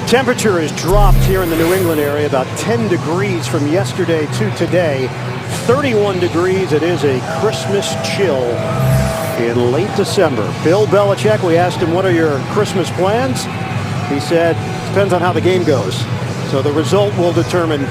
Temperature has dropped here in the New England area about 10 degrees from yesterday to today. 31 degrees. It is a Christmas chill in late December. Bill Belichick, we asked him, what are your Christmas plans? He said, depends on how the game goes. So the result will determine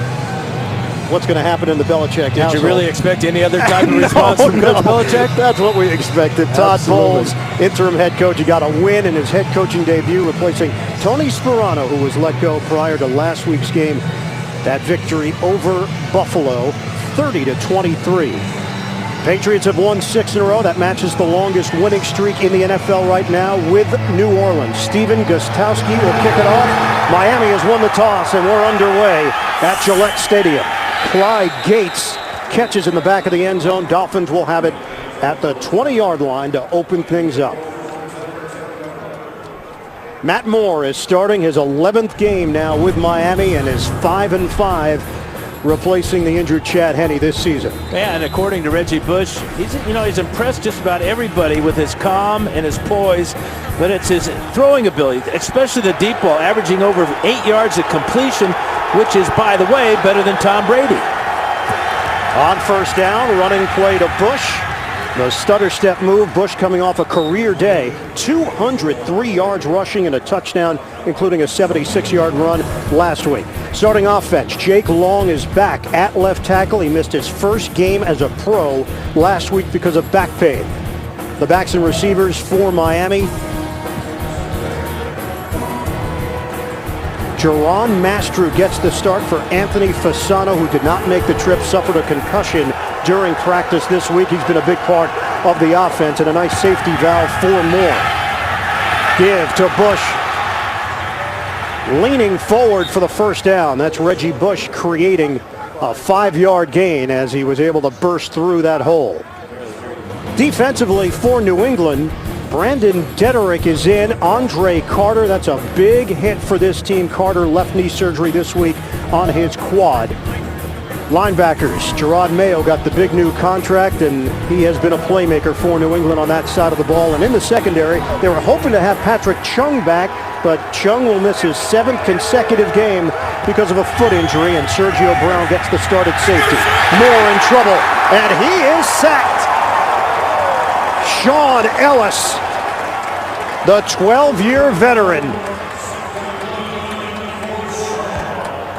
what's going to happen in the Belichick household. Did you really expect any other type of response from Coach Belichick? That's what we expected. Todd Bowles, interim head coach, he got a win in his head coaching debut, replacing Tony Sparano, who was let go prior to last week's game. That victory over Buffalo, 30-23. Patriots have won 6 in a row. That matches the longest winning streak in the NFL right now with New Orleans. Steven Gostkowski will kick it off. Miami has won the toss, and we're underway at Gillette Stadium. Clyde Gates catches in the back of the end zone. Dolphins will have it at the 20-yard line to open things up. Matt Moore is starting his 11th game now with Miami and is 5-5, replacing the injured Chad Henne this season. Yeah, and according to Reggie Bush, he's impressed just about everybody with his calm and his poise, but it's his throwing ability, especially the deep ball, averaging over 8 yards at completion, which is, by the way, better than Tom Brady. On first down, running play to Bush. The stutter step move. Bush coming off a career day. 203 yards rushing and a touchdown, including a 76-yard run last week. Starting offense, Jake Long is back at left tackle. He missed his first game as a pro last week because of back pain. The backs and receivers for Miami. Jerron Mastru gets the start for Anthony Fasano, who did not make the trip, suffered a concussion during practice this week. He's been a big part of the offense, and a nice safety valve for Moore. Give to Bush. Leaning forward for the first down. That's Reggie Bush creating a 5-yard gain as he was able to burst through that hole. Defensively for New England, Brandon Dederick is in. Andre Carter, that's a big hit for this team. Carter, left knee surgery this week on his quad. Linebackers, Gerard Mayo got the big new contract, and he has been a playmaker for New England on that side of the ball. And in the secondary, they were hoping to have Patrick Chung back, but Chung will miss his 7th consecutive game because of a foot injury, and Sergio Brown gets the start at safety. Moore in trouble, and he is sacked. Sean Ellis, the 12-year veteran.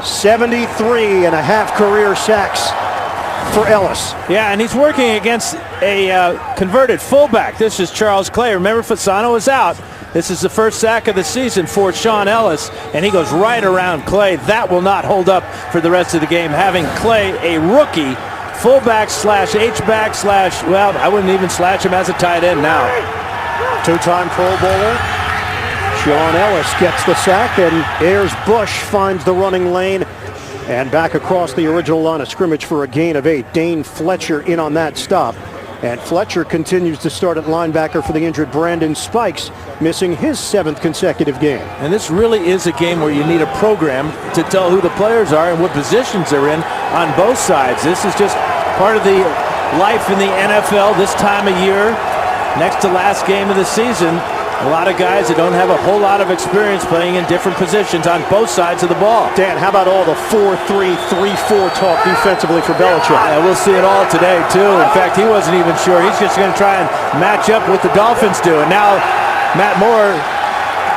73.5 career sacks for Ellis. Yeah, and he's working against a converted fullback. This is Charles Clay. Remember, Fasano is out. This is the first sack of the season for Sean Ellis, and he goes right around Clay. That will not hold up for the rest of the game, having Clay, a rookie, fullback slash H-back slash, well, I wouldn't even slash him as a tight end now. Two-time Pro Bowler. Sean Ellis gets the sack, and Ayers Bush finds the running lane and back across the original line of scrimmage for a gain of 8. Dane Fletcher in on that stop. And Fletcher continues to start at linebacker for the injured Brandon Spikes, missing his 7th consecutive game. And this really is a game where you need a program to tell who the players are and what positions they're in on both sides. This is just part of the life in the NFL this time of year. Next to last game of the season, a lot of guys that don't have a whole lot of experience playing in different positions on both sides of the ball. Dan, how about all the 4-3, 3-4 talk defensively for Belichick? Yeah, we'll see it all today, too. In fact, he wasn't even sure. He's just going to try and match up what the Dolphins do. And now Matt Moore,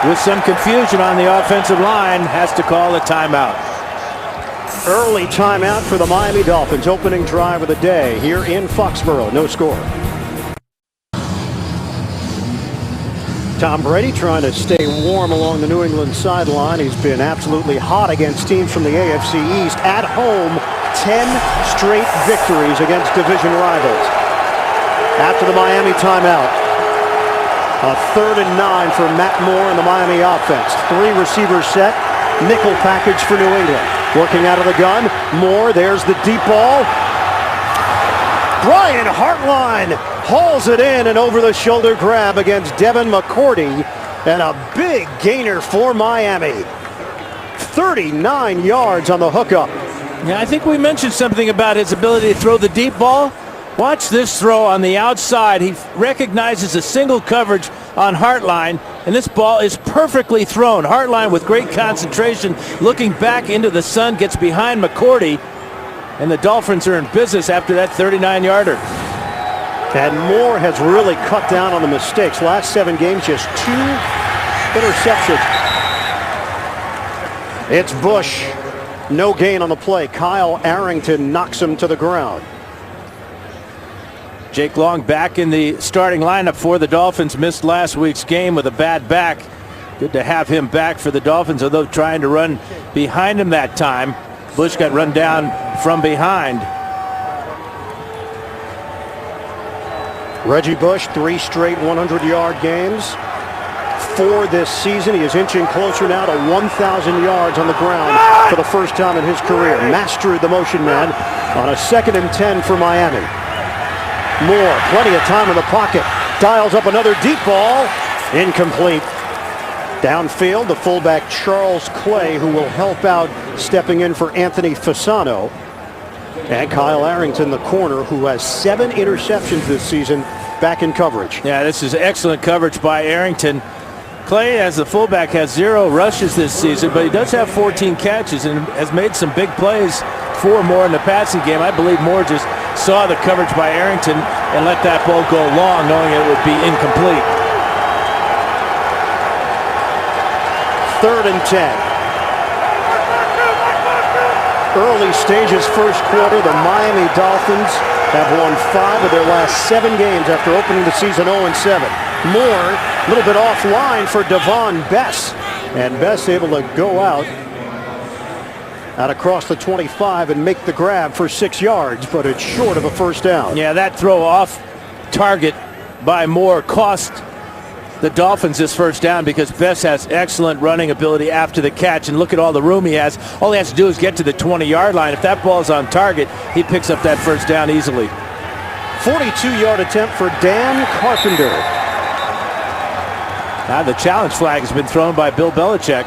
with some confusion on the offensive line, has to call a timeout. Early timeout for the Miami Dolphins. Opening drive of the day here in Foxborough. No score. Tom Brady trying to stay warm along the New England sideline. He's been absolutely hot against teams from the AFC East. At home, 10 straight victories against division rivals. After the Miami timeout, a 3rd and 9 for Matt Moore and the Miami offense. 3 receivers set, nickel package for New England. Working out of the gun, Moore, there's the deep ball. Brian Hartline hauls it in, and over the shoulder grab against Devin McCourty, and a big gainer for Miami. 39 yards on the hookup. Yeah, I think we mentioned something about his ability to throw the deep ball. Watch this throw on the outside. He recognizes a single coverage on Hartline, and this ball is perfectly thrown. Hartline with great concentration, looking back into the sun, gets behind McCourty, and the Dolphins are in business after that 39-yarder. And Moore has really cut down on the mistakes. Last 7 games, just 2 interceptions. It's Bush. No gain on the play. Kyle Arrington knocks him to the ground. Jake Long back in the starting lineup for the Dolphins. Missed last week's game with a bad back. Good to have him back for the Dolphins, although trying to run behind him that time. Bush got run down from behind. Reggie Bush, 3 straight 100-yard games. 4 this season. He is inching closer now to 1,000 yards on the ground for the first time in his career. Mastered the motion man on a 2nd and 10 for Miami. Moore, plenty of time in the pocket. Dials up another deep ball. Incomplete. Downfield, the fullback Charles Clay, who will help out stepping in for Anthony Fasano. And Kyle Arrington, the corner, who has 7 interceptions this season, back in coverage. Yeah, this is excellent coverage by Arrington. Clay, as the fullback, has 0 rushes this season, but he does have 14 catches and has made some big plays. 4 more in the passing game. I believe Moore just saw the coverage by Arrington and let that ball go long, knowing it would be incomplete. 3rd and 10. Early stages first quarter, the Miami Dolphins have won 5 of their last 7 games after opening the season 0-7. Moore, a little bit offline for Devon Bess, and Bess able to go out across the 25 and make the grab for 6 yards, but it's short of a first down. Yeah, that throw off target by Moore cost the Dolphins this first down because Bess has excellent running ability after the catch, and look at all the room he has. All he has to do is get to the 20-yard line. If that ball is on target, he picks up that first down easily. 42-yard attempt for Dan Carpenter. Now the challenge flag has been thrown by Bill Belichick.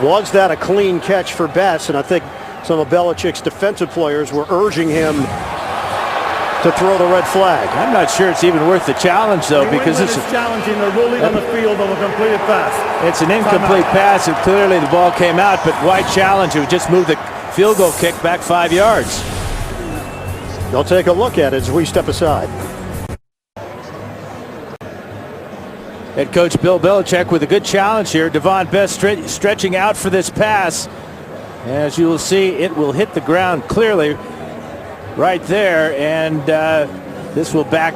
Was that a clean catch for Bess? And I think some of Belichick's defensive players were urging him to throw the red flag. I'm not sure it's even worth the challenge, though, because it's challenging the ruling on the field of a completed pass. It's an incomplete pass, and clearly the ball came out, but why challenge? It would just move the field goal kick back 5 yards. They'll take a look at it as we step aside. Head coach Bill Belichick with a good challenge here. Devon Bess stretching out for this pass. As you will see, it will hit the ground clearly right there, and this will back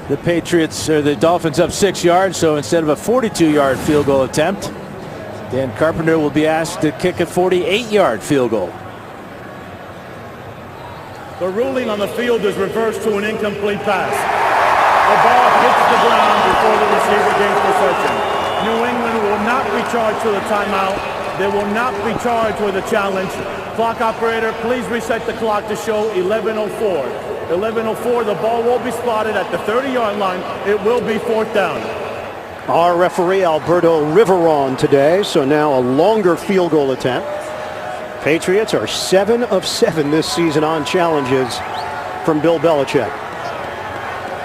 the Patriots or the Dolphins up 6 yards. So instead of a 42-yard field goal attempt, Dan Carpenter will be asked to kick a 48-yard field goal. The ruling on the field is reversed to an incomplete pass. The ball hits the ground before the receiver gains possession. New England will not be charged with a timeout. They will not be charged with a challenge. Clock operator, please reset the clock to show 11:04. 11:04, the ball will be spotted at the 30-yard line. It will be 4th down. Our referee, Alberto Riveron, today, so now a longer field goal attempt. Patriots are 7 of 7 this season on challenges from Bill Belichick.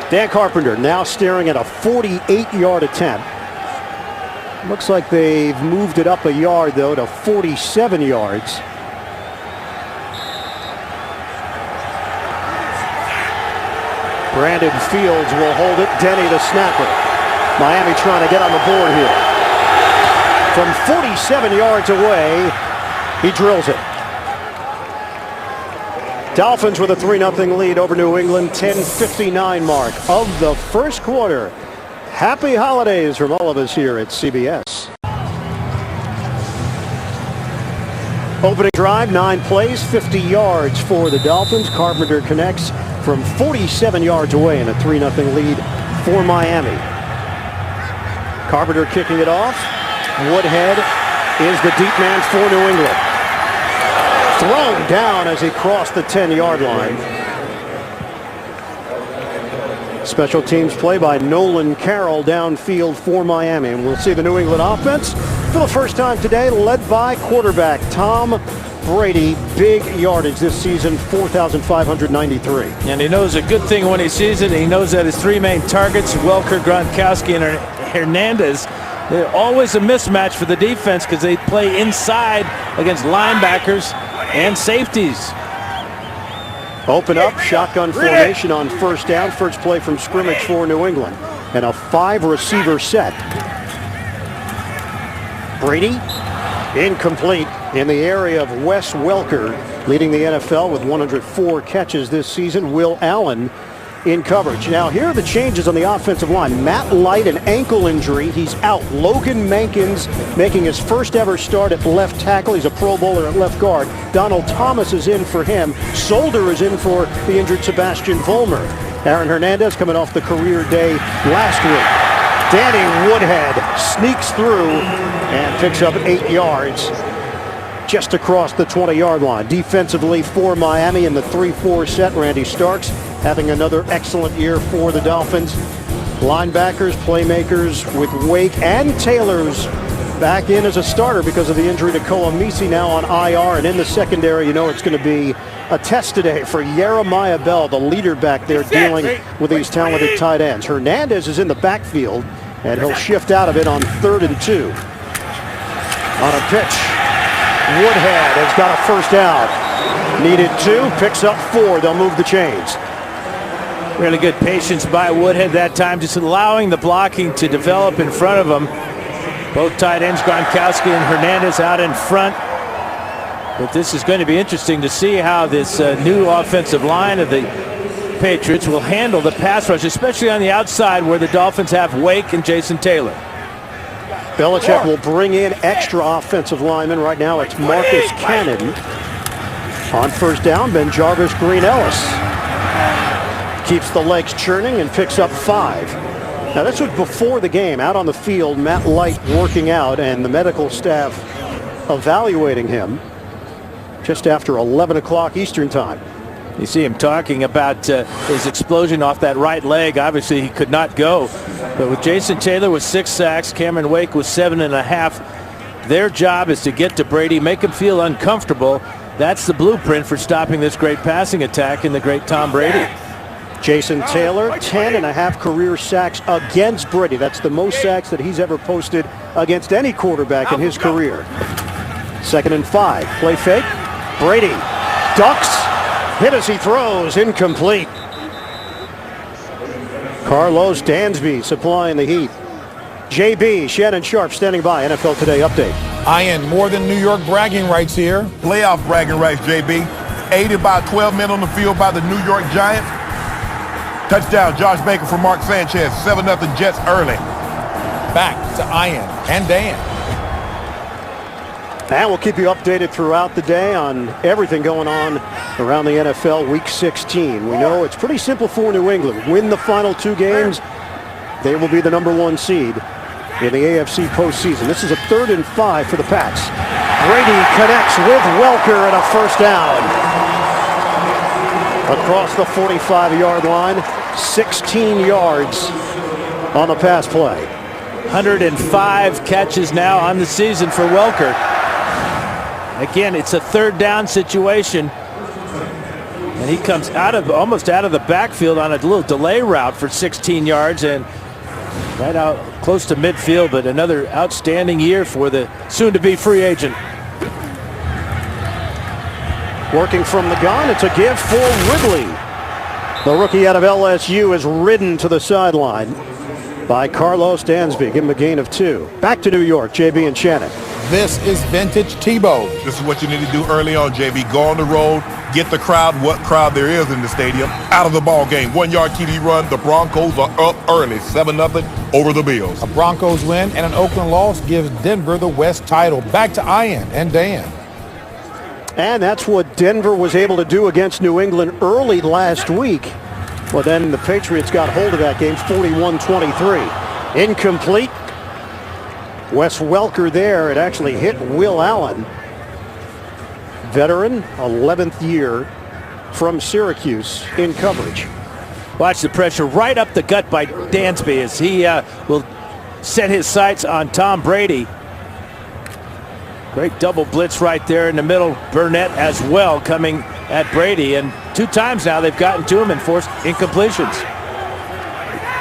Dan Carpenter now staring at a 48-yard attempt. Looks like they've moved it up a yard, though, to 47 yards. Brandon Fields will hold it. Denny the snapper. Miami trying to get on the board here. From 47 yards away, he drills it. Dolphins with a 3-0 lead over New England. 10:59 mark of the first quarter. Happy holidays from all of us here at CBS. Opening drive, 9 plays, 50 yards for the Dolphins. Carpenter connects from 47 yards away in a 3-0 lead for Miami. Carpenter kicking it off. Woodhead is the deep man for New England. Thrown down as he crossed the 10-yard line. Special teams play by Nolan Carroll downfield for Miami. And we'll see the New England offense for the first time today, led by quarterback Tom Brady. Big yardage this season, 4,593. And he knows a good thing when he sees it. He knows that his 3 main targets, Welker, Gronkowski, and Hernandez. They're always a mismatch for the defense because they play inside against linebackers and safeties. Open up, shotgun formation on first down. First play from scrimmage for New England. And a 5-receiver set. Brady, incomplete in the area of Wes Welker, leading the NFL with 104 catches this season. Will Allen in coverage. Now, here are the changes on the offensive line. Matt Light, an ankle injury. He's out. Logan Mankins making his first ever start at left tackle. He's a Pro Bowler at left guard. Donald Thomas is in for him. Solder is in for the injured Sebastian Vollmer. Aaron Hernandez coming off the career day last week. Danny Woodhead sneaks through and picks up 8 yards just across the 20-yard line. Defensively for Miami in the 3-4 set, Randy Starks having another excellent year for the Dolphins. Linebackers, playmakers with Wake and Taylor's back in as a starter because of the injury to Koamisi, now on IR. And in the secondary, you know it's going to be a test today for Jeremiah Bell, the leader back there dealing with these talented tight ends. Hernandez is in the backfield, and he'll shift out of it on 3rd and 2. On a pitch, Woodhead has got a first down. Needed 2, picks up 4. They'll move the chains. Really good patience by Woodhead that time, just allowing the blocking to develop in front of him. Both tight ends, Gronkowski and Hernandez, out in front. But this is going to be interesting to see how this new offensive line of the Patriots will handle the pass rush, especially on the outside where the Dolphins have Wake and Jason Taylor. Belichick will bring in extra offensive linemen. Right now it's Marcus Cannon. On first down, Ben Jarvis, Green Ellis. Keeps the legs churning and picks up 5. Now this was before the game. Out on the field, Matt Light working out and the medical staff evaluating him just after 11 o'clock Eastern time. You see him talking about his explosion off that right leg. Obviously he could not go. But with Jason Taylor with 6 sacks, Cameron Wake with 7.5, their job is to get to Brady, make him feel uncomfortable. That's the blueprint for stopping this great passing attack in the great Tom Brady. Jason Taylor, 10.5 career sacks against Brady. That's the most sacks that he's ever posted against any quarterback in his career. 2nd and 5. Play fake. Brady ducks. Hit as he throws. Incomplete. Carlos Dansby supplying the heat. JB, Shannon Sharp standing by. NFL Today update. Ian, more than New York bragging rights here. Playoff bragging rights, JB. Aided by 12 men on the field by the New York Giants. Touchdown, Josh Baker for Mark Sanchez. 7-0 Jets early. Back to Ian and Dan. And we'll keep you updated throughout the day on everything going on around the NFL Week 16. We know it's pretty simple for New England. Win the final 2 games, they will be the #1 seed in the AFC postseason. This is a 3rd and 5 for the Pats. Brady connects with Welker and a first down. Across the 45-yard line, 16 yards on the pass play. 105 catches now on the season for Welker. Again, it's a 3rd down situation. And he comes almost out of the backfield on a little delay route for 16 yards and right out close to midfield, but another outstanding year for the soon-to-be free agent. Working from the gun, it's a give for Ridley. The rookie out of LSU is ridden to the sideline by Carlos Dansby. Give him a gain of 2. Back to New York, JB and Shannon. This is vintage Tebow. This is what you need to do early on, JB. Go on the road, get the crowd, what crowd there is in the stadium, out of the ball game. 1-yard TD run. The Broncos are up early, 7-0 over the Bills. A Broncos win and an Oakland loss gives Denver the West title. Back to Ian and Dan. And that's what Denver was able to do against New England early last week. Well, then the Patriots got hold of that game, 41-23. Incomplete. Wes Welker there. It actually hit Will Allen. Veteran, 11th year from Syracuse in coverage. Watch the pressure right up the gut by Dansby as he will set his sights on Tom Brady. Great double blitz right there in the middle. Burnett as well coming at Brady. And 2 times now they've gotten to him and forced incompletions.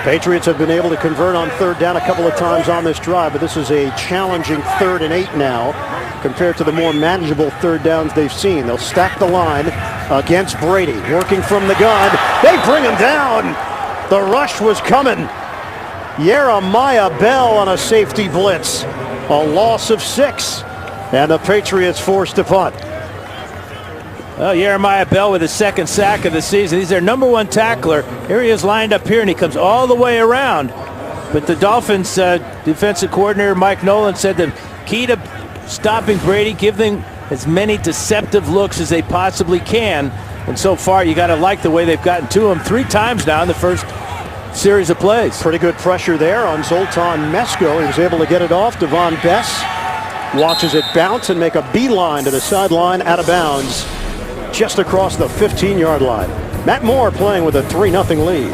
Patriots have been able to convert on third down a couple of times on this drive, but this is a challenging 3rd and 8 now compared to the more manageable third downs they've seen. They'll stack the line against Brady, working from the gun. They bring him down. The rush was coming. Jeremiah Bell on a safety blitz. A loss of 6, and the Patriots forced to punt. Well, Jeremiah Bell with his 2nd sack of the season. He's their #1 tackler. Here he is lined up here, and he comes all the way around. But the Dolphins defensive coordinator Mike Nolan said the key to stopping Brady, give them as many deceptive looks as they possibly can. And so far, you got to like the way they've gotten to him 3 times now in the first series of plays. Pretty good pressure there on Zoltan Mesko. He was able to get it off. Devon Bess watches it bounce and make a beeline to the sideline, out of bounds, just across the 15-yard line. Matt Moore playing with a 3-0 lead.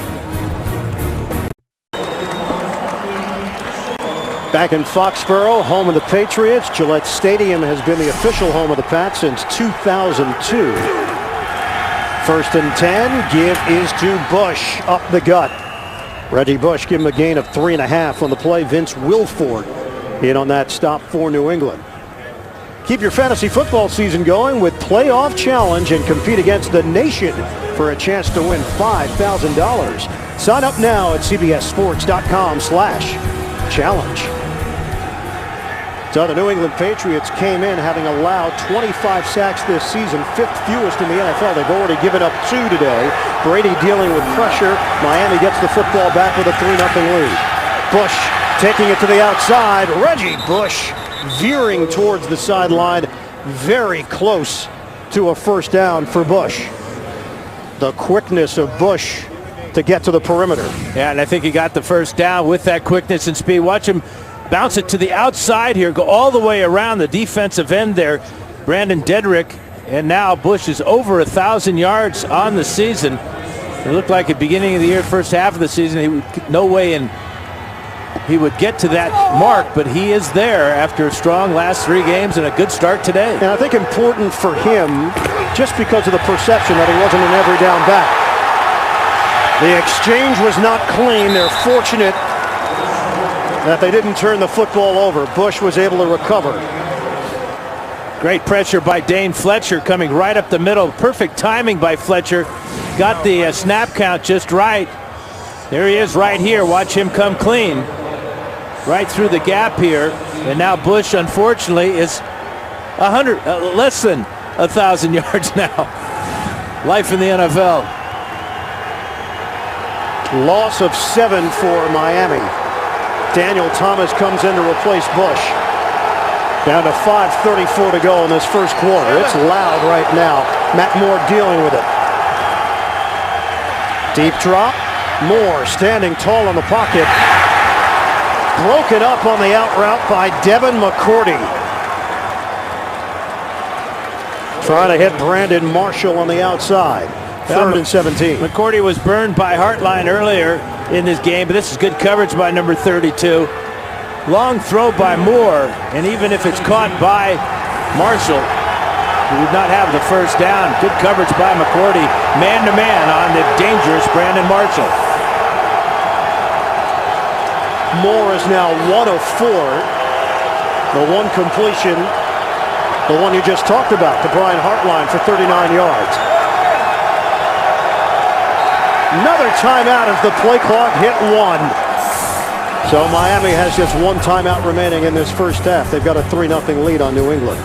Back in Foxborough, home of the Patriots, Gillette Stadium has been the official home of the Pats since 2002. 1st and 10, give is to Bush, up the gut. Reggie Bush give him a gain of 3.5 on the play. Vince Wilfork in on that stop for New England. Keep your fantasy football season going with Playoff Challenge and compete against the nation for a chance to win $5,000. Sign up now at cbssports.com/challenge. So the New England Patriots came in having allowed 25 sacks this season, 5th fewest in the NFL. They've already given up 2 today. Brady dealing with pressure. Miami gets the football back with a 3-0 lead. Bush taking it to the outside. Reggie Bush veering towards the sideline, very close to a 1st down for Bush. The quickness of Bush to get to the perimeter. Yeah, and I think he got the 1st down with that quickness and speed. Watch him bounce it to the outside here, go all the way around the defensive end there, Brandon Dedrick, and now Bush is over 1,000 yards on the season. It looked like at the beginning of the year, first half of the season, no way he would get to that mark, but he is there after a strong last 3 games and a good start today. And I think important for him, just because of the perception that he wasn't an every down back. The exchange was not clean. They're fortunate that they didn't turn the football over. Bush was able to recover. Great pressure by Dane Fletcher coming right up the middle. Perfect timing by Fletcher. Got the snap count just right. There he is right here. Watch him come clean. Right through the gap here. And now Bush, unfortunately, is less than 1,000 yards now. Life in the NFL. Loss of 7 for Miami. Daniel Thomas comes in to replace Bush. Down to 5:34 to go in this first quarter. It's loud right now. Matt Moore dealing with it. Deep drop. Moore standing tall in the pocket. Broken up on the out route by Devin McCourty. Trying to hit Brandon Marshall on the outside. 3rd and 17. McCourty was burned by Hartline earlier in this game, but this is good coverage by number 32. Long throw by Moore, and even if it's caught by Marshall, he would not have the 1st down. Good coverage by McCourty, man-to-man on the dangerous Brandon Marshall. Moore is now 1 of 4. The one completion, the one you just talked about, to Brian Hartline for 39 yards. Another timeout as the play clock hit 1. So Miami has just 1 timeout remaining in this first half. They've got a 3-0 lead on New England.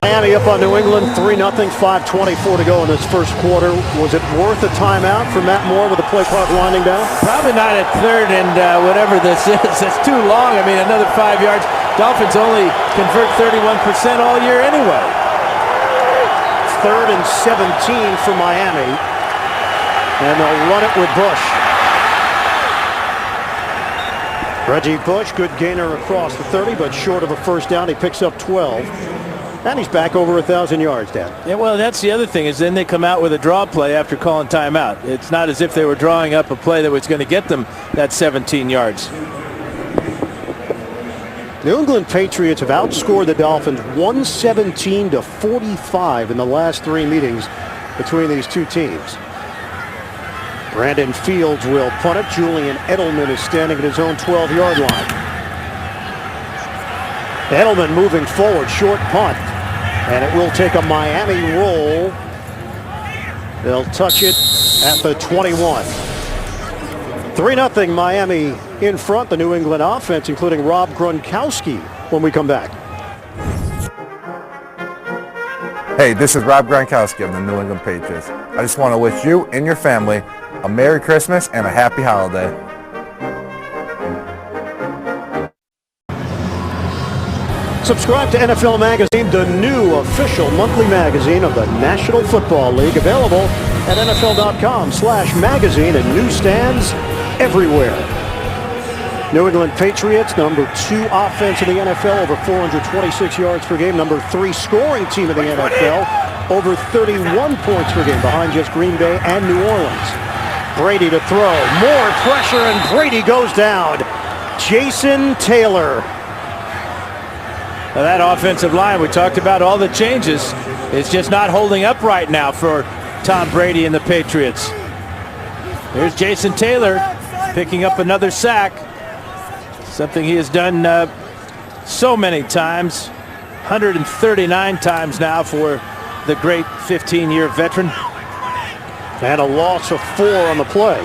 Miami up on New England, 3-0, 5:24 to go in this first quarter. Was it worth a timeout for Matt Moore with the play clock winding down? Probably not at 3rd and whatever this is. It's too long. I mean, another 5 yards. Dolphins only convert 31% all year anyway. 3rd and 17 for Miami. And they'll run it with Bush. Reggie Bush, good gainer across the 30, but short of a 1st down. He picks up 12. And he's back over 1,000 yards, Dan. Yeah, well, that's the other thing, is then they come out with a draw play after calling timeout. It's not as if they were drawing up a play that was going to get them that 17 yards. New England Patriots have outscored the Dolphins 117-45 in the last 3 meetings between these two teams. Brandon Fields will punt it. Julian Edelman is standing at his own 12-yard line. Edelman moving forward, short punt. And it will take a Miami roll. They'll touch it at the 21. 3-0 Miami in front. The New England offense, including Rob Gronkowski, when we come back. Hey, this is Rob Gronkowski of the New England Patriots. I just want to wish you and your family a Merry Christmas and a Happy Holiday. Subscribe to NFL Magazine, the new official monthly magazine of the National Football League, available at NFL.com/magazine and newsstands everywhere. New England Patriots, number 2 offense in the NFL, over 426 yards per game. Number 3 scoring team in the NFL, over 31 points per game, behind just Green Bay and New Orleans. Brady to throw, more pressure, and Brady goes down. Jason Taylor. Now that offensive line, we talked about all the changes. It's just not holding up right now for Tom Brady and the Patriots. There's Jason Taylor picking up another sack. Something he has done so many times. 139 times now for the great 15-year veteran. And a loss of 4 on the play.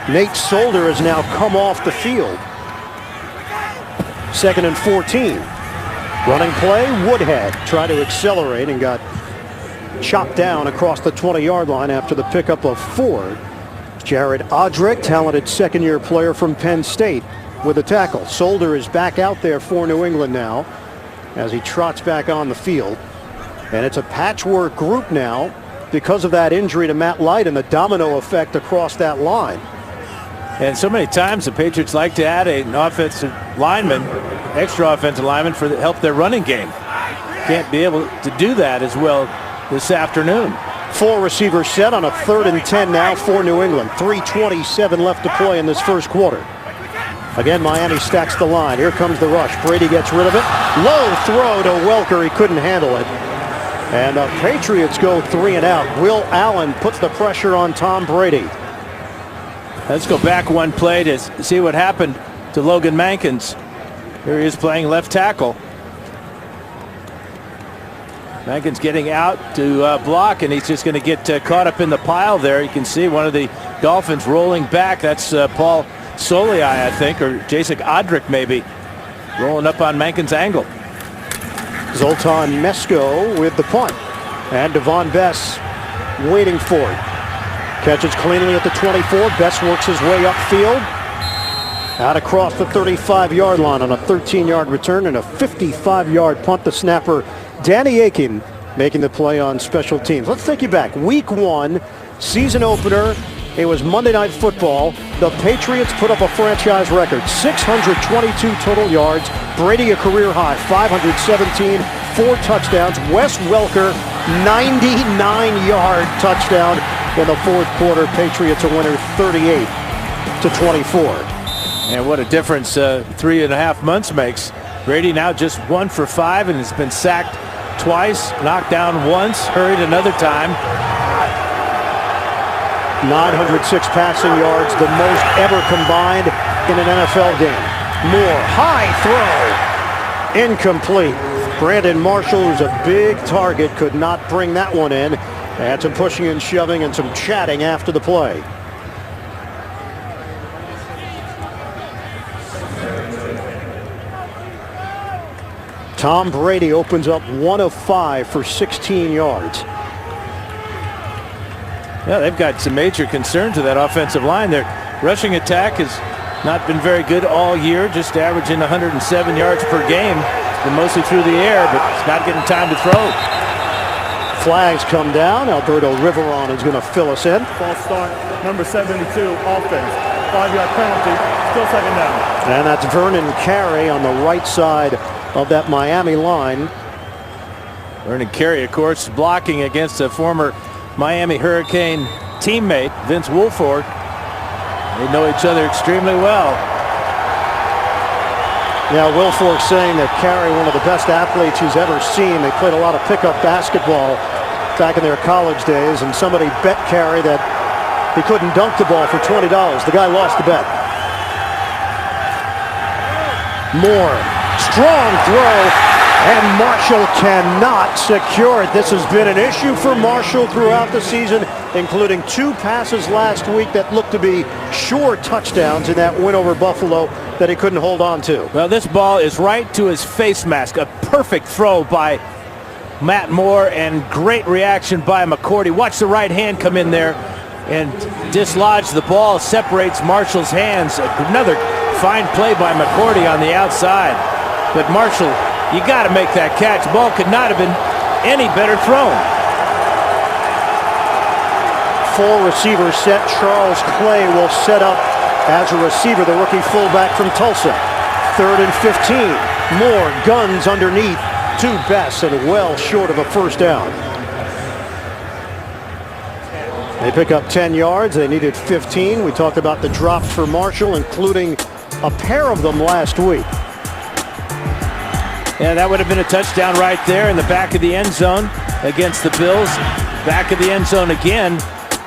Nate Solder has now come off the field. 2nd and 14. Running play, Woodhead tried to accelerate and got chopped down across the 20-yard line after the pickup of 4. Jared Odrick, talented second-year player from Penn State, with a tackle. Solder is back out there for New England now as he trots back on the field. And it's a patchwork group now because of that injury to Matt Light and the domino effect across that line. And so many times the Patriots like to add an offensive lineman, extra offensive lineman, for help their running game. Can't be able to do that as well this afternoon. 4 receivers set on a 3rd and 10 now for New England. 3:27 left to play in this first quarter. Again, Miami stacks the line. Here comes the rush. Brady gets rid of it. Low throw to Welker. He couldn't handle it. And the Patriots go 3 and out. Will Allen puts the pressure on Tom Brady. Let's go back one play to see what happened to Logan Mankins. Here he is playing left tackle. Mankins getting out to block, and he's just going to get caught up in the pile there. You can see one of the Dolphins rolling back. That's Paul Soliai, I think, or Jason Odrick maybe, rolling up on Mankins' angle. Zoltan Mesko with the punt. And Devon Bess waiting for it. Catches cleanly at the 24. Bess works his way upfield. Out across the 35-yard line on a 13-yard return and a 55-yard punt. The snapper, Danny Aiken, making the play on special teams. Let's take you back. Week 1, season opener. It was Monday Night Football. The Patriots put up a franchise record, 622 total yards. Brady a career high, 517, 4 touchdowns. Wes Welker, 99-yard touchdown in the fourth quarter. Patriots a winner 38-24. And what a difference 3.5 months makes. Brady now just 1 for 5 and has been sacked twice, knocked down once, hurried another time. 906 passing yards, the most ever combined in an NFL game. Moore, high throw, incomplete. Brandon Marshall, who's a big target, could not bring that one in. They had some pushing and shoving and some chatting after the play. Tom Brady opens up 1 of 5 for 16 yards. Yeah, they've got some major concerns with that offensive line. Their rushing attack has not been very good all year, just averaging 107 yards per game. It's been mostly through the air, but it's not getting time to throw. Flags come down. Alberto Riveron is going to fill us in. False start, number 72, offense. 5-yard penalty, still 2nd down. And that's Vernon Carey on the right side of that Miami line. Vernon Carey, of course, blocking against a former Miami Hurricane teammate, Vince Wilfork. They know each other extremely well. Yeah, Wilfork saying that Carey, one of the best athletes he's ever seen. They played a lot of pickup basketball back in their college days, and somebody bet Carey that he couldn't dunk the ball for $20. The guy lost the bet. Moore, strong throw, and Marshall cannot secure it. This has been an issue for Marshall throughout the season, including 2 passes last week that looked to be sure touchdowns in that win over Buffalo that he couldn't hold on to. Well, this ball is right to his face mask. A perfect throw by Matt Moore and great reaction by McCourty. Watch the right hand come in there and dislodge the ball, separates Marshall's hands. Another fine play by McCourty on the outside. But Marshall, you got to make that catch. The ball could not have been any better thrown. 4 receivers set. Charles Clay will set up as a receiver, the rookie fullback from Tulsa. 3rd and 15. Moore guns underneath. 2 best and well short of a first down. They pick up 10 yards. They needed 15. We talked about the drops for Marshall, including a pair of them last week. Yeah, that would have been a touchdown right there in the back of the end zone against the Bills. Back of the end zone again.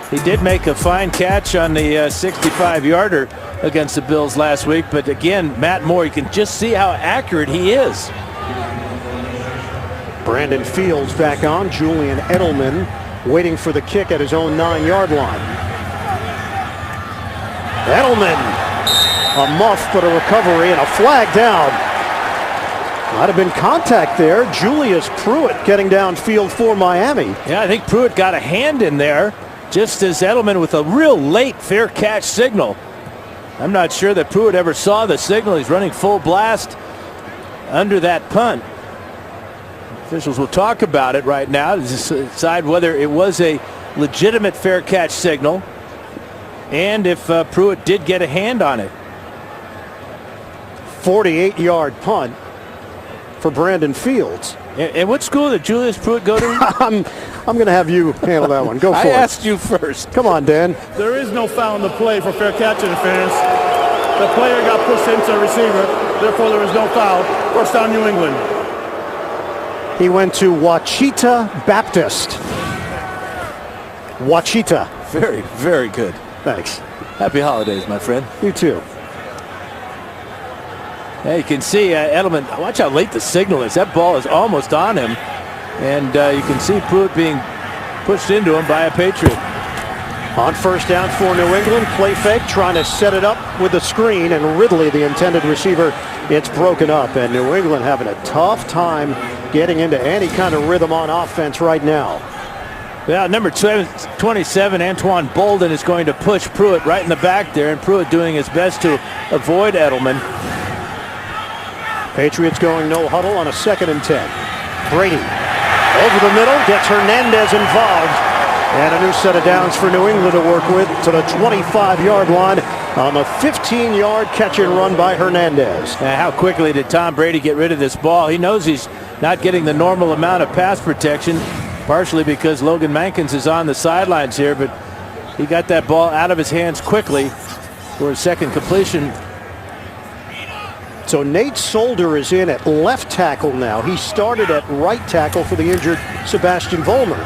He did make a fine catch on the 65-yarder against the Bills last week. But again, Matt Moore, you can just see how accurate he is. Brandon Fields back on. Julian Edelman waiting for the kick at his own 9-yard line. Edelman, a muff but a recovery and a flag down. Might have been contact there. Julius Pruitt getting downfield for Miami. Yeah, I think Pruitt got a hand in there, just as Edelman with a real late fair catch signal. I'm not sure that Pruitt ever saw the signal. He's running full blast under that punt. Officials will talk about it right now to decide whether it was a legitimate fair catch signal and if Pruitt did get a hand on it. 48-yard punt for Brandon Fields. And what school did Julius Pruitt go to? I'm going to have you handle that one. Go for it. I asked you first. Come on, Dan. There is no foul on the play for fair catch interference. The player got pushed into a receiver. Therefore, there is no foul. First down, New England. He went to Ouachita Baptist. Ouachita. Very, very good. Thanks. Happy holidays, my friend. You too. Yeah, you can see Edelman. Watch how late the signal is. That ball is almost on him. And you can see Pruitt being pushed into him by a Patriot. On first down for New England, play fake, trying to set it up with the screen, and Ridley, the intended receiver, it's broken up. And New England having a tough time getting into any kind of rhythm on offense right now. Yeah, number 27, Antoine Bolden, is going to push Pruitt right in the back there, and Pruitt doing his best to avoid Edelman. Patriots going no huddle on a 2nd and 10. Brady over the middle, gets Hernandez involved. And a new set of downs for New England to work with to the 25-yard line on the 15-yard catch and run by Hernandez. Now, how quickly did Tom Brady get rid of this ball? He knows he's not getting the normal amount of pass protection, partially because Logan Mankins is on the sidelines here, but he got that ball out of his hands quickly for his second completion. So Nate Solder is in at left tackle now. He started at right tackle for the injured Sebastian Vollmer.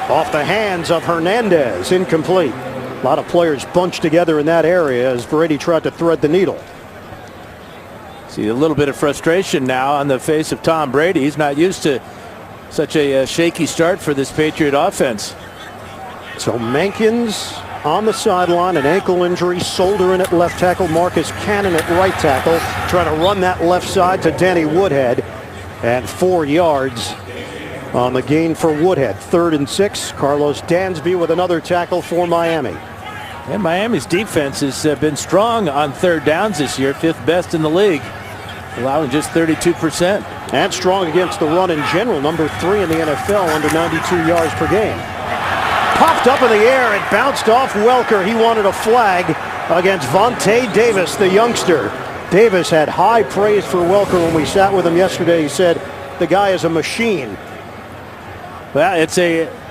Off the hands of Hernandez, incomplete. A lot of players bunched together in that area as Brady tried to thread the needle. See a little bit of frustration now on the face of Tom Brady. He's not used to such a shaky start for this Patriot offense. So Mankins on the sideline, an ankle injury. Solder in at left tackle, Marcus Cannon at right tackle, trying to run that left side to Danny Woodhead. And 4 yards on the gain for Woodhead. 3rd and 6. Carlos Dansby with another tackle for Miami. And Miami's defense has been strong on 3rd downs this year, 5th best in the league, allowing just 32%. And strong against the run in general, number 3 in the NFL, under 92 yards per game. Popped up in the air, it bounced off Welker. He wanted a flag against Vontae Davis, the youngster. Davis had high praise for Welker when we sat with him yesterday. He said the guy is a machine. Well, it's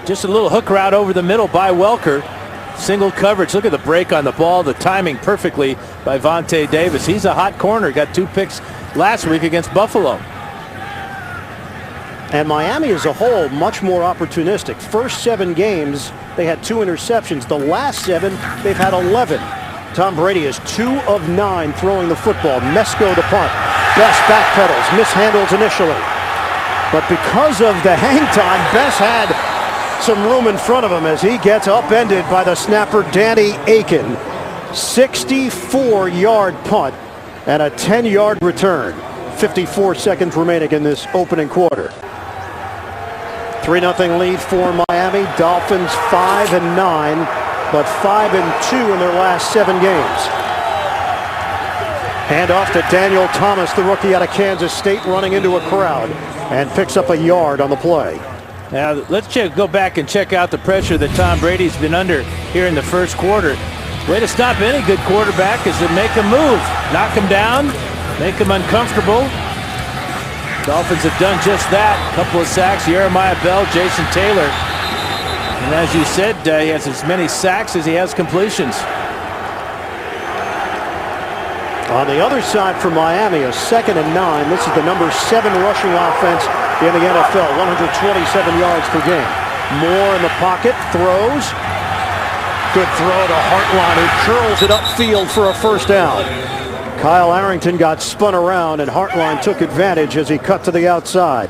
just a little hook route over the middle by Welker. Single coverage. Look at the break on the ball. The timing perfectly by Vontae Davis. He's a hot corner. Got 2 picks last week against Buffalo. And Miami as a whole, much more opportunistic. First 7 games, they had 2 interceptions. The last 7, they've had 11. Tom Brady is 2 of 9 throwing the football. Mesko to punt. Best backpedals, mishandles initially. But because of the hang time, Bess had some room in front of him as he gets upended by the snapper Danny Aiken. 64-yard punt and a 10-yard return. 54 seconds remaining in this opening quarter. 3-0 lead for Miami. Dolphins 5-9, but 5-2 in their last 7 games. Hand off to Daniel Thomas, the rookie out of Kansas State, running into a crowd and picks up a yard on the play. Now let's go back and check out the pressure that Tom Brady's been under here in the first quarter. Way to stop any good quarterback is to make him move, knock him down, make him uncomfortable. Dolphins have done just that. A couple of sacks, Jeremiah Bell, Jason Taylor. And as you said, he has as many sacks as he has completions. On the other side for Miami, a 2nd and 9. This is the number 7 rushing offense in the NFL, 127 yards per game. Moore in the pocket, throws. Good throw to Hartline, who curls it upfield for a first down. Kyle Arrington got spun around, and Hartline took advantage as he cut to the outside.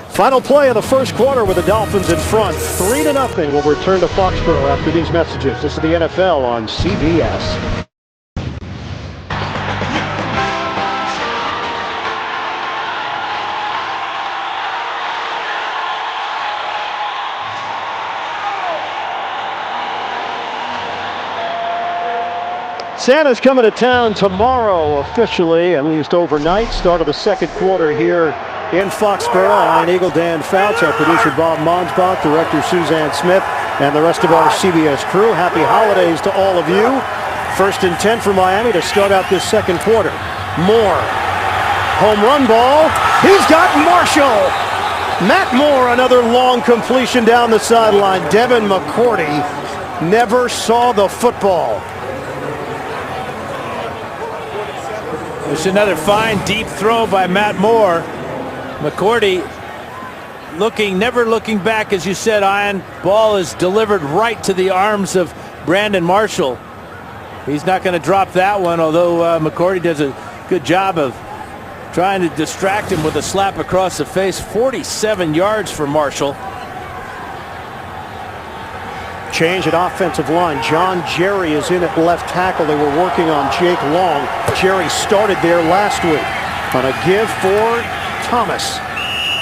Final play of the first quarter with the Dolphins in front. 3-0. We'll return to Foxborough after these messages. This is the NFL on CBS. Santa's coming to town tomorrow officially, at least overnight. Start of the second quarter here in Foxborough. Iron Eagle Dan Fouts, our producer Bob Monsbach, director Suzanne Smith, and the rest of our CBS crew. Happy holidays to all of you. 1st and 10 for Miami to start out this second quarter. Moore, home run ball. He's got Marshall. Matt Moore, another long completion down the sideline. Devin McCourty never saw the football. There's another fine deep throw by Matt Moore. McCourty never looking back, as you said, Ian. Ball is delivered right to the arms of Brandon Marshall. He's not going to drop that one, although McCourty does a good job of trying to distract him with a slap across the face. 47 yards for Marshall. Change at offensive line. John Jerry is in at left tackle. They were working on Jake Long. Jerry started there last week on a give for Thomas.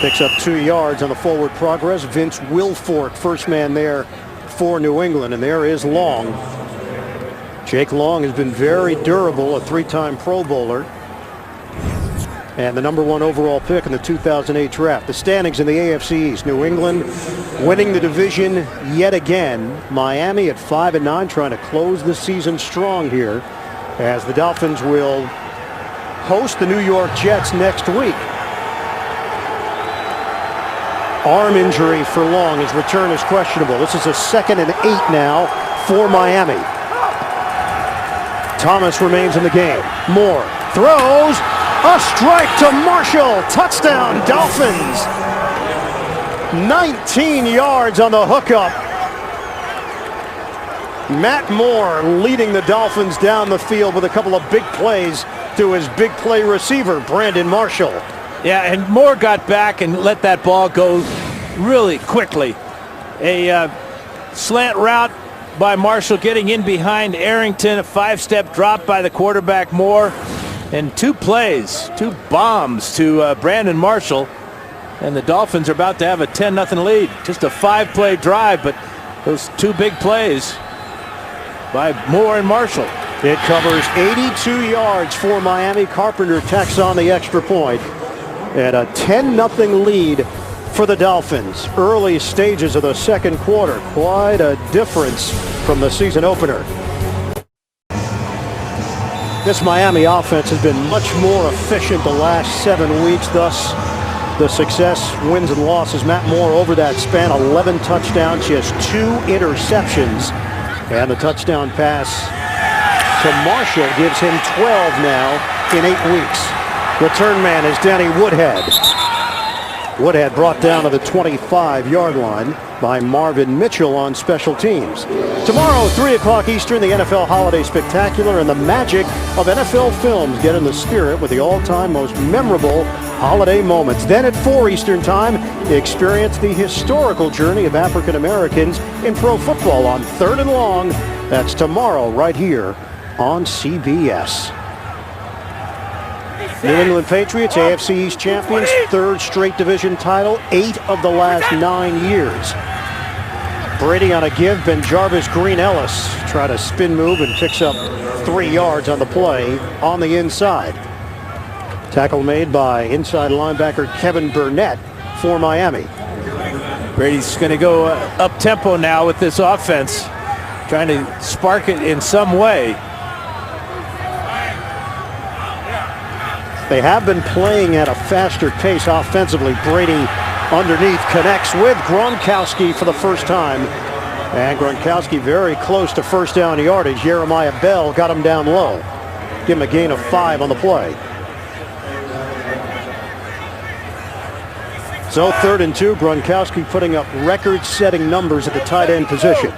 Picks up 2 yards on the forward progress. Vince Wilfork, first man there for New England, and there is Long. Jake Long has been very durable, a 3-time Pro Bowler, and the number 1 overall pick in the 2008 draft. The standings in the AFC East. New England winning the division yet again. Miami at 5-9, trying to close the season strong here, as the Dolphins will host the New York Jets next week. Arm injury for Long. His return is questionable. This is a 2nd and 8 now for Miami. Thomas remains in the game. Moore throws. A strike to Marshall. Touchdown, Dolphins. 19 yards on the hookup. Matt Moore leading the Dolphins down the field with a couple of big plays to his big play receiver, Brandon Marshall. Yeah, and Moore got back and let that ball go really quickly. A slant route by Marshall getting in behind Arrington. A 5-step drop by the quarterback Moore. And 2 plays, 2 bombs to Brandon Marshall. And the Dolphins are about to have a 10-0 lead. Just a 5-play drive, but those 2 big plays by Moore and Marshall. It covers 82 yards for Miami. Carpenter tacks on the extra point. And a 10-0 lead for the Dolphins. Early stages of the second quarter. Quite a difference from the season opener. This Miami offense has been much more efficient the last 7 weeks. Thus, the success, wins and losses. Matt Moore over that span, 11 touchdowns. She has 2 interceptions. And the touchdown pass to Marshall gives him 12 now in 8 weeks. Return man is Danny Woodhead. Woodhead brought down to the 25-yard line by Marvin Mitchell on special teams. Tomorrow, 3 o'clock Eastern, the NFL Holiday Spectacular and the magic of NFL films get in the spirit with the all-time most memorable holiday moments. Then at 4 Eastern Time, experience the historical journey of African Americans in pro football on 3rd and Long. That's tomorrow right here on CBS. New England Patriots, AFC East champions, 3rd straight division title, 8 of the last 9 years. Brady on a give, Ben Jarvis, Green Ellis try to spin move and picks up 3 yards on the play on the inside. Tackle made by inside linebacker Kevin Burnett for Miami. Brady's going to go up-tempo now with this offense, trying to spark it in some way. They have been playing at a faster pace offensively. Brady underneath connects with Gronkowski for the first time. And Gronkowski very close to first down yardage. Jeremiah Bell got him down low. Give him a gain of 5 on the play. So 3rd and 2, Gronkowski putting up record-setting numbers at the tight end position.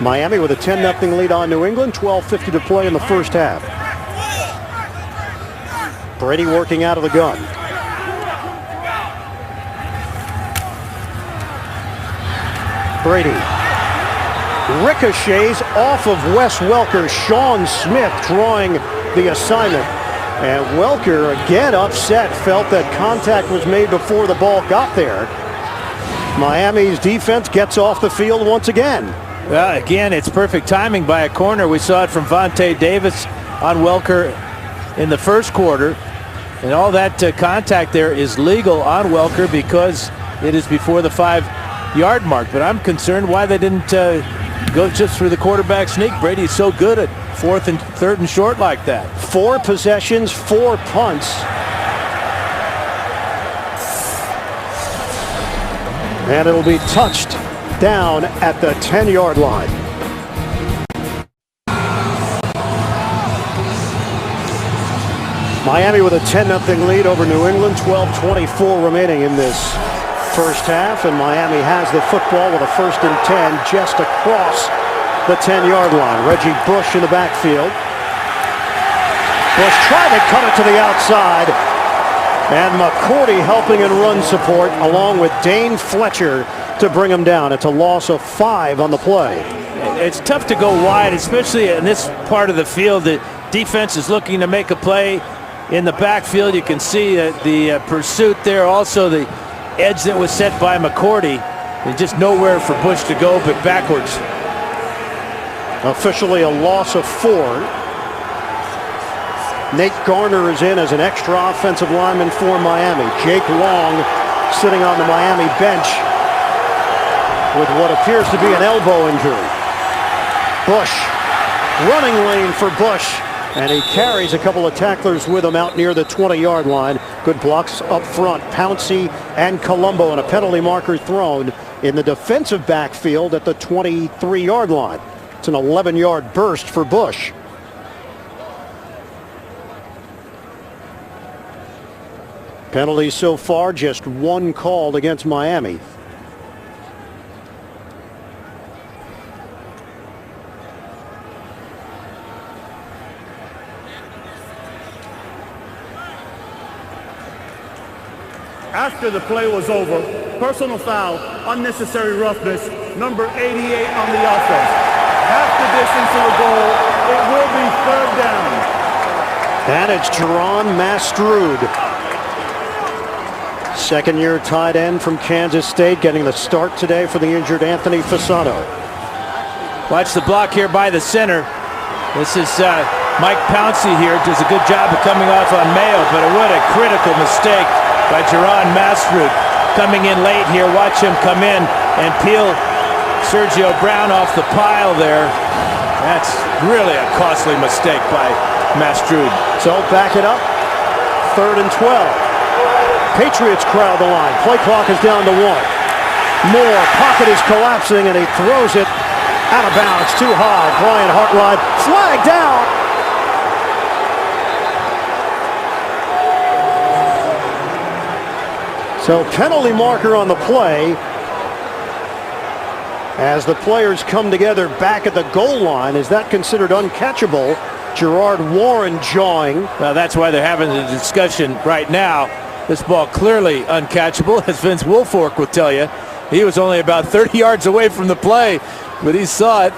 Miami with a 10-0 lead on New England, 12:50 to play in the first half. Brady working out of the gun. Brady ricochets off of Wes Welker. Sean Smith drawing the assignment. And Welker again upset, felt that contact was made before the ball got there. Miami's defense gets off the field once again. Well, again, it's perfect timing by a corner. We saw it from Vontae Davis on Welker in the first quarter. And all that contact there is legal on Welker because it is before the 5-yard mark. But I'm concerned why they didn't go just for the quarterback sneak. Brady's so good at 4th and 3rd and short like that. 4 possessions, 4 punts. And it'll be touched down at the 10-yard line. Miami with a 10-0 lead over New England, 12:24 remaining in this first half, and Miami has the football with a 1st and 10 just across the 10-yard line. Reggie Bush in the backfield. Bush trying to cut it to the outside, and McCourty helping in run support along with Dane Fletcher to bring him down. It's a loss of 5 on the play. It's tough to go wide, especially in this part of the field. The defense is looking to make a play. In the backfield, you can see the pursuit there. Also, the edge that was set by McCourty. There's just nowhere for Bush to go but backwards. Officially a loss of 4. Nate Garner is in as an extra offensive lineman for Miami. Jake Long sitting on the Miami bench with what appears to be an elbow injury. Bush, running lane for Bush. And he carries a couple of tacklers with him out near the 20-yard line. Good blocks up front. Pouncey and Colombo, and a penalty marker thrown in the defensive backfield at the 23-yard line. It's an 11-yard burst for Bush. Penalties so far, just 1 called against Miami. After the play was over, personal foul, unnecessary roughness, number 88 on the offense. Half the distance to the goal, it will be 3rd down. And it's Jerron Mastrud. Second-year tight end from Kansas State, getting the start today for the injured Anthony Fasano. Watch the block here by the center. This is Mike Pouncey here. Does a good job of coming off on Mayo, but what a critical mistake by Jerron Mastrud. Coming in late here. Watch him come in and peel Sergio Brown off the pile there. That's really a costly mistake by Mastrud. So back it up. 3rd and 12. Patriots crowd the line. Play clock is down to 1. Moore, pocket is collapsing, and he throws it out of bounds, too high. Brian Hartline, flag down. So penalty marker on the play as the players come together back at the goal line. Is that considered uncatchable? Gerard Warren jawing. Well, that's why they're having the discussion right now. This ball clearly uncatchable, as Vince Wilfork would tell you. He was only about 30 yards away from the play, but he saw it,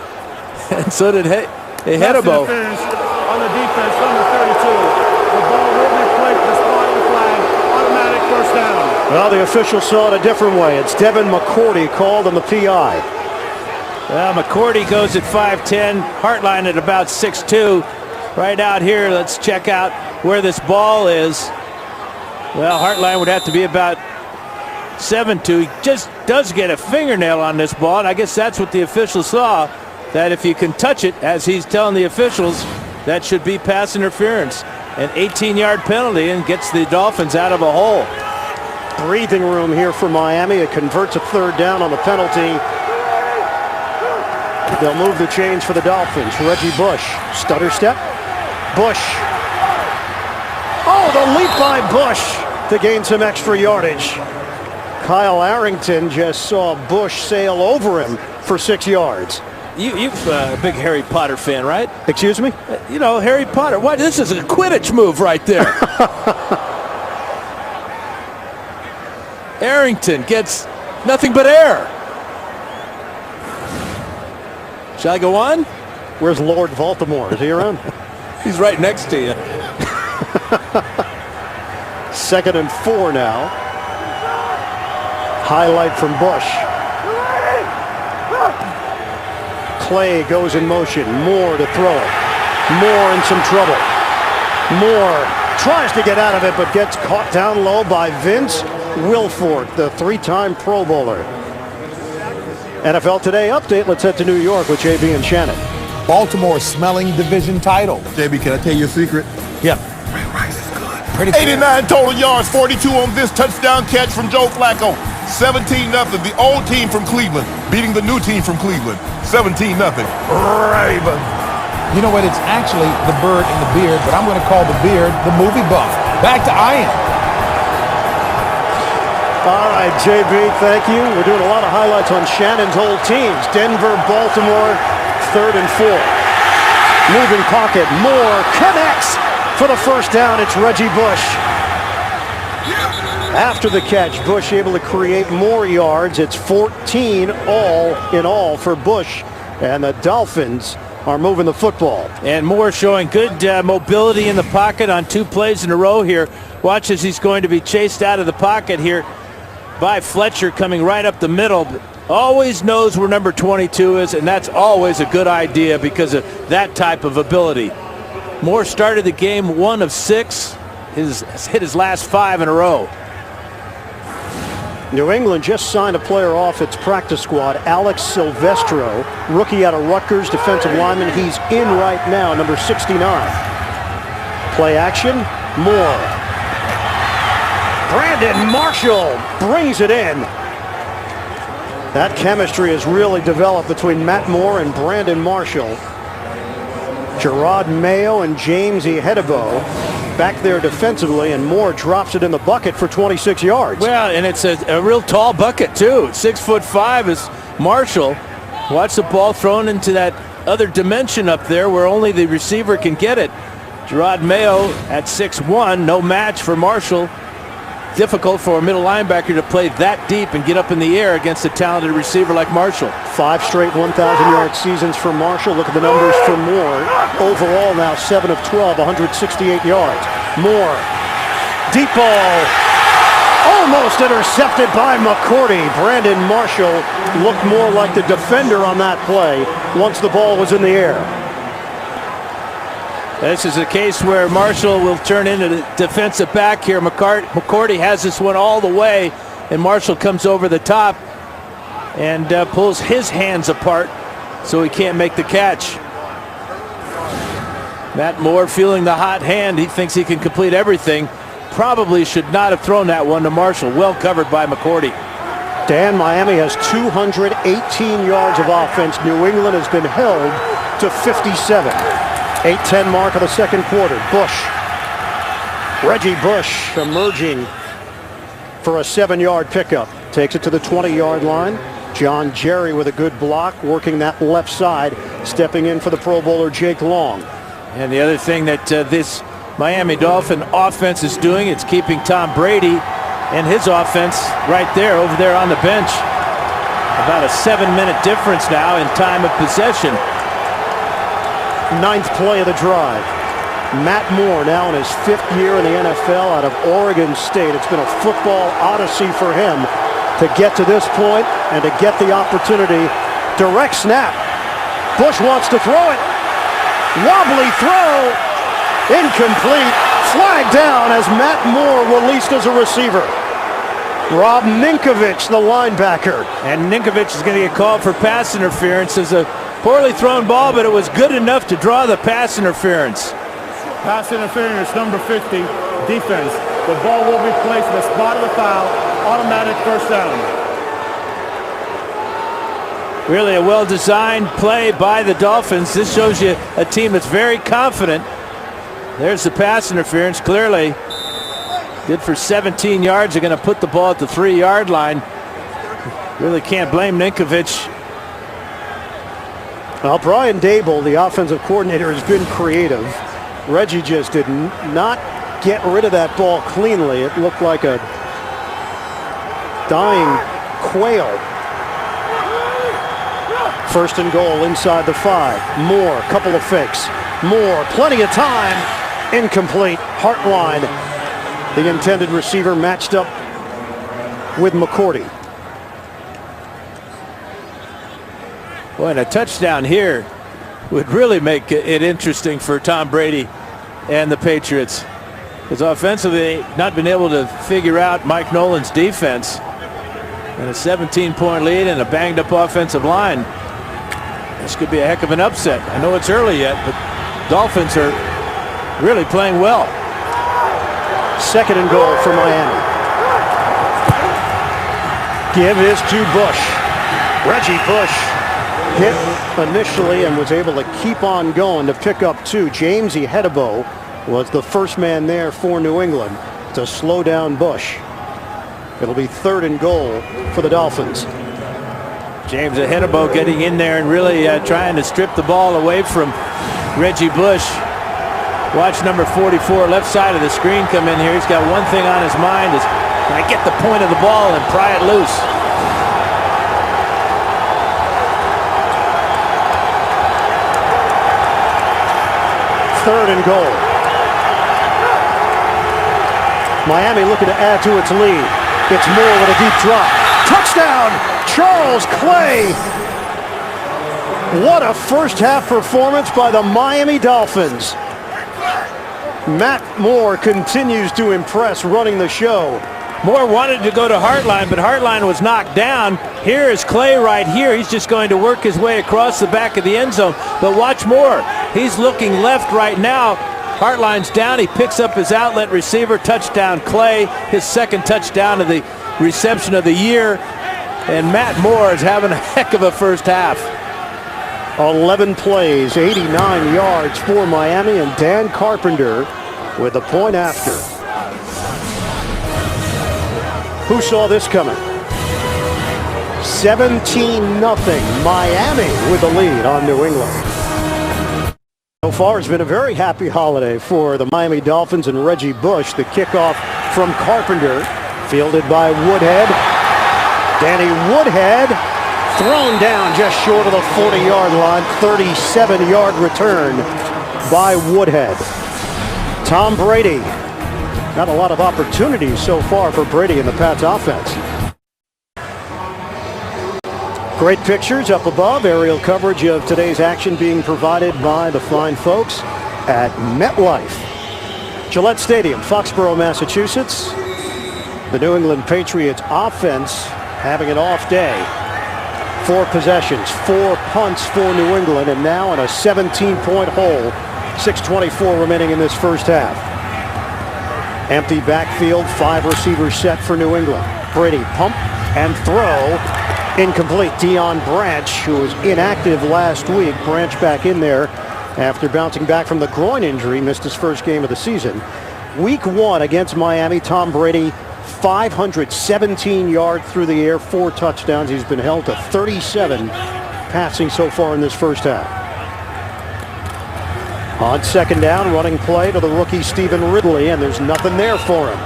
and so did Hedebo. On the defense, number 32. The ball will be played despite the flag. Automatic first down. Well, the official saw it a different way. It's Devin McCourty called on the PI. Well, McCourty goes at 5'10", Hartline at about 6'2". Right out here, let's check out where this ball is. Well, Hartline would have to be about 7'2". He just does get a fingernail on this ball, and I guess that's what the official saw, that if you can touch it, as he's telling the officials, that should be pass interference. An 18-yard penalty and gets the Dolphins out of a hole. Breathing room here for Miami. It converts a third down on the penalty. They'll move the chains for the Dolphins. Reggie Bush, stutter step. Bush. Oh, the leap by Bush to gain some extra yardage. Kyle Arrington just saw Bush sail over him for 6 yards. You're a big Harry Potter fan, right? Excuse me? You know, Harry Potter. What? This is a Quidditch move right there. Arrington gets nothing but air. Shall I go on? Where's Lord Baltimore? Is he around? He's right next to you. 2nd and 4 now. Highlight from Bush. Clay goes in motion. Moore to throw it. Moore in some trouble. Moore tries to get out of it, but gets caught down low by Vince Wilfork, the 3-time Pro Bowler. NFL Today update. Let's head to New York with JB and Shannon. Baltimore smelling division title. JB, can I tell you a secret? Yeah. Ray Rice is good. Pretty good. 89 total yards, 42 on this touchdown catch from Joe Flacco. 17-0. The old team from Cleveland beating the new team from Cleveland. 17-0. Ravens. You know what? It's actually the bird and the beard, but I'm going to call the beard the movie buff. Back to Ian. All right, JB, thank you. We're doing a lot of highlights on Shannon's old teams. Denver, Baltimore, 3rd and 4. Moving pocket. Moore connects for the first down. It's Reggie Bush. After the catch, Bush able to create more yards. It's 14 all in all for Bush. And the Dolphins are moving the football. And Moore showing good mobility in the pocket on 2 plays in a row here. Watch as he's going to be chased out of the pocket here by Fletcher coming right up the middle. Always knows where number 22 is, and that's always a good idea because of that type of ability. Moore started the game 1 of 6. He's hit his last 5 in a row. New England just signed a player off its practice squad, Alex Silvestro, rookie out of Rutgers, defensive lineman. He's in right now, number 69. Play action, Moore. Brandon Marshall brings it in. That chemistry has really developed between Matt Moore and Brandon Marshall. Gerard Mayo and James Hedebo back there defensively, and Moore drops it in the bucket for 26 yards. Well, and it's a real tall bucket too. 6'5" is Marshall. Watch the ball thrown into that other dimension up there where only the receiver can get it. Gerard Mayo at 6'1", no match for Marshall. Difficult for a middle linebacker to play that deep and get up in the air against a talented receiver like Marshall. 5 straight 1,000-yard seasons for Marshall. Look at the numbers for Moore. Overall now 7 of 12, 168 yards. Moore, deep ball, almost intercepted by McCourty. Brandon Marshall looked more like the defender on that play once the ball was in the air. This is a case where Marshall will turn into the defensive back here. McCourty has this one all the way, and Marshall comes over the top and pulls his hands apart so he can't make the catch. Matt Moore feeling the hot hand. He thinks he can complete everything. Probably should not have thrown that one to Marshall. Well covered by McCourty. Dan, Miami has 218 yards of offense. New England has been held to 57. 8:10 mark of the second quarter. Bush. Reggie Bush emerging for a 7-yard pickup. Takes it to the 20-yard line. John Jerry with a good block, working that left side, stepping in for the Pro Bowler Jake Long. And the other thing that this Miami Dolphin offense is doing, it's keeping Tom Brady and his offense right there, over there on the bench. About a 7-minute difference now in time of possession. 9th play of the drive. Matt Moore now in his 5th year in the NFL out of Oregon State. It's been a football odyssey for him to get to this point and to get the opportunity. Direct snap. Bush wants to throw it. Wobbly throw. Incomplete. Flag down as Matt Moore released as a receiver. Rob Ninkovich, the linebacker. And Ninkovich is going to get called for pass interference. It's a poorly thrown ball, but it was good enough to draw the pass interference. Pass interference, number 50, defense. The ball will be placed in the spot of the foul. Automatic first down. Really a well-designed play by the Dolphins. This shows you a team that's very confident. There's the pass interference, clearly. Good for 17 yards. They're going to put the ball at the 3-yard line. Really can't blame Ninkovich. Well, Brian Dable, the offensive coordinator, has been creative. Reggie just did not get rid of that ball cleanly. It looked like a dying quail. 1st and goal inside the 5. Moore, couple of fakes. Moore, plenty of time. Incomplete. Hartline, the intended receiver, matched up with McCourty. Boy, and a touchdown here would really make it interesting for Tom Brady and the Patriots. Because offensively, not been able to figure out Mike Nolan's defense. And a 17-point lead and a banged-up offensive line. This could be a heck of an upset. I know it's early yet, but Dolphins are really playing well. 2nd and goal for Miami. Give this to Bush. Reggie Bush hit initially and was able to keep on going to pick up 2. James Ihedebo was the first man there for New England to slow down Bush. It'll be 3rd and goal for the Dolphins. James Ihedebo getting in there and really trying to strip the ball away from Reggie Bush. Watch number 44, left side of the screen, come in here. He's got one thing on his mind is, can I get the point of the ball and pry it loose? Third and goal. Miami looking to add to its lead. It's Moore with a deep drop. Touchdown, Charles Clay. What a first half performance by the Miami Dolphins. Matt Moore continues to impress running the show. Moore wanted to go to Hartline, but Hartline was knocked down. Here is Clay right here. He's just going to work his way across the back of the end zone. But watch Moore. He's looking left right now. Hartline's down. He picks up his outlet receiver. Touchdown Clay. His 2nd touchdown of the reception of the year. And Matt Moore is having a heck of a first half. 11 plays, 89 yards for Miami, and Dan Carpenter with the point after. Who saw this coming? 17-0 Miami with the lead on New England. So far, it's been a very happy holiday for the Miami Dolphins and Reggie Bush. The kickoff from Carpenter, fielded by Woodhead. Danny Woodhead thrown down just short of the 40-yard line. 37-yard return by Woodhead. Tom Brady. Not a lot of opportunities so far for Brady in the Pats offense. Great pictures up above. Aerial coverage of today's action being provided by the fine folks at MetLife. Gillette Stadium, Foxborough, Massachusetts. The New England Patriots offense having an off day. 4 possessions, 4 punts for New England, and now in a 17-point hole. 6:24 remaining in this first half. Empty backfield, 5 receivers set for New England. Brady pump and throw. Incomplete. Deion Branch, who was inactive last week. Branch back in there after bouncing back from the groin injury. Missed his first game of the season. Week 1 against Miami, Tom Brady 517 yards through the air, 4 touchdowns. He's been held to 37 passing so far in this first half. On second down, running play to the rookie Stephen Ridley, and there's nothing there for him.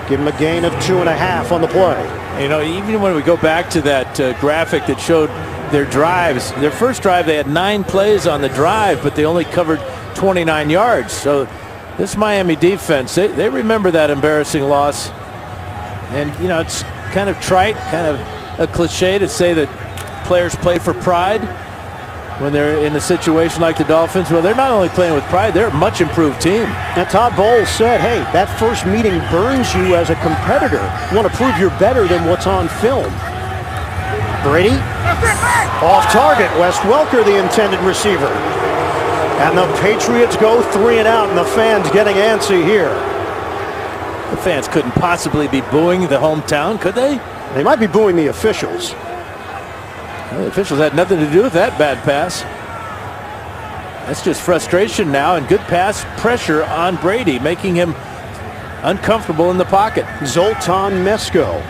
Give him a gain of 2.5 on the play. You know, even when we go back to that graphic that showed their drives, their first drive, they had 9 plays on the drive, but they only covered 29 yards. So this Miami defense, they remember that embarrassing loss. And, you know, it's kind of trite, kind of a cliche to say that players play for pride when they're in a situation like the Dolphins. Well, they're not only playing with pride, they're a much improved team. And Todd Bowles said, hey, that first meeting burns you as a competitor. You want to prove you're better than what's on film. Brady, off target. Wes Welker, the intended receiver. And the Patriots go 3 and out, and the fans getting antsy here. The fans couldn't possibly be booing the hometown, could they? They might be booing the officials. Well, the officials had nothing to do with that bad pass. That's just frustration now, and good pass pressure on Brady, making him uncomfortable in the pocket. Zoltan Mesko.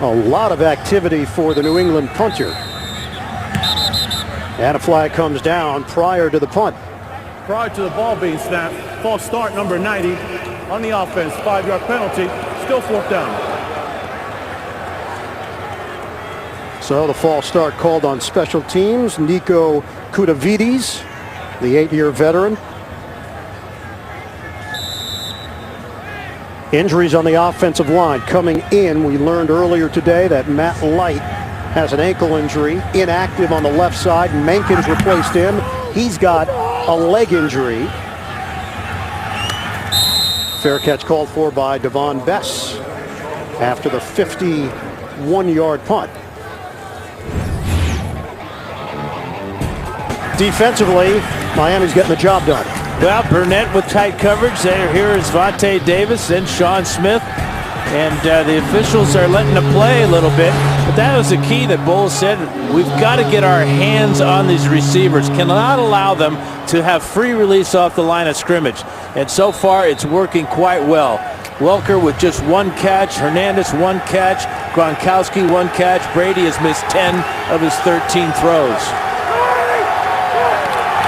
A lot of activity for the New England punter. And a flag comes down prior to the punt. Prior to the ball being snapped, false start number 90 on the offense, 5-yard penalty, still 4th down. So the false start called on special teams. Nico Kudavides, the 8-year veteran. Injuries on the offensive line coming in. We learned earlier today that Matt Light has an ankle injury, inactive on the left side. Menken's replaced him. He's got a leg injury. Fair catch called for by Devon Bess after the 51-yard punt. Defensively, Miami's getting the job done. Well, Burnett with tight coverage. Here is Vontae Davis, then Sean Smith. And the officials are letting them play a little bit. But that was the key that Bowles said. We've got to get our hands on these receivers. Cannot allow them to have free release off the line of scrimmage. And so far, it's working quite well. Welker with just 1 catch. Hernandez 1 catch. Gronkowski 1 catch. Brady has missed 10 of his 13 throws.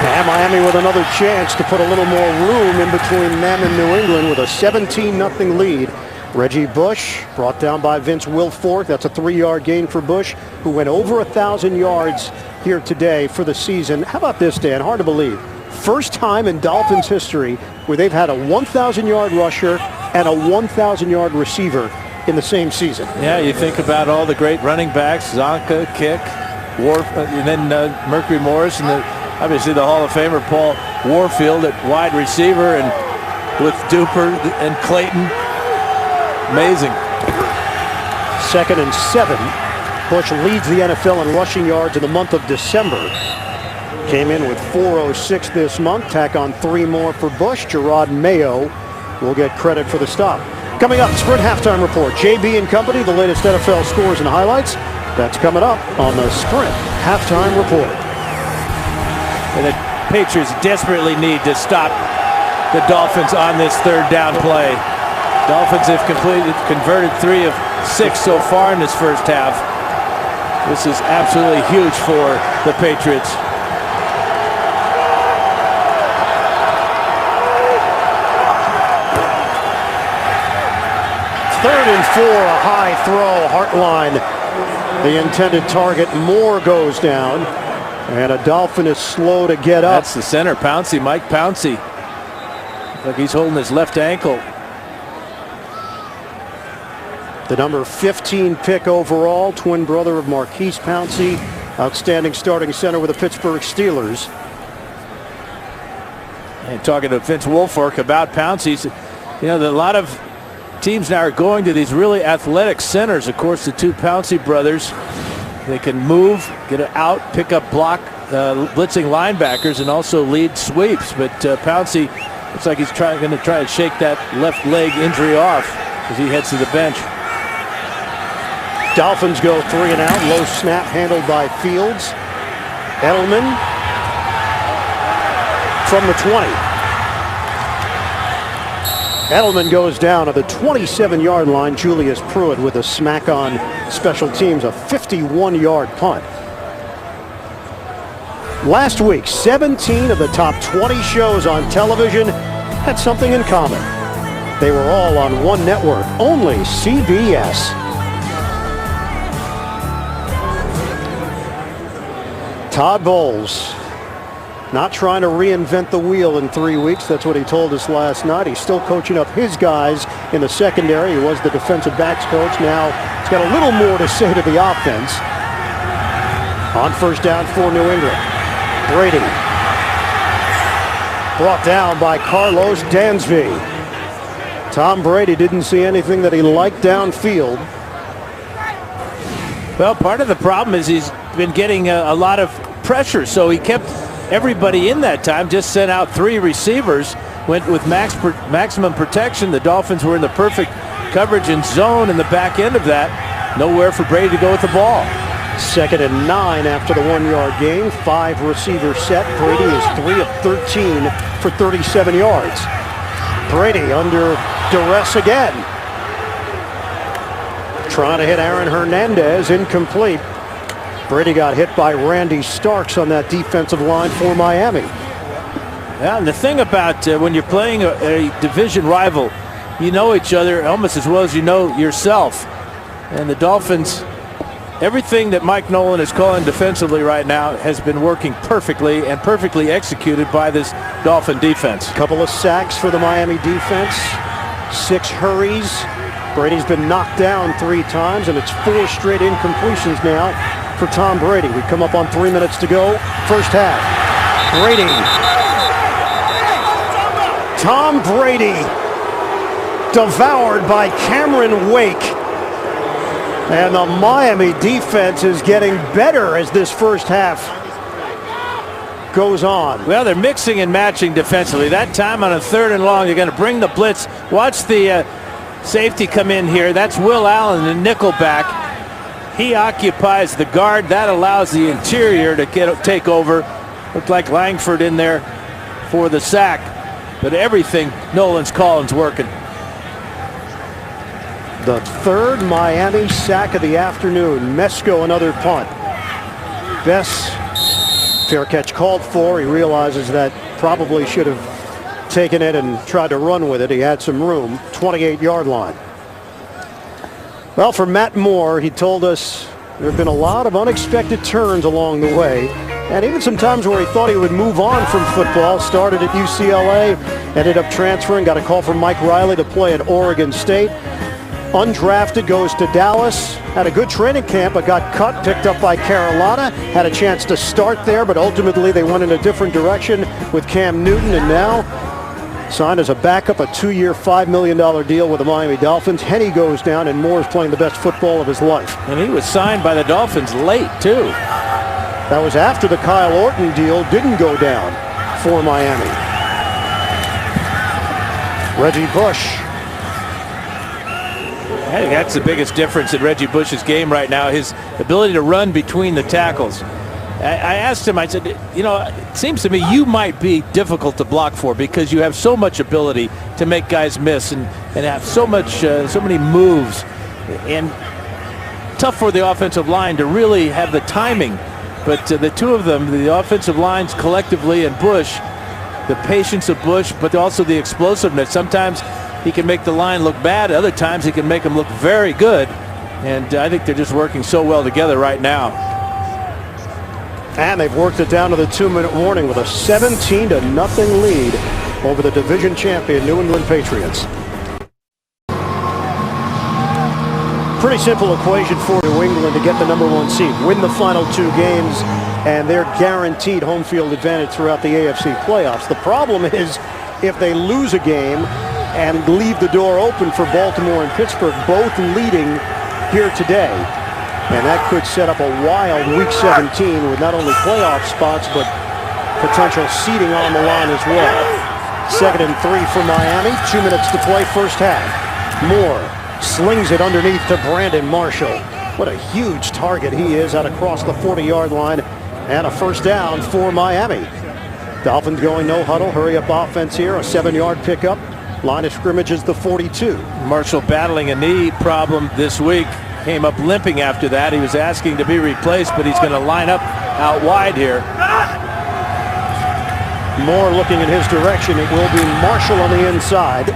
And Miami with another chance to put a little more room in between them and New England with a 17-0 lead. Reggie Bush brought down by Vince Wilfork. That's a 3-yard gain for Bush, who went over 1,000 yards here today for the season. How about this, Dan? Hard to believe. First time in Dolphins history where they've had a 1,000-yard rusher and a 1,000-yard receiver in the same season. Yeah, you think about all the great running backs, Zonka, Kick, and then Mercury Morris, and obviously the Hall of Famer Paul Warfield at wide receiver, and with Duper and Clayton. Amazing. 2nd and 7. Bush leads the NFL in rushing yards in the month of December. Came in with 406 this month. Tack on 3 more for Bush. Gerard Mayo will get credit for the stop. Coming up, Sprint Halftime Report. JB and Company, the latest NFL scores and highlights. That's coming up on the Sprint Halftime Report. And the Patriots desperately need to stop the Dolphins on this 3rd down play. Dolphins have converted 3 of 6 so far in this first half. This is absolutely huge for the Patriots. Third and 4, a high throw, Hartline. The intended target. Moore goes down. And a Dolphin is slow to get up. That's the center, Pouncey, Mike Pouncey. Like he's holding his left ankle. The number 15 pick overall, twin brother of Marquise Pouncey, outstanding starting center with the Pittsburgh Steelers. And talking to Vince Wilfork about Pouncey, you know, a lot of teams now are going to these really athletic centers. Of course, the 2 Pouncey brothers, they can move, get out, pick up block, blitzing linebackers, and also lead sweeps. But Pouncey looks like he's going to try to shake that left leg injury off as he heads to the bench. Dolphins go 3 and out. Low snap handled by Fields. Edelman from the 20. Edelman goes down to the 27-yard line. Julius Pruitt with a smack on special teams, a 51-yard punt. Last week, 17 of the top 20 shows on television had something in common. They were all on one network, only CBS. Todd Bowles not trying to reinvent the wheel in 3 weeks. That's what he told us last night. He's still coaching up his guys in the secondary. He was the defensive backs coach. Now he's got a little more to say to the offense. On first down for New England. Brady. Brought down by Carlos Dansby. Tom Brady didn't see anything that he liked downfield. Well, part of the problem is he's been getting a lot of pressure, so he kept everybody in that time, just sent out 3 receivers, went with maximum protection. The Dolphins were in the perfect coverage and zone in the back end of that. Nowhere for Brady to go with the ball. 2nd and 9 after the 1-yard gain. 5 receiver set. Brady is 3 of 13 for 37 yards. Brady under duress again. Trying to hit Aaron Hernandez, incomplete. Brady got hit by Randy Starks on that defensive line for Miami. Yeah, and the thing about when you're playing a division rival, you know each other almost as well as you know yourself. And the Dolphins, everything that Mike Nolan is calling defensively right now has been working perfectly and perfectly executed by this Dolphin defense. Couple of sacks for the Miami defense. 6 hurries. Brady's been knocked down 3 times, and it's 4 straight incompletions now for Tom Brady. We come up on 3 minutes to go. First half. Brady. Tom Brady devoured by Cameron Wake. And the Miami defense is getting better as this first half goes on. Well, they're mixing and matching defensively. That time on a 3rd and long, they're going to bring the blitz. Watch the safety come in here. That's Will Allen, the nickel back. He occupies the guard. That allows the interior to take over. Looked like Langford in there for the sack. But everything Nolan's calling's working. The 3rd Miami sack of the afternoon. Mesko another punt. Bess, fair catch called for. He realizes that probably should have taken it and tried to run with it. He had some room. 28-yard line. Well, for Matt Moore, he told us there have been a lot of unexpected turns along the way. And even some times where he thought he would move on from football. Started at UCLA, ended up transferring, got a call from Mike Riley to play at Oregon State. Undrafted, goes to Dallas, had a good training camp, but got cut, picked up by Carolina. Had a chance to start there, but ultimately they went in a different direction with Cam Newton, and now signed as a backup, a 2-year, $5 million deal with the Miami Dolphins. Henne goes down, and Moore's playing the best football of his life. And he was signed by the Dolphins late, too. That was after the Kyle Orton deal didn't go down for Miami. Reggie Bush. I think that's the biggest difference in Reggie Bush's game right now, his ability to run between the tackles. I asked him, I said, you know, it seems to me you might be difficult to block for because you have so much ability to make guys miss and have so many moves, and tough for the offensive line to really have the timing. But the two of them, the offensive lines collectively, and Bush, the patience of Bush, but also the explosiveness. Sometimes he can make the line look bad. Other times he can make them look very good. And I think they're just working so well together right now. And they've worked it down to the 2-minute warning with a 17-0 lead over the division champion New England Patriots. Pretty simple equation for New England to get the #1 seed, win the final 2 games, and they're guaranteed home field advantage throughout the AFC playoffs. The problem is if they lose a game and leave the door open for Baltimore and Pittsburgh, both leading here today. And that could set up a wild Week 17 with not only playoff spots, but potential seeding on the line as well. 2nd and 3 for Miami. 2 minutes to play, first half. Moore slings it underneath to Brandon Marshall. What a huge target he is out across the 40-yard line. And a first down for Miami. Dolphins going no huddle, hurry up offense here. A 7-yard pickup. Line of scrimmage is the 42. Marshall battling a knee problem this week. Came up limping after that. He was asking to be replaced, but he's going to line up out wide here. Moore looking in his direction. It will be Marshall on the inside.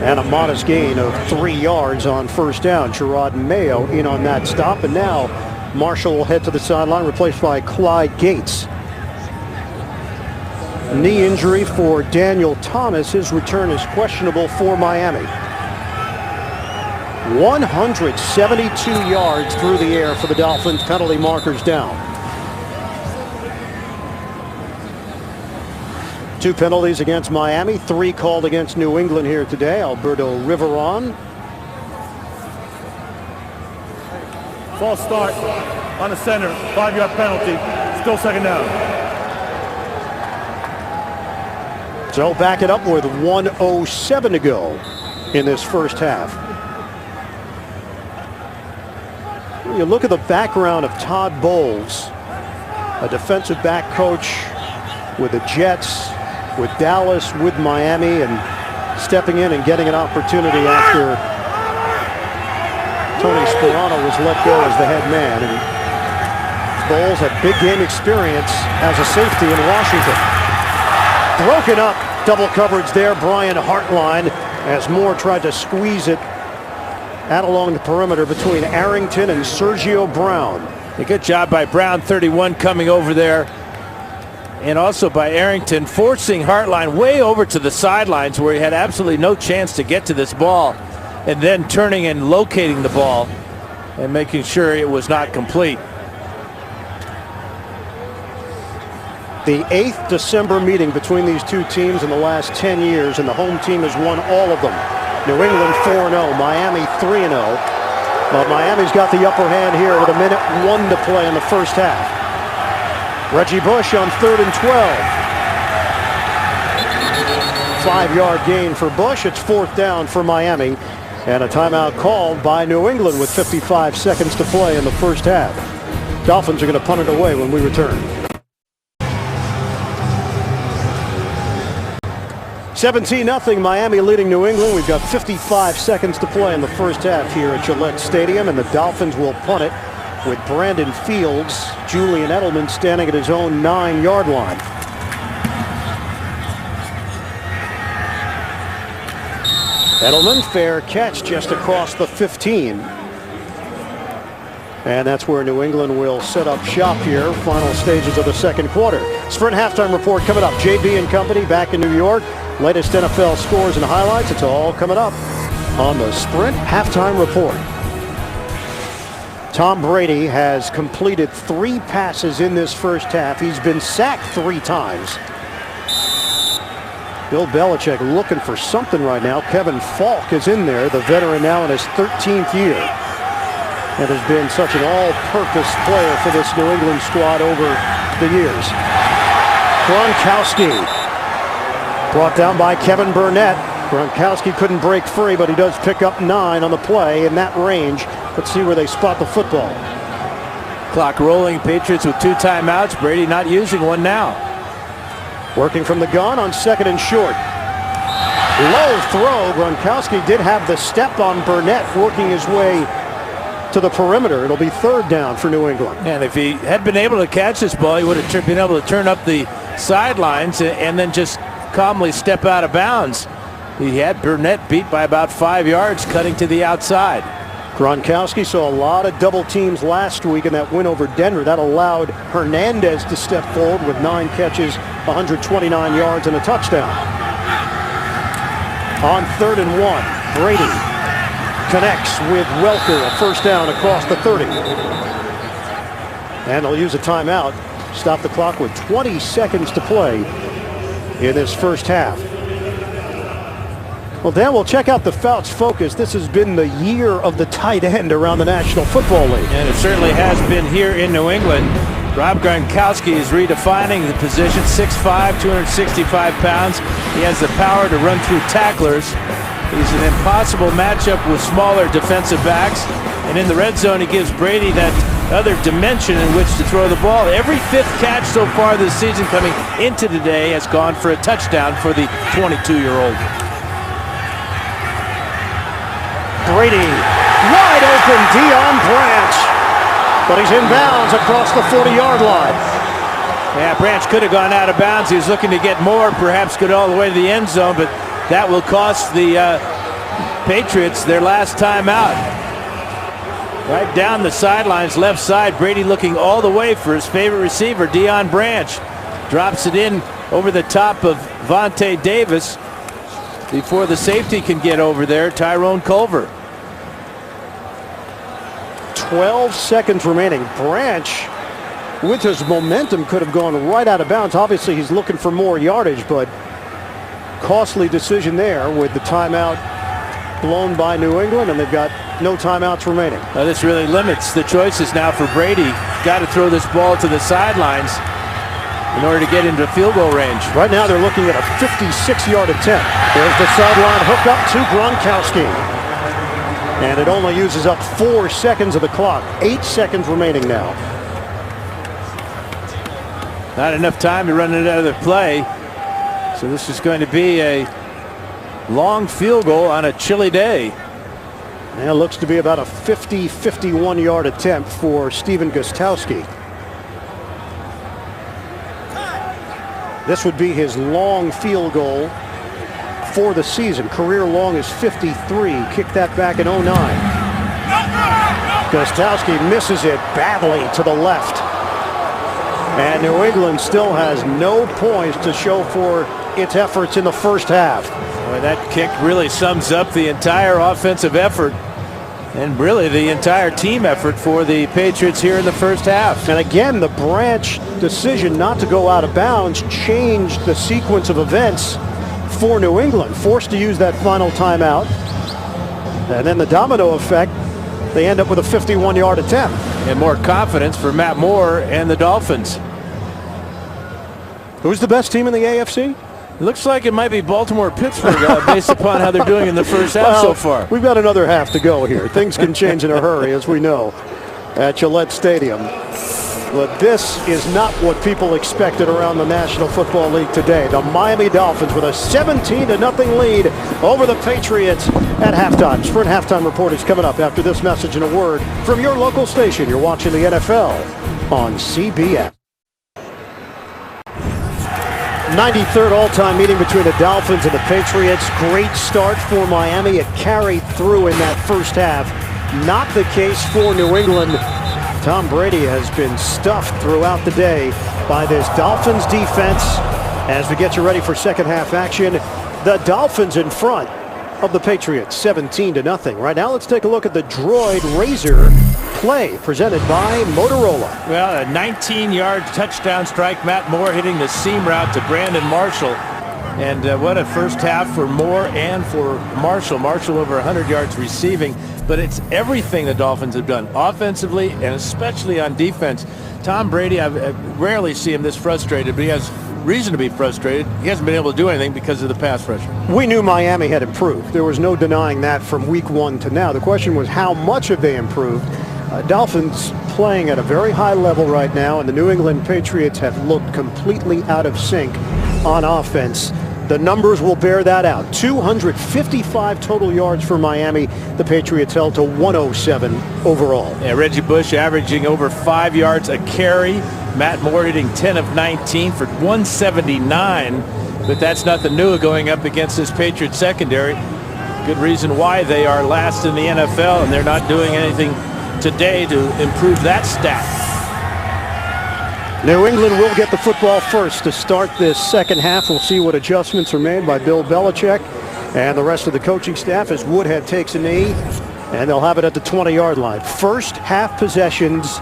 And a modest gain of 3 yards on first down. Sherrod Mayo in on that stop. And now Marshall will head to the sideline, replaced by Clyde Gates. Knee injury for Daniel Thomas. His return is questionable for Miami. 172 yards through the air for the Dolphins. Penalty markers down. 2 penalties against Miami, 3 called against New England here today. Alberto Riveron. False start on the center, 5-yard penalty, still second down. So back it up with 1:07 to go in this first half. You look at the background of Todd Bowles, a defensive back coach with the Jets, with Dallas, with Miami, and stepping in and getting an opportunity after Tony Sperano was let go as the head man. And Bowles had big game experience as a safety in Washington. Broken up, double coverage there. Brian Hartline as Moore tried to squeeze it out along the perimeter between Arrington and Sergio Brown. A good job by Brown, 31, coming over there. And also by Arrington, forcing Hartline way over to the sidelines where he had absolutely no chance to get to this ball, and then turning and locating the ball and making sure it was not complete. The 8th December meeting between these two teams in the last 10 years, and the home team has won all of them. New England 4-0, Miami 3-0. But Miami's got the upper hand here with 1:01 to play in the first half. Reggie Bush on 3rd and 12. 5-yard gain for Bush. It's 4th down for Miami. And a timeout called by New England with 55 seconds to play in the first half. Dolphins are going to punt it away when we return. 17-0 Miami leading New England. We've got 55 seconds to play in the first half here at Gillette Stadium, and the Dolphins will punt it with Brandon Fields, Julian Edelman standing at his own 9-yard line. Edelman, fair catch just across the 15. And that's where New England will set up shop here. Final stages of the second quarter. Sprint halftime report coming up. JB and company back in New York. Latest NFL scores and highlights. It's all coming up on the Sprint halftime report. Tom Brady has completed 3 passes in this first half. He's been sacked 3 times. Bill Belichick looking for something right now. Kevin Falk is in there, the veteran now in his 13th year. And has been such an all-purpose player for this New England squad over the years. Gronkowski brought down by Kevin Burnett. Gronkowski couldn't break free, but he does pick up 9 on the play in that range. Let's see where they spot the football. Clock rolling. Patriots with 2 timeouts. Brady not using one now. Working from the gun on 2nd and short. Low throw. Gronkowski did have the step on Burnett, working his way to the perimeter. It'll be 3rd down for New England. And if he had been able to catch this ball, he would have been able to turn up the sidelines and then just calmly step out of bounds. He had Burnett beat by about 5 yards, cutting to the outside. Gronkowski saw a lot of double teams last week in that win over Denver. That allowed Hernandez to step forward with 9 catches, 129 yards, and a touchdown. On 3rd and 1, Brady connects with Welker, a first down across the 30. And they'll use a timeout. Stop the clock with 20 seconds to play in this first half. Well, Dan, we'll check out the Fouts Focus. This has been the year of the tight end around the National Football League. And it certainly has been here in New England. Rob Gronkowski is redefining the position. 6'5", 265 pounds. He has the power to run through tacklers. He's an impossible matchup with smaller defensive backs. And in the red zone, he gives Brady that other dimension in which to throw the ball. Every fifth catch so far this season coming into today has gone for a touchdown for the 22-year-old. Brady, wide open, Deion Branch. But he's inbounds across the 40-yard line. Yeah, Branch could have gone out of bounds. He was looking to get more, perhaps get all the way to the end zone, but that will cost the Patriots their last time out. Right down the sidelines, left side, Brady looking all the way for his favorite receiver, Deion Branch. Drops it in over the top of Vontae Davis before the safety can get over there, Tyrone Culver. 12 seconds remaining. Branch, with his momentum, could have gone right out of bounds. Obviously, he's looking for more yardage, but costly decision there with the timeout blown by New England, and they've got no timeouts remaining. Well, this really limits the choices now for Brady. Got to throw this ball to the sidelines in order to get into field goal range. Right now, they're looking at a 56-yard attempt. There's the sideline hook up to Gronkowski. And it only uses up 4 seconds of the clock. 8 seconds remaining now. Not enough time to run another play. So this is going to be a long field goal on a chilly day. And it looks to be about a 51-yard attempt for Stephen Gostkowski. This would be his long field goal for the season. Career long is 53. Kicked that back in 09. Gostkowski misses it badly to the left. And New England still has no points to show for its efforts in the first half. Boy, that kick really sums up the entire offensive effort and really the entire team effort for the Patriots here in the first half. And again, the Branch decision not to go out of bounds changed the sequence of events for New England. Forced to use that final timeout. And then the domino effect, they end up with a 51-yard attempt. And more confidence for Matt Moore and the Dolphins. Who's the best team in the AFC? It looks like it might be Baltimore or Pittsburgh based upon how they're doing in the first half so far. We've got another half to go here. Things can change in a hurry, as we know, at Gillette Stadium. But this is not what people expected around the National Football League today. The Miami Dolphins with a 17-0 lead over the Patriots at halftime. Sprint Halftime Report is coming up after this message and a word from your local station. You're watching the NFL on CBS. 93rd all-time meeting between the Dolphins and the Patriots. Great start for Miami. It carried through in that first half. Not the case for New England. Tom Brady has been stuffed throughout the day by this Dolphins defense. As we get you ready for second half action, the Dolphins in front of the Patriots, 17-0. Right now, let's take a look at the Droid Razor play presented by Motorola. Well, a 19-yard touchdown strike. Matt Moore hitting the seam route to Brandon Marshall. And what a first half for Moore and for Marshall. Marshall over 100 yards receiving. But it's everything the Dolphins have done offensively and especially on defense. Tom Brady, I rarely see him this frustrated, but he has reason to be frustrated. He hasn't been able to do anything because of the pass pressure. We knew Miami had improved. There was no denying that from week one to now. The question was, how much have they improved? Dolphins playing at a very high level right now, and the New England Patriots have looked completely out of sync on offense. The numbers will bear that out. 255 total yards for Miami. The Patriots held to 107 overall. Yeah, Reggie Bush averaging over 5 yards a carry. Matt Moore hitting 10 of 19 for 179. But that's nothing new going up against this Patriots secondary. Good reason why they are last in the NFL, and they're not doing anything today to improve that stat. New England will get the football first to start this second half. We'll see what adjustments are made by Bill Belichick and the rest of the coaching staff as Woodhead takes a knee, and they'll have it at the 20-yard line. First half possessions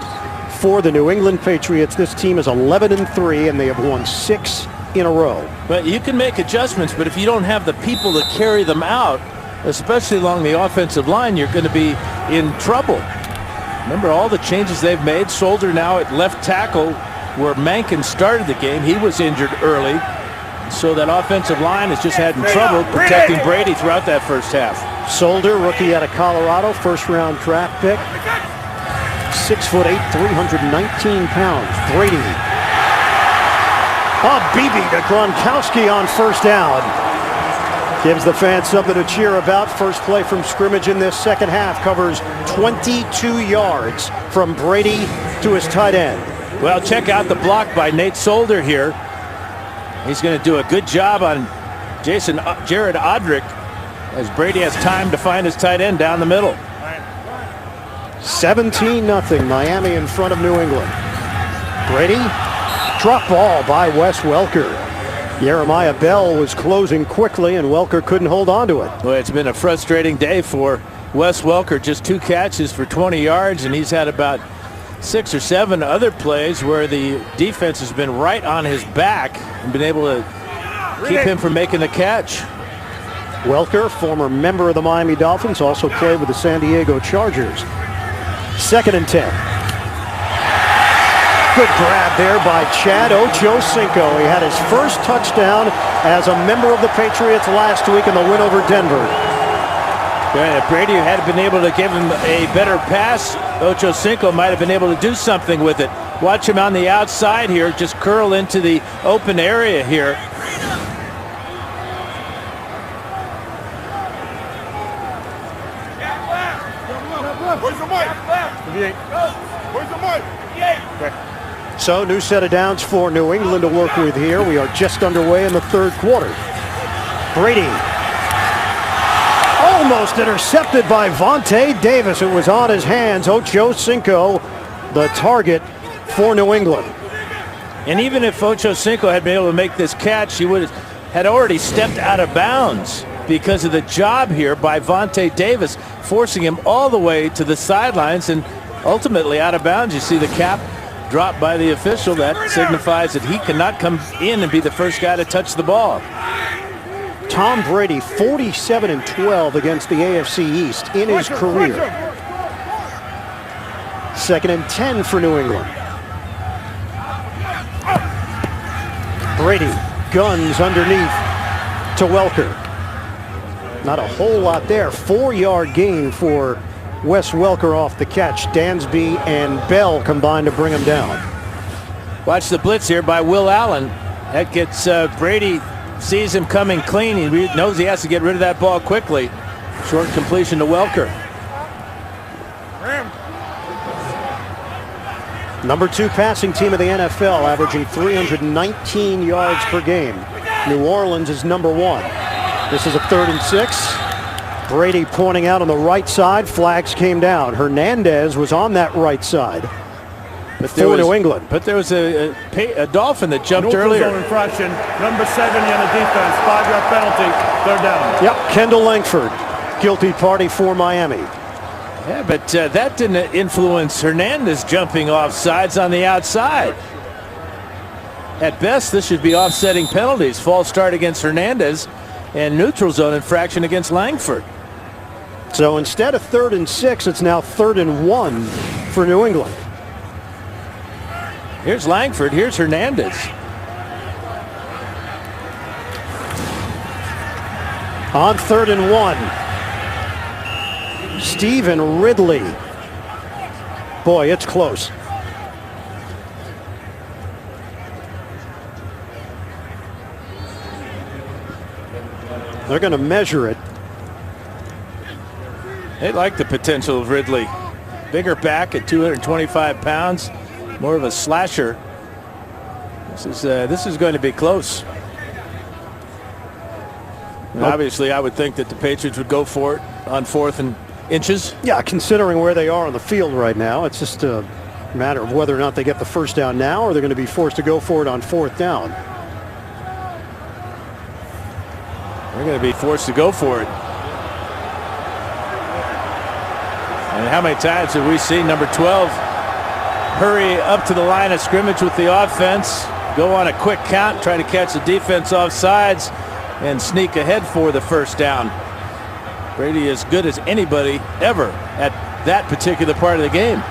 for the New England Patriots. This team is 11-3, and they have won 6 in a row. But you can make adjustments, but if you don't have the people to carry them out, especially along the offensive line, you're going to be in trouble. Remember all the changes they've made. Solder now at left tackle, where Mankin started the game. He was injured early. So that offensive line has just had trouble protecting Brady throughout that first half. Solder, rookie out of Colorado, first-round draft pick. 6'8", 319 pounds. Brady. A BB to Gronkowski on first down. Gives the fans something to cheer about. First play from scrimmage in this second half covers 22 yards from Brady to his tight end. Well, check out the block by Nate Solder here. He's going to do a good job on Jared Odrick as Brady has time to find his tight end down the middle. 17-0 Miami in front of New England. Brady, drop ball by Wes Welker. Jeremiah Bell was closing quickly and Welker couldn't hold on to it. Well, it's been a frustrating day for Wes Welker. Just 2 catches for 20 yards, and he's had about 6 or 7 other plays where the defense has been right on his back and been able to keep him from making the catch. Welker, former member of the Miami Dolphins, also played with the San Diego Chargers. 2nd and 10. Good grab there by Chad Ochocinco. He had his first touchdown as a member of the Patriots last week in the win over Denver. Yeah, if Brady had been able to give him a better pass, Ochocinco might have been able to do something with it. Watch him on the outside here, just curl into the open area here. Where's the mic? Where's the mic? So, new set of downs for New England to work with here. We are just underway in the third quarter. Brady. Almost intercepted by Vontae Davis. It was on his hands. Ochocinco, the target for New England. And even if Ochocinco had been able to make this catch, he had already stepped out of bounds because of the job here by Vontae Davis, forcing him all the way to the sidelines and ultimately out of bounds. You see the cap drop by the official. That signifies that he cannot come in and be the first guy to touch the ball. Tom Brady, 47-12 against the AFC East in his career. 2nd and 10 for New England. Brady guns underneath to Welker. Not a whole lot there. 4-yard gain for Wes Welker off the catch. Dansby and Bell combined to bring him down. Watch the blitz here by Will Allen. That gets Brady, sees him coming clean. He knows he has to get rid of that ball quickly. Short completion to Welker. Number 2 passing team of the NFL, averaging 319 yards per game. New Orleans is number 1. This is a 3rd and 6. Brady pointing out on the right side. Flags came down. Hernandez was on that right side for New England. But there was a Dolphin that jumped earlier. Zone infraction. Number 70 on the defense. 5-yard penalty. 3rd down. Yep, Kendall Langford. Guilty party for Miami. Yeah, but that didn't influence Hernandez jumping off sides on the outside. At best, this should be offsetting penalties. False start against Hernandez and neutral zone infraction against Langford. So instead of 3rd and 6, it's now 3rd and 1 for New England. Here's Langford. Here's Hernandez. On 3rd and 1. Stephen Ridley. Boy, it's close. They're going to measure it. They like the potential of Ridley. Bigger back at 225 pounds. More of a slasher. This is going to be close. And obviously, I would think that the Patriots would go for it on 4th and inches. Yeah, considering where they are on the field right now, it's just a matter of whether or not they get the first down now or they're going to be forced to go for it on 4th down. They're going to be forced to go for it. And how many times have we seen number 12 hurry up to the line of scrimmage with the offense, go on a quick count, try to catch the defense off sides, and sneak ahead for the first down. Brady is good as anybody ever at that particular part of the game.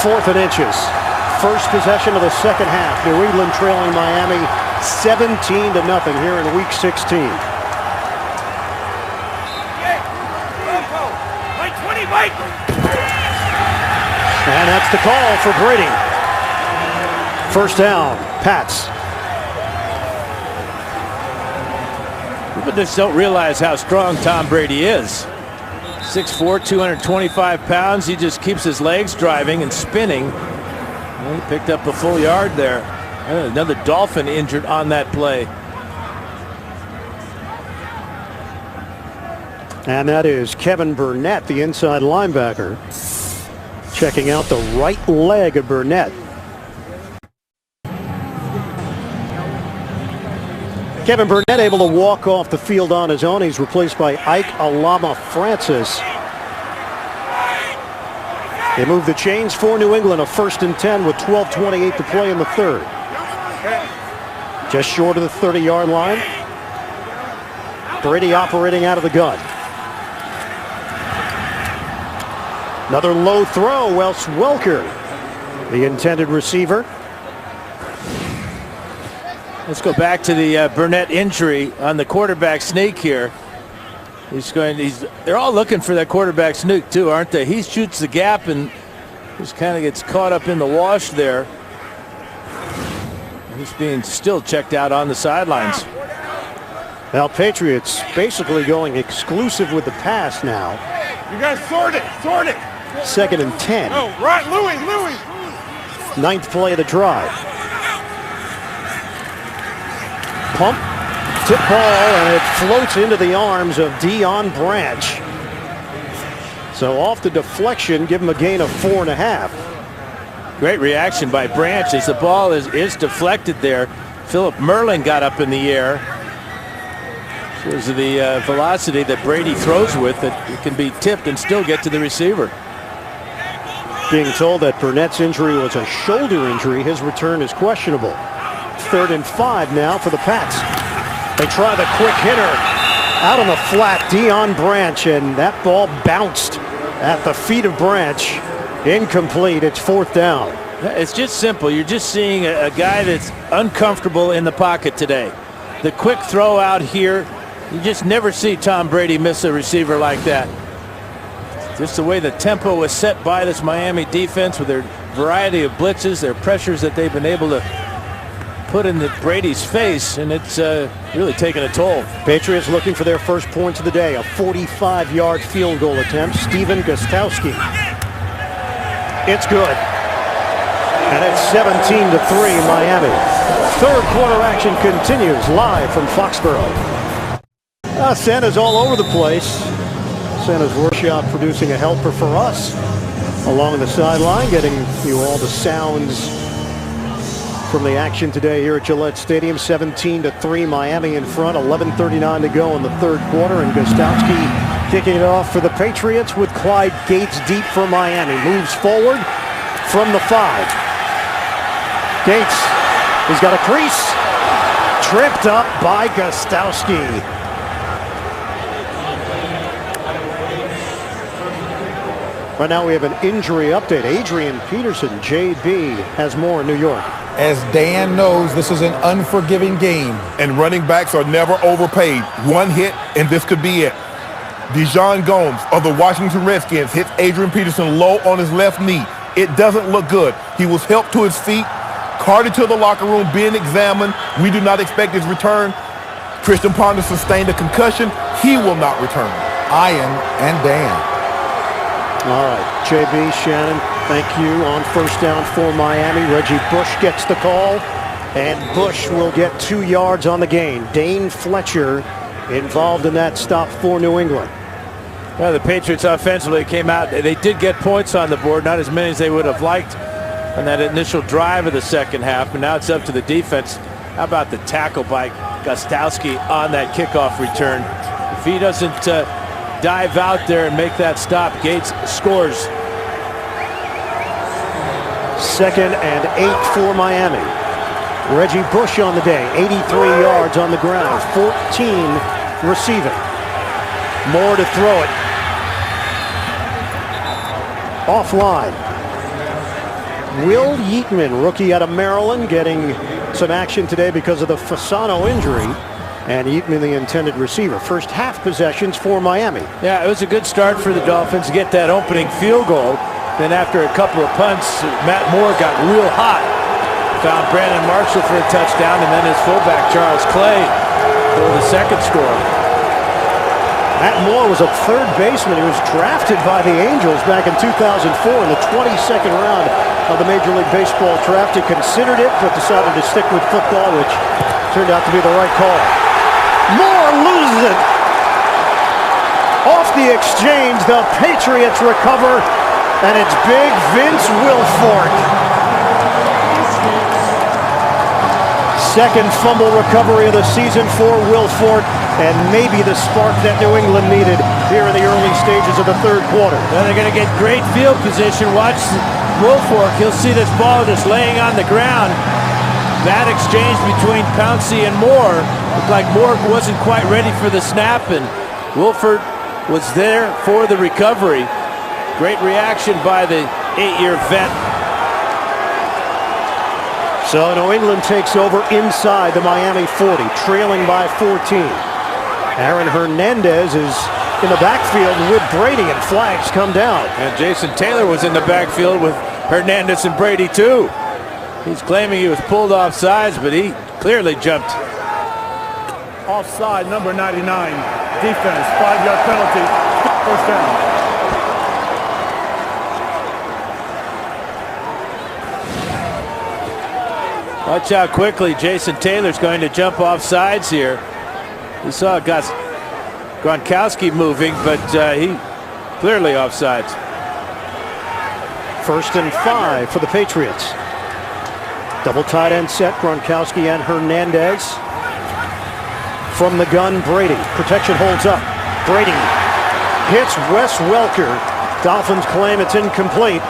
Fourth and inches. First possession of the second half. New England trailing Miami 17-0 here in Week 16. And that's the call for Brady. First down, Pats. People just don't realize how strong Tom Brady is. 6'4", 225 pounds. He just keeps his legs driving and spinning. Well, he picked up a full yard there. Another Dolphin injured on that play. And that is Kevin Burnett, the inside linebacker, checking out the right leg of Burnett. Kevin Burnett able to walk off the field on his own. He's replaced by Ike Alama Francis. They move the chains for New England. A 1st and 10 with 12:28 to play in the third. Just short of the 30-yard line. Brady operating out of the gun. Another low throw. Wes Welker, the intended receiver. Let's go back to the Burnett injury on the quarterback sneak here. They're all looking for that quarterback sneak too, aren't they? He shoots the gap and just kind of gets caught up in the wash there. He's being still checked out on the sidelines. Now Patriots basically going exclusive with the pass now. You guys sort it. 2nd and 10. Oh, right, Louis. 9th play of the drive. Pump, tip ball, and it floats into the arms of Deion Branch. So off the deflection, give him a gain of 4.5. Great reaction by Branch as the ball is deflected there. Philip Merlin got up in the air. Shows the velocity that Brady throws with, that it can be tipped and still get to the receiver. Being told that Burnett's injury was a shoulder injury, his return is questionable. 3rd and 5 now for the Pats. They try the quick hitter out on the flat, Deion Branch, and that ball bounced at the feet of Branch. Incomplete. It's 4th down. It's just simple. You're just seeing a guy that's uncomfortable in the pocket today. The quick throw out here, you just never see Tom Brady miss a receiver like that. Just the way the tempo was set by this Miami defense with their variety of blitzes, their pressures that they've been able to put in Brady's face, and it's really taken a toll. Patriots looking for their first points of the day. A 45-yard field goal attempt. Steven Gostkowski. It's good. And it's 17-3 Miami. Third quarter action continues live from Foxborough. Santa's all over the place. Santa's Workshop producing a helper for us along the sideline, getting you all the sounds from the action today here at Gillette Stadium. 17-3 Miami in front. 11:39 to go in the third quarter, and Gostkowski kicking it off for the Patriots with Clyde Gates deep for Miami. Moves forward from the 5. Gates, he's got a crease. Tripped up by Gostkowski. Right now we have an injury update. Adrian Peterson, JB, has more in New York. As Dan knows, this is an unforgiving game. And running backs are never overpaid. One hit, and this could be it. Dijon Gomes of the Washington Redskins hits Adrian Peterson low on his left knee. It doesn't look good. He was helped to his feet, carted to the locker room, being examined. We do not expect his return. Christian Ponder sustained a concussion. He will not return. Ian and Dan. All right, JB, Shannon, thank you. On first down for Miami, Reggie Bush gets the call, and Bush will get 2 yards on the gain. Dane Fletcher involved in that stop for New England. Well, the Patriots offensively came out. They did get points on the board, not as many as they would have liked on that initial drive of the second half, but now it's up to the defense. How about the tackle by Gostkowski on that kickoff return? If he doesn't dive out there and make that stop, Gates scores. 2nd and 8 for Miami. Reggie Bush on the day, 83 yards on the ground, 14 receiving. More to throw it. Offline. Will Yeatman, rookie out of Maryland, getting some action today because of the Fasano injury. And Yeatman, the intended receiver. First half possessions for Miami. Yeah, it was a good start for the Dolphins to get that opening field goal. Then after a couple of punts, Matt Moore got real hot. Found Brandon Marshall for a touchdown, and then his fullback, Charles Clay, for the second score. Matt Moore was a third baseman. He was drafted by the Angels back in 2004 in the 22nd round of the Major League Baseball draft. He considered it, but decided to stick with football, which turned out to be the right call. Moore loses it. Off the exchange, the Patriots recover, and it's big Vince Wilfork. Second fumble recovery of the season for Wilfork, and maybe the spark that New England needed here in the early stages of the third quarter. Well, they're going to get great field position. Watch Wilfork. He'll see this ball just laying on the ground. That exchange between Pouncey and Moore looked like Moore wasn't quite ready for the snap, and Wilfork was there for the recovery. Great reaction by the 8-year vet. So New England takes over inside the Miami 40, trailing by 14. Aaron Hernandez is in the backfield with Brady, and flags come down. And Jason Taylor was in the backfield with Hernandez and Brady too. He's claiming he was pulled off sides, but he clearly jumped. Offside, number 99. Defense, 5-yard penalty, first down. Watch how quickly Jason Taylor's going to jump off sides here. You saw Gronkowski moving, but he clearly offsides. 1st and 5 for the Patriots. Double tight end set, Gronkowski and Hernandez. From the gun, Brady. Protection holds up. Brady hits Wes Welker. Dolphins claim it's incomplete.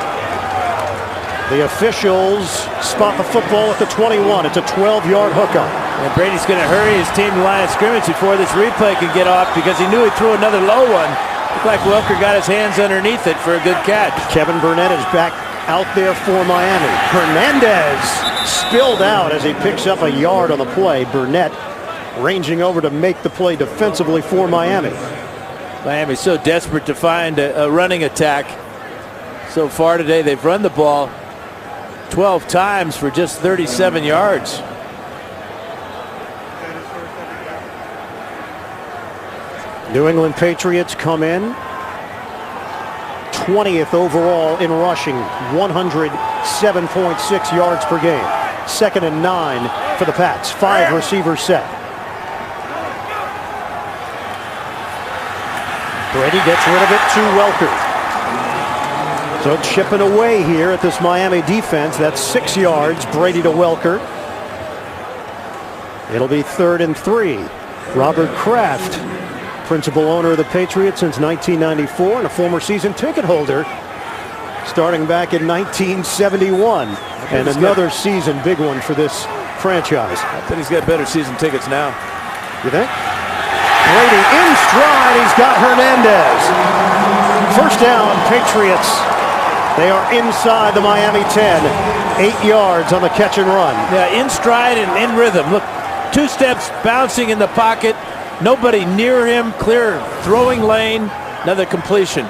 The officials spot the football at the 21. It's a 12-yard hookup. And Brady's going to hurry his team to line of scrimmage before this replay can get off, because he knew he threw another low one. Looked like Welker got his hands underneath it for a good catch. Kevin Burnett is back out there for Miami. Hernandez spilled out as he picks up a yard on the play. Burnett ranging over to make the play defensively for Miami. Miami's so desperate to find a running attack. So far today, they've run the ball 12 times for just 37 yards. New England Patriots come in 20th overall in rushing, 107.6 yards per game. 2nd and 9 for the Pats. 5 receivers set. Brady gets rid of it to Welker. So chipping away here at this Miami defense. That's 6 yards. Brady to Welker. It'll be 3rd and 3. Robert Kraft, principal owner of the Patriots since 1994 and a former season ticket holder starting back in 1971. And another season big one for this franchise. I think he's got better season tickets now. You think? Brady in stride. He's got Hernandez. First down, Patriots. They are inside the Miami 10. 8 yards on the catch and run. Yeah, in stride and in rhythm. Look, 2 steps bouncing in the pocket. Nobody near him. Clear throwing lane. Another completion.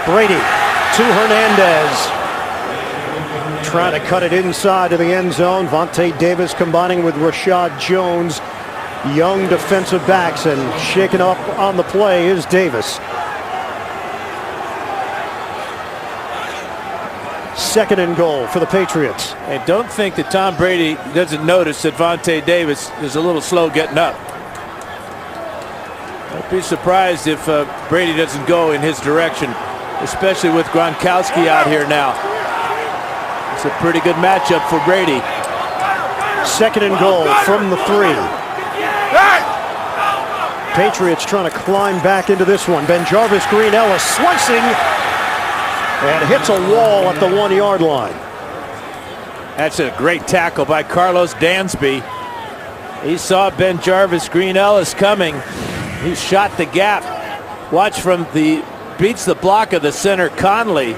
Brady to Hernandez. Trying to cut it inside to the end zone. Vontae Davis combining with Rashad Jones. Young defensive backs, and shaken up on the play is Davis. 2nd and goal for the Patriots. I don't think that Tom Brady doesn't notice that Vontae Davis is a little slow getting up. Don't be surprised if Brady doesn't go in his direction, especially with Gronkowski out here now. It's a pretty good matchup for Brady. 2nd and goal from the 3. Patriots trying to climb back into this one. Ben-Jarvis Green Ellis slicing and hits a wall at the 1-yard line. That's a great tackle by Carlos Dansby. He saw Ben-Jarvis Green Ellis coming. He shot the gap. Watch from the beats the block of the center Conley.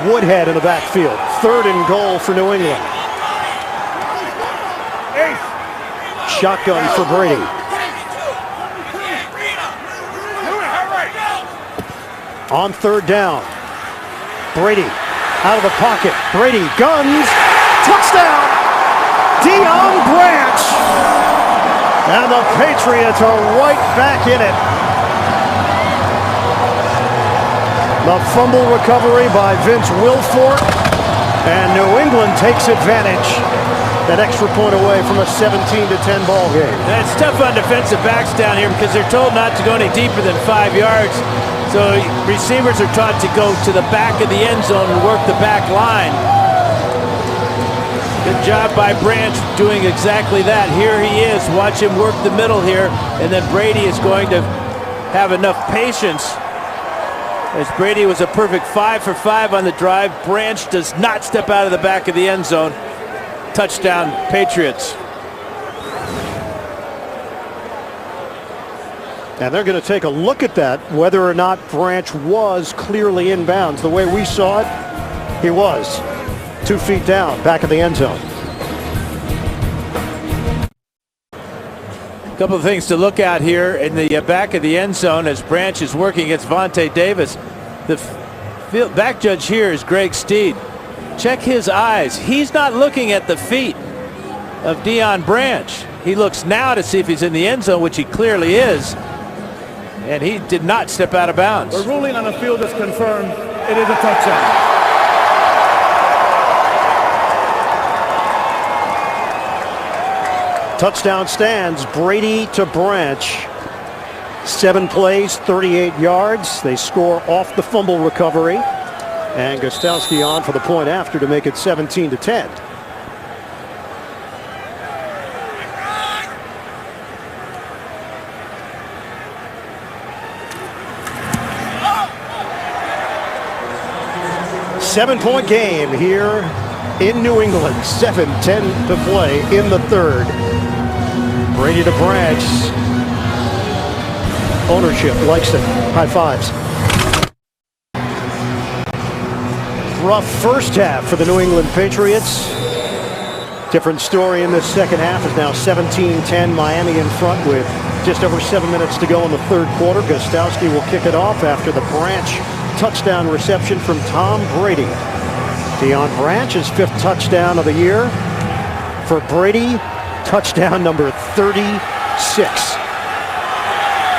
Woodhead in the backfield. 3rd and goal for New England. shotgun for Brady. On third down, Brady out of the pocket. Brady guns, touchdown! Deion Branch! And the Patriots are right back in it. The fumble recovery by Vince Wilfork, and New England takes advantage. That extra point away from a 17-10 ball game. That's tough on defensive backs down here because they're told not to go any deeper than 5 yards. So receivers are taught to go to the back of the end zone and work the back line. Good job by Branch doing exactly that. Here he is. Watch him work the middle here, and then Brady is going to have enough patience. As Brady was a perfect 5 for 5 on the drive, Branch does not step out of the back of the end zone. Touchdown, Patriots. And they're going to take a look at that, whether or not Branch was clearly inbounds. The way we saw it, he was 2 feet down, back of the end zone. A couple of things to look at here in the back of the end zone as Branch is working against Vontae Davis. The field back judge here is Greg Steed. Check his eyes. He's not looking at the feet of Deion Branch. He looks now to see if he's in the end zone, which he clearly is. And he did not step out of bounds. The ruling on the field is confirmed. It is a touchdown. Touchdown stands, Brady to Branch. 7 plays, 38 yards. They score off the fumble recovery. And Gostowski on for the point after to make it 17-10. Seven-point game here in New England. 7:10 to play in the third. Brady to Branch. Ownership likes it. High fives. Rough first half for the New England Patriots. Different story in this second half. Is now 17-10, Miami in front with just over 7 minutes to go in the third quarter. Gostowski will kick it off after the Branch touchdown reception from Tom Brady. Deion Branch, his 5th touchdown of the year. For Brady, touchdown number 36.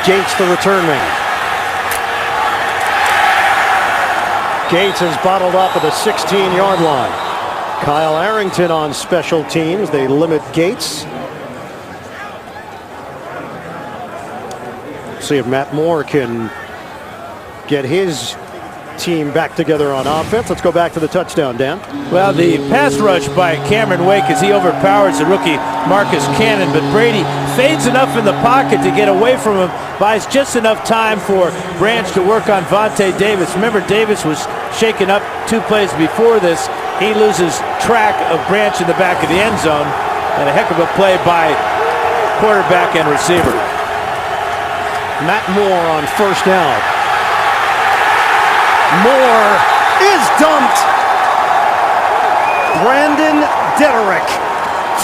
Gates, the return man. Gates is bottled up at the 16-yard line. Kyle Arrington on special teams. They limit Gates. See if Matt Moore can get his team back together on offense. Let's go back to the touchdown, Dan. Well, the pass rush by Cameron Wake as he overpowers the rookie Marcus Cannon, but Brady fades enough in the pocket to get away from him, buys just enough time for Branch to work on Vontae Davis. Remember, Davis was shaken up 2 plays before this. He loses track of Branch in the back of the end zone, and a heck of a play by quarterback and receiver. Matt Moore on first down. Moore is dumped. Brandon Dederick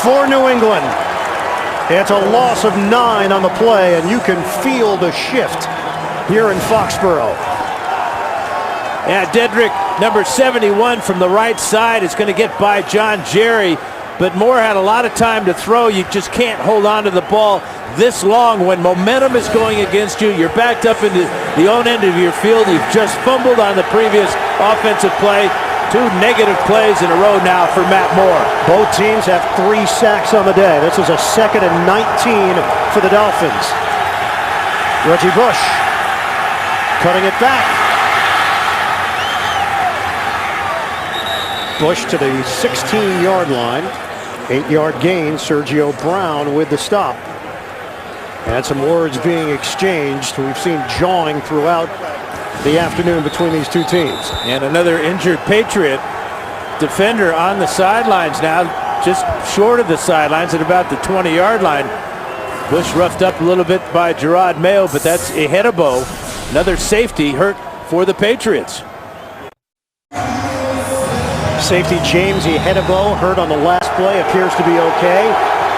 for New England. It's a loss of 9 on the play, and you can feel the shift here in Foxborough. Yeah, Dederick, number 71 from the right side, is going to get by John Jerry, but Moore had a lot of time to throw. You just can't hold on to the ball this long when momentum is going against you. You're backed up into the own end of your field. You've just fumbled on the previous offensive play. 2 negative plays in a row now for Matt Moore. Both teams have 3 sacks on the day. This is a 2nd and 19 for the Dolphins. Reggie Bush cutting it back. Bush to the 16-yard line. 8-yard gain. Sergio Brown with the stop. And some words being exchanged. We've seen jawing throughout the afternoon between these two teams. And another injured Patriot defender on the sidelines now, just short of the sidelines at about the 20-yard line. Bush roughed up a little bit by Gerard Mayo, but that's Ihedebo, another safety hurt for the Patriots. Safety James Ihedebo hurt on the last play, appears to be okay.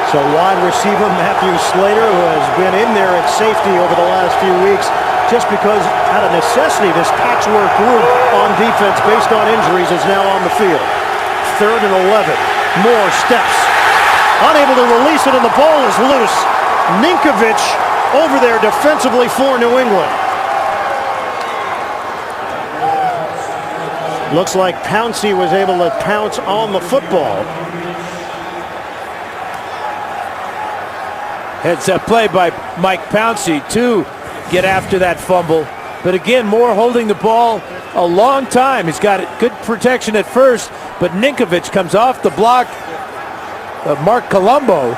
So wide receiver Matthew Slater, who has been in there at safety over the last few weeks, just because out of necessity this patchwork group on defense based on injuries is now on the field. 3rd and 11. Moore steps. Unable to release it, and the ball is loose. Ninkovich over there defensively for New England. Looks like Pouncey was able to pounce on the football. Heads up play by Mike Pouncey to get after that fumble. But again, Moore holding the ball a long time. He's got good protection at first, but Ninkovich comes off the block of Mark Colombo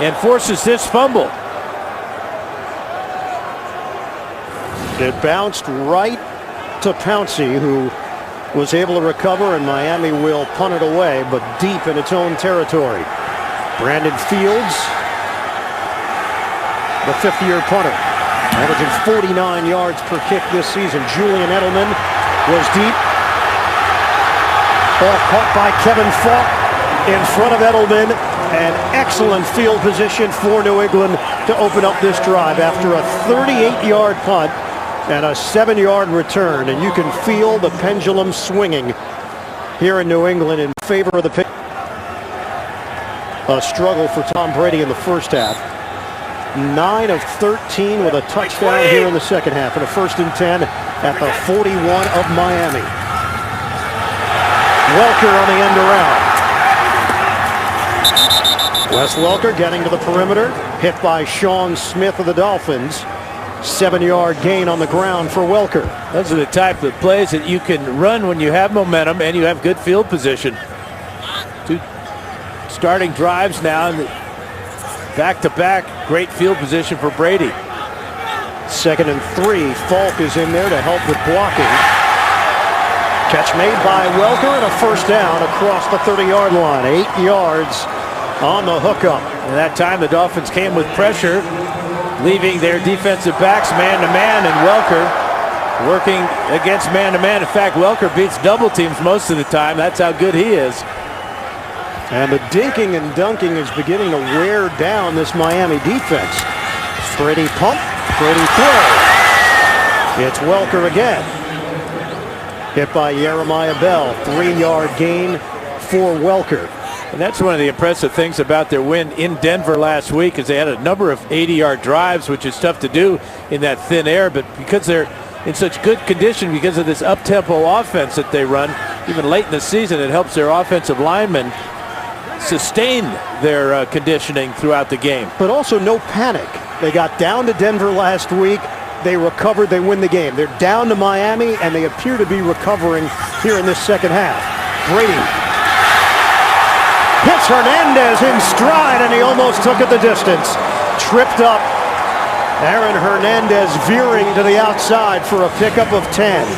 and forces this fumble. It bounced right to Pouncey, who was able to recover, and Miami will punt it away, but deep in its own territory. Brandon Fields, the 5th-year punter, averaging 49 yards per kick this season. Julian Edelman was deep. Ball caught by Kevin Falk in front of Edelman. An excellent field position for New England to open up this drive after a 38-yard punt and a 7-yard return. And you can feel the pendulum swinging here in New England in favor of the pick. A struggle for Tom Brady in the first half. 9 of 13 with a touchdown here in the second half, and a 1st and 10 at the 41 of Miami. Welker on the end around. Wes Welker getting to the perimeter, hit by Sean Smith of the Dolphins. 7-yard gain on the ground for Welker. Those are the type of plays that you can run when you have momentum and you have good field position. 2 starting drives now, and back-to-back, great field position for Brady. 2nd and 3. Falk is in there to help with blocking. Catch made by Welker, and a 1st down across the 30-yard line. 8 yards on the hookup. And that time the Dolphins came with pressure, leaving their defensive backs man-to-man, and Welker working against man-to-man. In fact, Welker beats double teams most of the time. That's how good he is. And the dinking and dunking is beginning to wear down this Miami defense. Brady pump, Brady throw. It's Welker again. Hit by Jeremiah Bell. 3-yard gain for Welker. And that's one of the impressive things about their win in Denver last week, is they had a number of 80-yard drives, which is tough to do in that thin air. But because they're in such good condition, because of this up-tempo offense that they run, even late in the season, it helps their offensive linemen sustain their conditioning throughout the game. But also no panic. They got down to Denver last week. They recovered. They win the game. They're down to Miami, and they appear to be recovering here in this second half. Brady hits Hernandez in stride, and he almost took it the distance. Tripped up. Aaron Hernandez veering to the outside for a pickup of 10.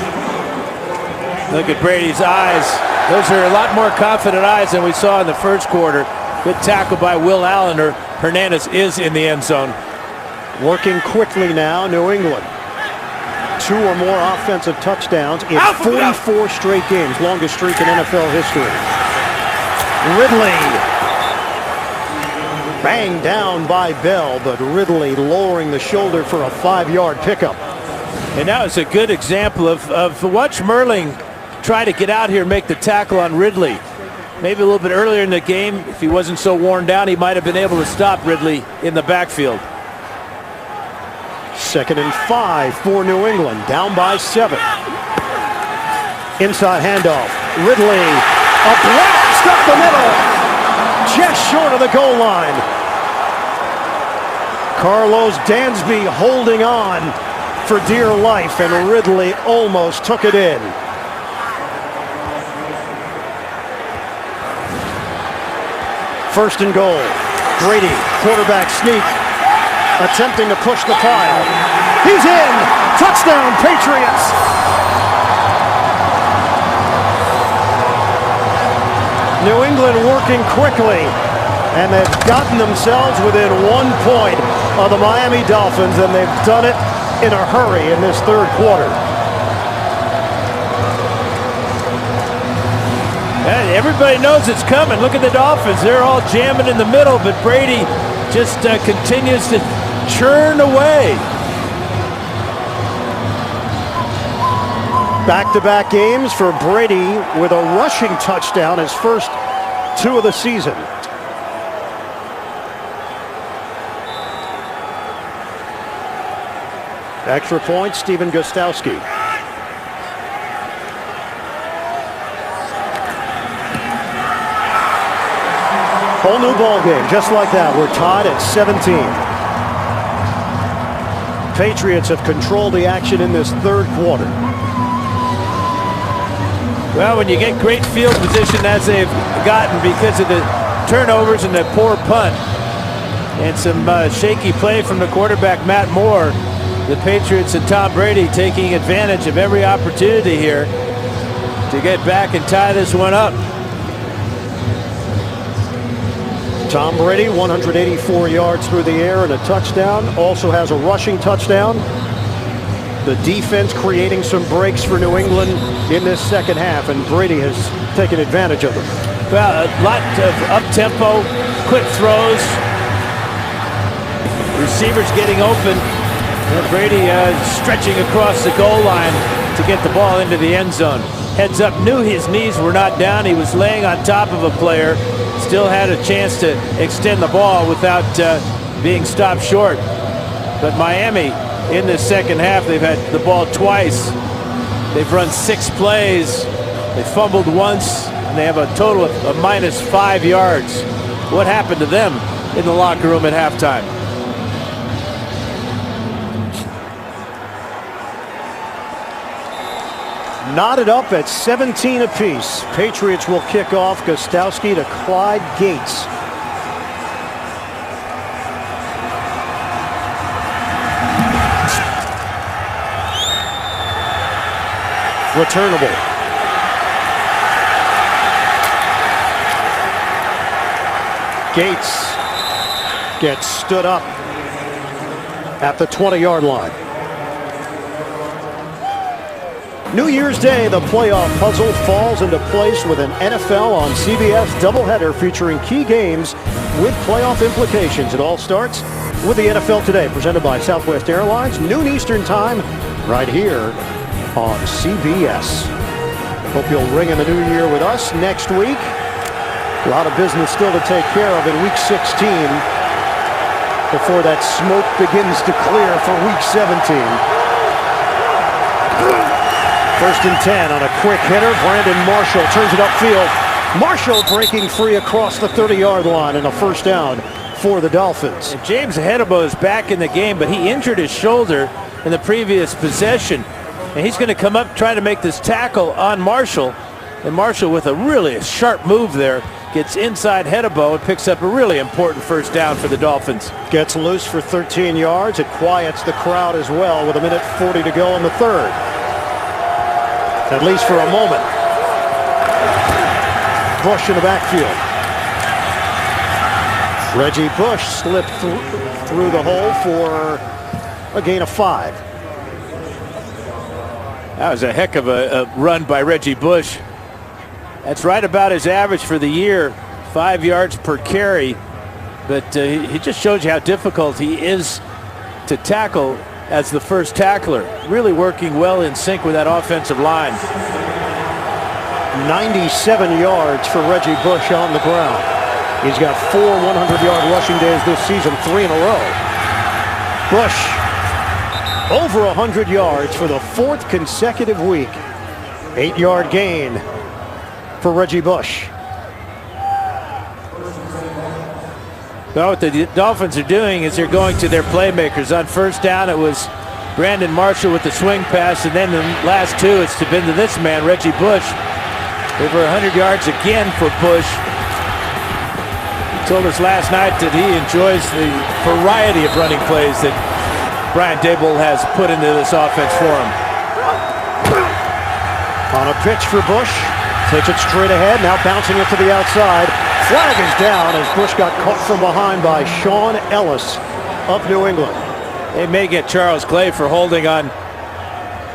Look at Brady's eyes. Those are a lot more confident eyes than we saw in the first quarter. Good tackle by Will Allen. Hernandez is in the end zone. Working quickly now, New England. 2 or more offensive touchdowns in 44 straight games. Longest streak in NFL history. Ridley. Banged down by Bell, but Ridley lowering the shoulder for a 5-yard pickup. And now it's a good example of watch Merling try to get out here and make the tackle on Ridley. Maybe a little bit earlier in the game, if he wasn't so worn down, he might have been able to stop Ridley in the backfield. 2nd and 5 for New England, down by 7. Inside handoff. Ridley, a blast up the middle, just short of the goal line. Carlos Dansby holding on for dear life, and Ridley almost took it in. First and goal. Brady, quarterback sneak, attempting to push the pile. He's in! Touchdown, Patriots! New England working quickly, and they've gotten themselves within 1 point of the Miami Dolphins, and they've done it in a hurry in this 3rd quarter. And everybody knows it's coming. Look at the Dolphins. They're all jamming in the middle, but Brady just continues to churn away. Back-to-back games for Brady with a rushing touchdown, his first 2 of the season. Extra point, Stephen Gostkowski. Whole new ball game, just like that. We're tied at 17. Patriots have controlled the action in this third quarter. Well, when you get great field position as they've gotten because of the turnovers and the poor punt and some shaky play from the quarterback, Matt Moore, the Patriots and Tom Brady taking advantage of every opportunity here to get back and tie this one up. Tom Brady, 184 yards through the air and a touchdown. Also has a rushing touchdown. The defense creating some breaks for New England in this second half, and Brady has taken advantage of them. Well, a lot of up-tempo, quick throws. Receivers getting open. And Brady stretching across the goal line to get the ball into the end zone. Heads up, knew his knees were not down. He was laying on top of a player. Still had a chance to extend the ball without being stopped short. But Miami, in this second half, they've had the ball twice. They've run 6 plays. They fumbled once, and they have a total of -5 yards. What happened to them in the locker room at halftime? Knotted up at 17 apiece. Patriots will kick off. Gostkowski to Clyde Gates. Returnable. Gates gets stood up at the 20-yard line. New Year's Day, the playoff puzzle falls into place with an NFL on CBS doubleheader featuring key games with playoff implications. It all starts with the NFL Today, presented by Southwest Airlines, noon Eastern time, right here on CBS. Hope you'll ring in the new year with us next week. A lot of business still to take care of in Week 16 before that smoke begins to clear for Week 17. First and 10 on a quick hitter. Brandon Marshall turns it upfield. Marshall breaking free across the 30-yard line and a first down for the Dolphins. And James Hedebo is back in the game, but he injured his shoulder in the previous possession. And he's going to come up trying to make this tackle on Marshall. And Marshall, with a really sharp move there, gets inside Hedebo and picks up a really important first down for the Dolphins. Gets loose for 13 yards. It quiets the crowd as well with 1:40 to go in the third. At least for a moment. Bush in the backfield. Reggie Bush slipped through the hole for a gain of 5. That was a heck of a run by Reggie Bush. That's right about his average for the year, 5 yards per carry. But he just shows you how difficult he is to tackle as the first tackler. Really working well in sync with that offensive line. 97 yards for Reggie Bush on the ground. He's got 4 100-yard rushing days this season, 3 in a row. Bush over 100 yards for the 4th consecutive week. 8-yard gain for Reggie Bush. Well, what the Dolphins are doing is they're going to their playmakers. On first down, it was Brandon Marshall with the swing pass, and then the last 2, it's been to this man, Reggie Bush. Over 100 yards again for Bush. He told us last night that he enjoys the variety of running plays that Brian Daboll has put into this offense for him. On a pitch for Bush. Takes it straight ahead, now bouncing it to the outside. Flag is down as Bush got caught from behind by Sean Ellis of New England. They may get Charles Clay for holding on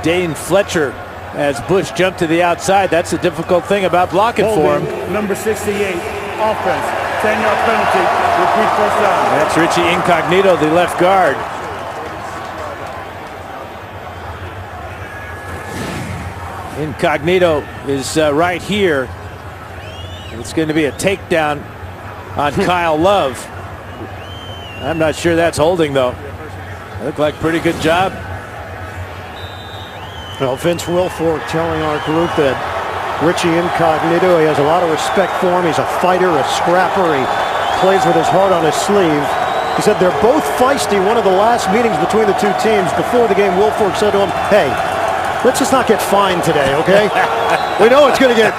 Dane Fletcher as Bush jumped to the outside. That's the difficult thing about blocking for him. Number 68, offense, 10-yard penalty, repeat first down. That's Richie Incognito, the left guard. Incognito is right here. It's going to be a takedown on Kyle Love. I'm not sure that's holding, though. Looked like a pretty good job. Well, Vince Wilfork telling our group that Richie Incognito, he has a lot of respect for him. He's a fighter, a scrapper. He plays with his heart on his sleeve. He said they're both feisty. One of the last meetings between the two teams before the game, Wilfork said to him, hey, let's just not get fined today, okay? We know it's going to get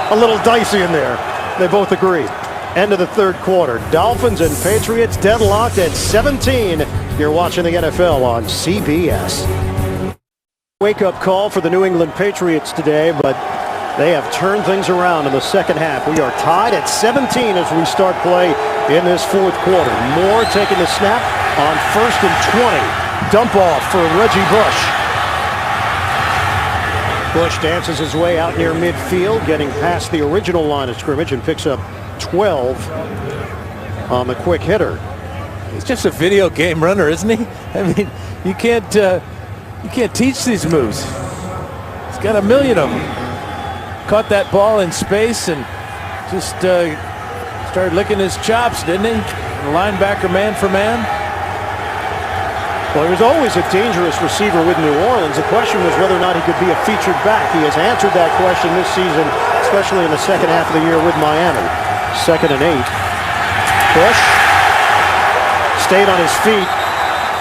a little dicey in there. They both agreed. End of the third quarter. Dolphins and Patriots deadlocked at 17. You're watching the NFL on CBS. Wake-up call for the New England Patriots today, but they have turned things around in the second half. We are tied at 17 as we start play in this fourth quarter. Moore taking the snap on 1st and 20. Dump off for Reggie Bush. Bush dances his way out near midfield, getting past the original line of scrimmage and picks up 12 on the quick hitter. He's just a video game runner, isn't he? I mean, you can't teach these moves. He's got a million of them. Caught that ball in space and just started licking his chops, didn't he? The linebacker man for man. Well, he was always a dangerous receiver with New Orleans. The question was whether or not he could be a featured back. He has answered that question this season, especially in the second half of the year with Miami. 2nd and 8. Bush stayed on his feet,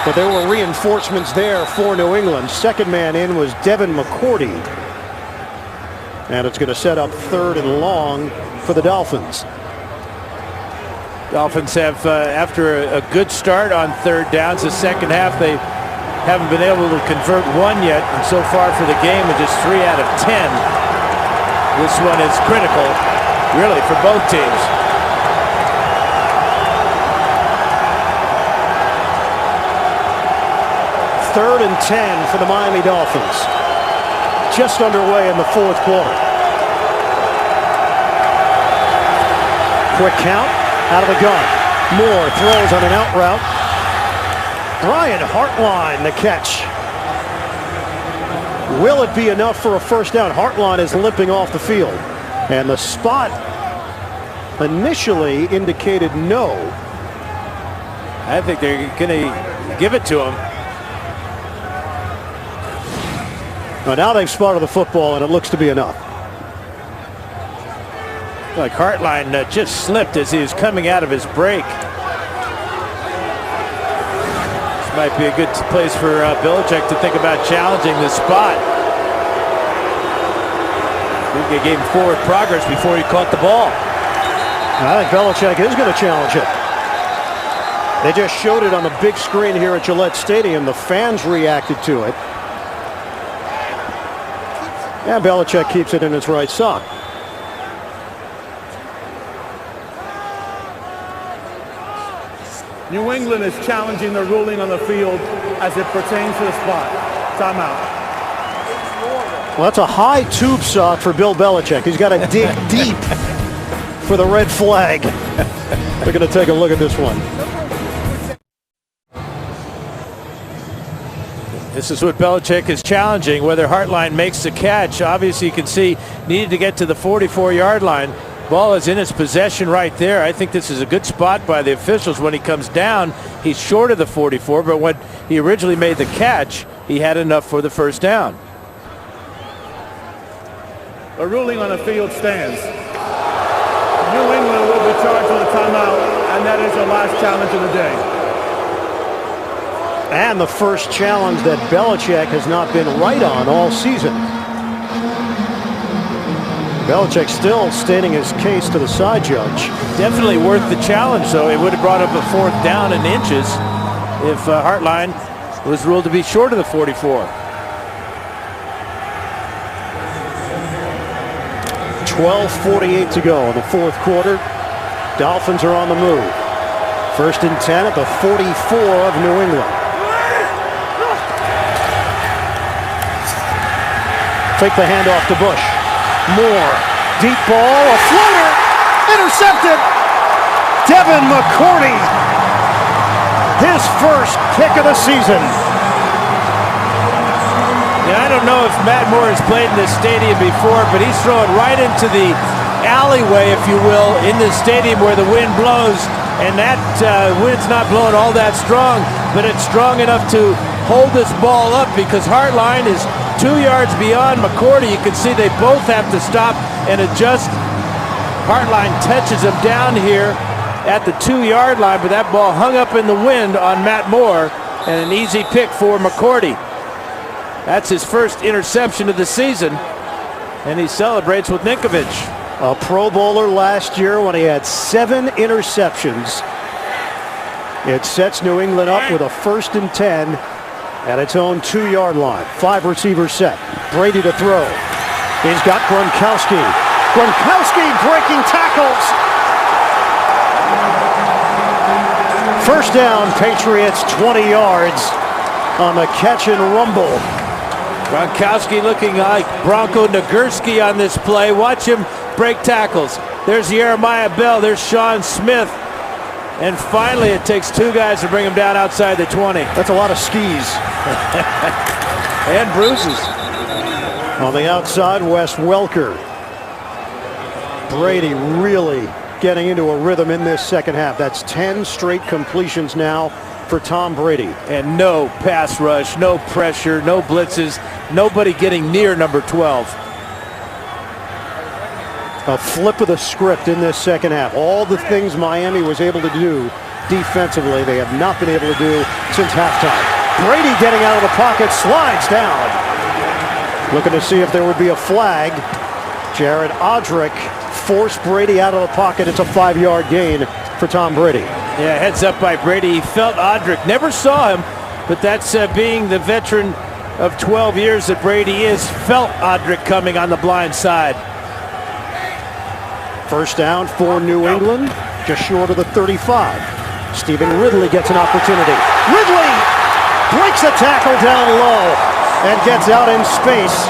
but there were reinforcements there for New England. Second man in was Devin McCourty. And it's going to set up 3rd and long for the Dolphins. Dolphins have, after a good start on 3rd downs, the second half, they haven't been able to convert one yet. And so far for the game, with just 3 out of 10. This one is critical, really, for both teams. Third and 10 for the Miami Dolphins. Just underway in the fourth quarter. Quick count out of the gun. Moore throws on an out route. Brian Hartline the catch. Will it be enough for a first down? Hartline is limping off the field. And the spot initially indicated no. I think they're going to give it to him. Now they've spotted the football, and it looks to be enough. Like Hartline just slipped as he was coming out of his break. This might be a good place for Belichick to think about challenging the spot. He gave him forward progress before he caught the ball. I think Belichick is going to challenge it. They just showed it on the big screen here at Gillette Stadium. The fans reacted to it. And Belichick keeps it in its right sock. New England is challenging the ruling on the field as it pertains to the spot. Timeout. Well, that's a high tube sock for Bill Belichick. He's got to dig deep for the red flag. We're going to take a look at this one. This is what Belichick is challenging, whether Hartline makes the catch. Obviously, you can see needed to get to the 44-yard line. Ball is in his possession right there. I think this is a good spot by the officials. When he comes down, he's short of the 44, but when he originally made the catch, he had enough for the first down. The ruling on the field stands. New England will be charged with a timeout, and that is the last challenge of the day. And the first challenge that Belichick has not been right on all season. Belichick still stating his case to the side judge. Definitely worth the challenge, though. It would have brought up a 4th down in inches if Hartline was ruled to be short of the 44. 12:48 to go in the fourth quarter. Dolphins are on the move. 1st and 10 at the 44 of New England. Take the handoff to Bush. Moore. Deep ball. A floater. Intercepted. Devin McCourty. His first pick of the season. Yeah, I don't know if Matt Moore has played in this stadium before, but he's throwing right into the alleyway, if you will, in this stadium where the wind blows. And that wind's not blowing all that strong, but it's strong enough to hold this ball up because Hartline is 2 yards beyond McCourty. You can see they both have to stop and adjust. Hartline touches him down here at the 2-yard line, but that ball hung up in the wind on Matt Moore, and an easy pick for McCourty. That's his first interception of the season, and he celebrates with Ninkovich. A Pro Bowler last year when he had 7 interceptions. It sets New England up with a 1st and 10 at its own 2-yard line. 5 receivers set. Brady to throw. He's got Gronkowski. Gronkowski breaking tackles. First down, Patriots 20 yards on the catch and rumble. Gronkowski looking like Bronco Nagurski on this play. Watch him break tackles. There's Jeremiah Bell. There's Sean Smith. And finally, it takes 2 guys to bring him down outside the 20. That's a lot of skis. And bruises. On the outside, Wes Welker. Brady really getting into a rhythm in this second half. That's 10 straight completions now for Tom Brady. And no pass rush, no pressure, no blitzes, nobody getting near number 12. A flip of the script in this second half. All the things Miami was able to do defensively, they have not been able to do since halftime. Brady getting out of the pocket, slides down. Looking to see if there would be a flag. Jared Odrick forced Brady out of the pocket. It's a 5-yard gain for Tom Brady. Yeah, heads up by Brady. He felt Odrick. Never saw him, but that's being the veteran of 12 years that Brady is. Felt Odrick coming on the blind side. First down for New England, just short of the 35. Stephen Ridley gets an opportunity. Ridley breaks a tackle down low and gets out in space.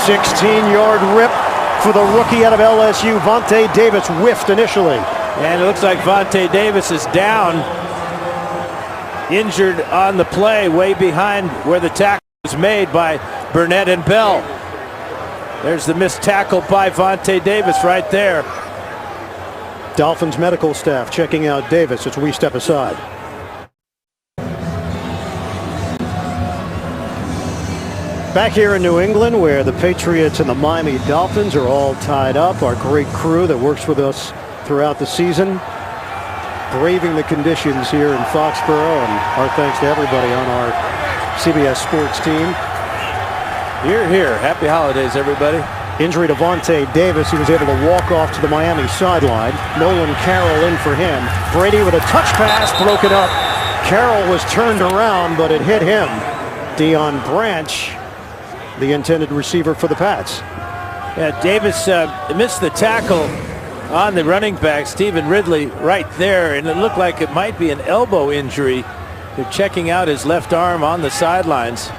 16-yard rip for the rookie out of LSU. Vontae Davis whiffed initially. And it looks like Vontae Davis is down, injured on the play, way behind where the tackle was made by Burnett and Bell. There's the missed tackle by Vontae Davis right there. Dolphins medical staff checking out Davis as we step aside. Back here in New England, where the Patriots and the Miami Dolphins are all tied up. Our great crew that works with us throughout the season, braving the conditions here in Foxborough, and our thanks to everybody on our CBS Sports team. You're here. Happy holidays, everybody. Injury to Vontae Davis. He was able to walk off to the Miami sideline. Nolan Carroll in for him. Brady with a touch pass, broke it up. Carroll was turned around, but it hit him. Deion Branch, the intended receiver for the Pats. Yeah, Davis missed the tackle on the running back, Stephen Ridley, right there, and it looked like it might be an elbow injury. They're checking out his left arm on the sidelines.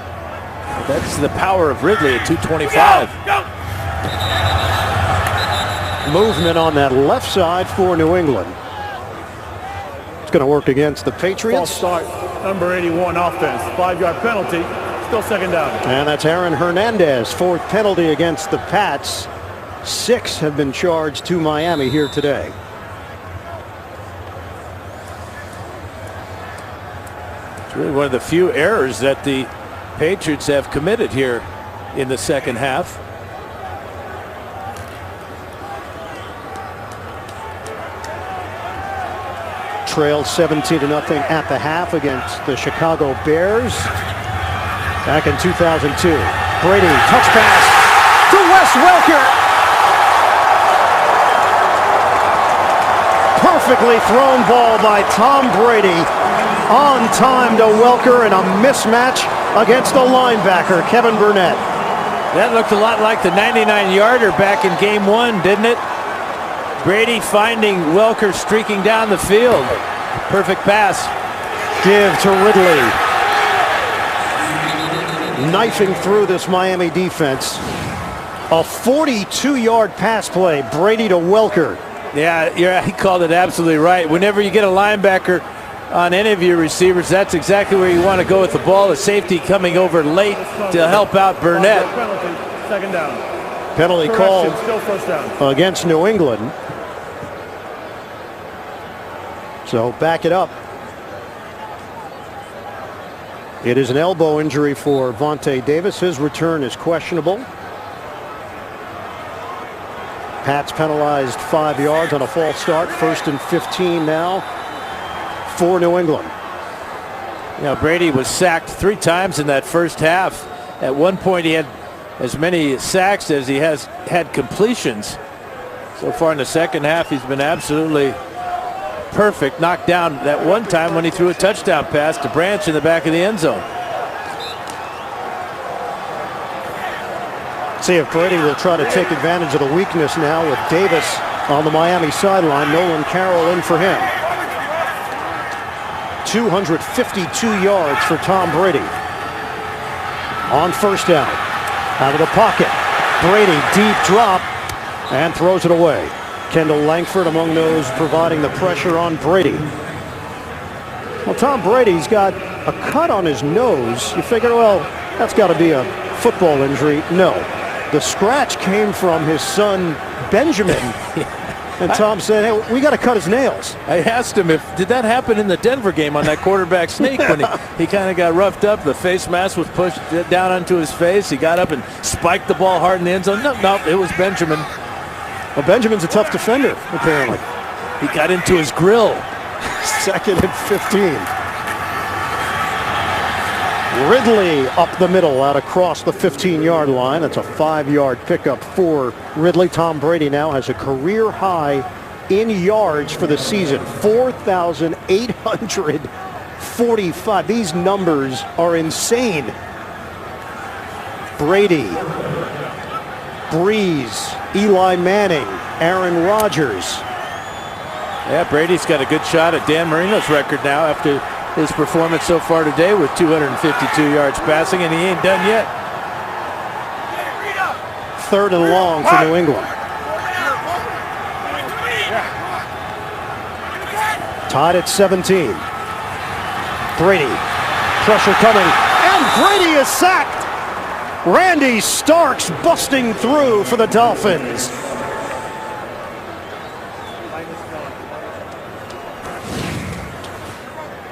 That's the power of Ridley at 225. Movement on that left side for New England. It's going to work against the Patriots. False start, number 81 offense. 5-yard penalty, still second down. And that's Aaron Hernandez, 4th penalty against the Pats. 6 have been charged to Miami here today. It's really one of the few errors that the Patriots have committed here in the second half. Trailed 17-0 at the half against the Chicago Bears back in 2002. Brady, touch pass to Wes Welker. Perfectly thrown ball by Tom Brady. On time to Welker, and a mismatch against the linebacker, Kevin Burnett. That looked a lot like the 99-yarder back in game 1, didn't it? Brady finding Welker streaking down the field. Perfect pass. Give to Ridley. knifing through this Miami defense. A 42-yard pass play, Brady to Welker. Yeah, he called it absolutely right. Whenever you get a linebacker on any of your receivers, that's exactly where you want to go with the ball. The safety coming over late to help out Burnett. Penalty, second down. Penalty called Still first down. against New England. So back it up. It is an elbow injury for Vontae Davis. His return is questionable. Pats penalized 5 yards on a false start. 1st and 15 now for New England. Brady was sacked 3 times in that first half. At one point he had as many sacks as he has had completions. So far in the second half he's been absolutely perfect. Knocked down that one time when he threw a touchdown pass to Branch in the back of the end zone. See if Brady will try to take advantage of the weakness now with Davis on the Miami sideline. Nolan Carroll in for him. 252 yards for Tom Brady. On first down. Out of the pocket. Brady deep drop and throws it away. Kendall Langford among those providing the pressure on Brady. Well, Tom Brady's got a cut on his nose. You figure, well, that's got to be a football injury. No. The scratch came from his son, Benjamin. And Tom said, hey, we got to cut his nails. I asked him did that happen in the Denver game on that quarterback sneak when he kind of got roughed up. The face mask was pushed down onto his face. He got up and spiked the ball hard in the end zone. No, it was Benjamin. Well, Benjamin's a tough defender, apparently. He got into his grill. 2nd and 15. Ridley up the middle out across the 15-yard line. That's a 5-yard pickup for Ridley. Tom Brady now has a career high in yards for the season. 4,845. These numbers are insane. Brady, Breeze, Eli Manning, Aaron Rodgers. Yeah, Brady's got a good shot at Dan Marino's record now after his performance so far today with 252 yards passing, and he ain't done yet. 3rd and long for New England. Tied at 17. Brady, pressure coming, and Brady is sacked. Randy Starks busting through for the Dolphins.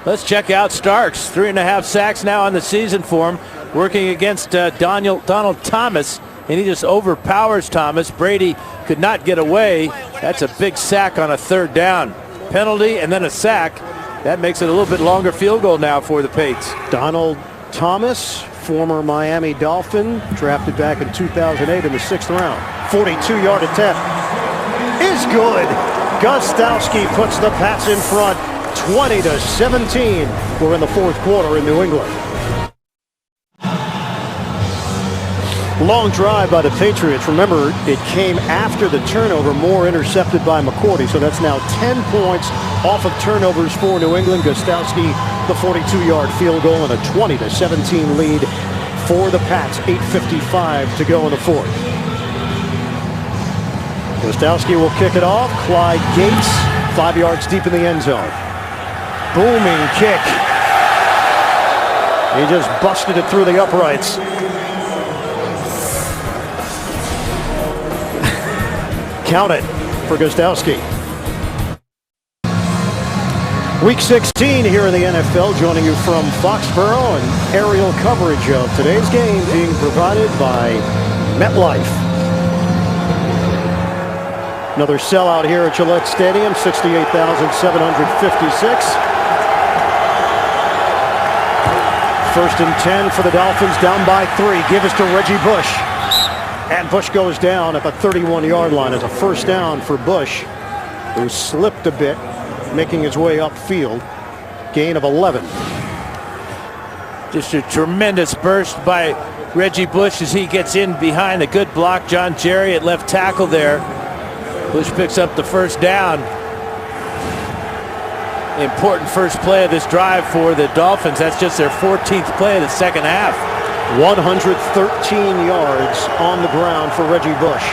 Let's check out Starks. 3.5 sacks now on the season for him, working against Donald Thomas, and he just overpowers Thomas. Brady could not get away. That's a big sack on a 3rd down. Penalty and then a sack. That makes it a little bit longer field goal now for the Pates. Donald Thomas, former Miami Dolphin, drafted back in 2008 in the 6th round. 42-yard attempt is good. Gostowski puts the Pats in front. 20-17. We're in the 4th quarter in New England. Long drive by the Patriots. Remember, it came after the turnover, more intercepted by McCourty. So that's now 10 points off of turnovers for New England. Gostowski, the 42-yard field goal, and a 20-17 lead for the Pats. 8:55 to go in the 4th. Gostowski will kick it off. Clyde Gates, 5 yards deep in the end zone. Booming kick. He just busted it through the uprights. Count it for Gostowski. Week 16 here in the NFL, joining you from Foxborough, and aerial coverage of today's game being provided by MetLife. Another sellout here at Gillette Stadium, 68,756. 1st and 10 for the Dolphins, down by 3. Give us to Reggie Bush. And Bush goes down at the 31-yard line as a 1st down for Bush, who slipped a bit, making his way upfield. Gain of 11. Just a tremendous burst by Reggie Bush as he gets in behind a good block. John Jerry at left tackle there. Bush picks up the 1st down. Important first play of this drive for the Dolphins. That's just their 14th play of the second half. 113 yards on the ground for Reggie Bush.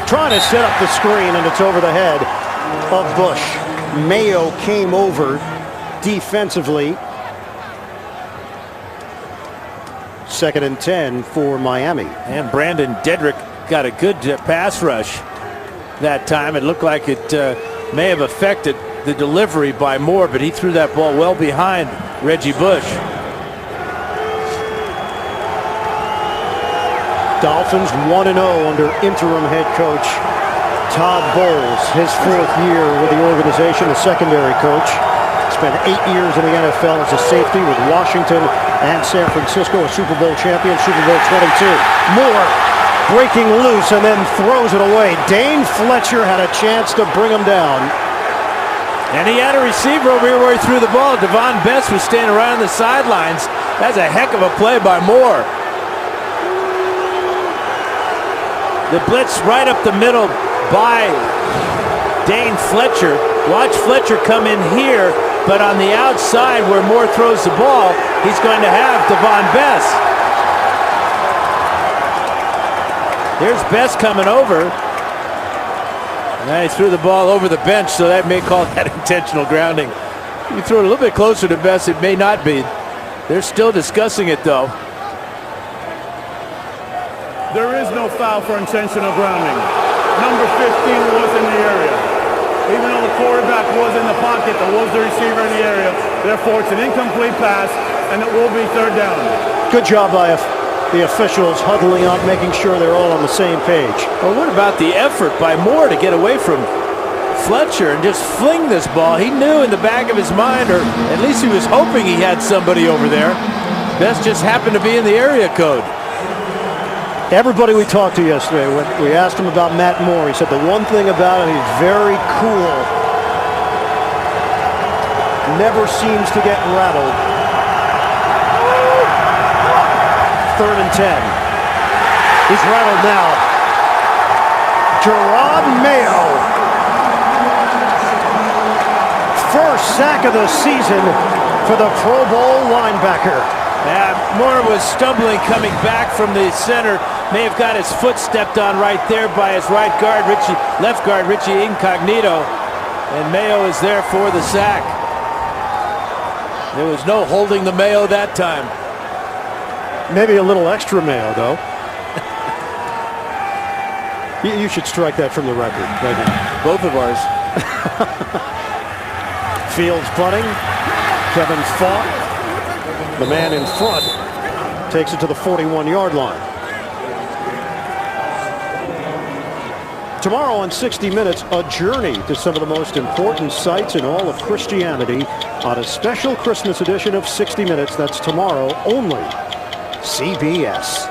Trying to set up the screen, and it's over the head of Bush. Mayo came over defensively. 2nd and 10 for Miami. And Brandon Dedrick got a good pass rush that time. It looked like it may have affected the delivery by Moore, but he threw that ball well behind Reggie Bush. Dolphins 1-0 under interim head coach Todd Bowles. His 4th year with the organization, the secondary coach. Spent 8 years in the NFL as a safety with Washington and San Francisco, a Super Bowl champion, Super Bowl 22. Moore breaking loose and then throws it away. Dane Fletcher had a chance to bring him down. And he had a receiver over here where he threw the ball. Devon Best was standing right on the sidelines. That's a heck of a play by Moore. The blitz right up the middle by Dane Fletcher. Watch Fletcher come in here, but on the outside where Moore throws the ball, he's going to have Devon Best. There's Best coming over. Now he threw the ball over the bench, so that may call that intentional grounding. You throw it a little bit closer to Best, it may not be. They're still discussing it, though. There is no foul for intentional grounding. Number 15 was in the area. Even though the quarterback was in the pocket, there was the receiver in the area. Therefore, it's an incomplete pass, and it will be 3rd down. Good job by the officials huddling up, making sure they're all on the same page. Well, what about the effort by Moore to get away from Fletcher and just fling this ball? He knew in the back of his mind, or at least he was hoping he had somebody over there. Best just happened to be in the area code. Everybody we talked to yesterday, when we asked him about Matt Moore, he said the one thing about him, he's very cool. Never seems to get rattled. 3rd and 10. He's rattled now. Gerard Mayo. First sack of the season for the Pro Bowl linebacker. Moore was stumbling coming back from the center. May have got his foot stepped on right there by his left guard, Richie Incognito. And Mayo is there for the sack. There was no holding the Mayo that time. Maybe a little extra Mayo, though. You should strike that from the record right now. Both of ours. Fields punting. Kevin Falk, the man in front, takes it to the 41-yard line. Tomorrow on 60 Minutes, a journey to some of the most important sites in all of Christianity on a special Christmas edition of 60 Minutes. That's tomorrow only. CBS.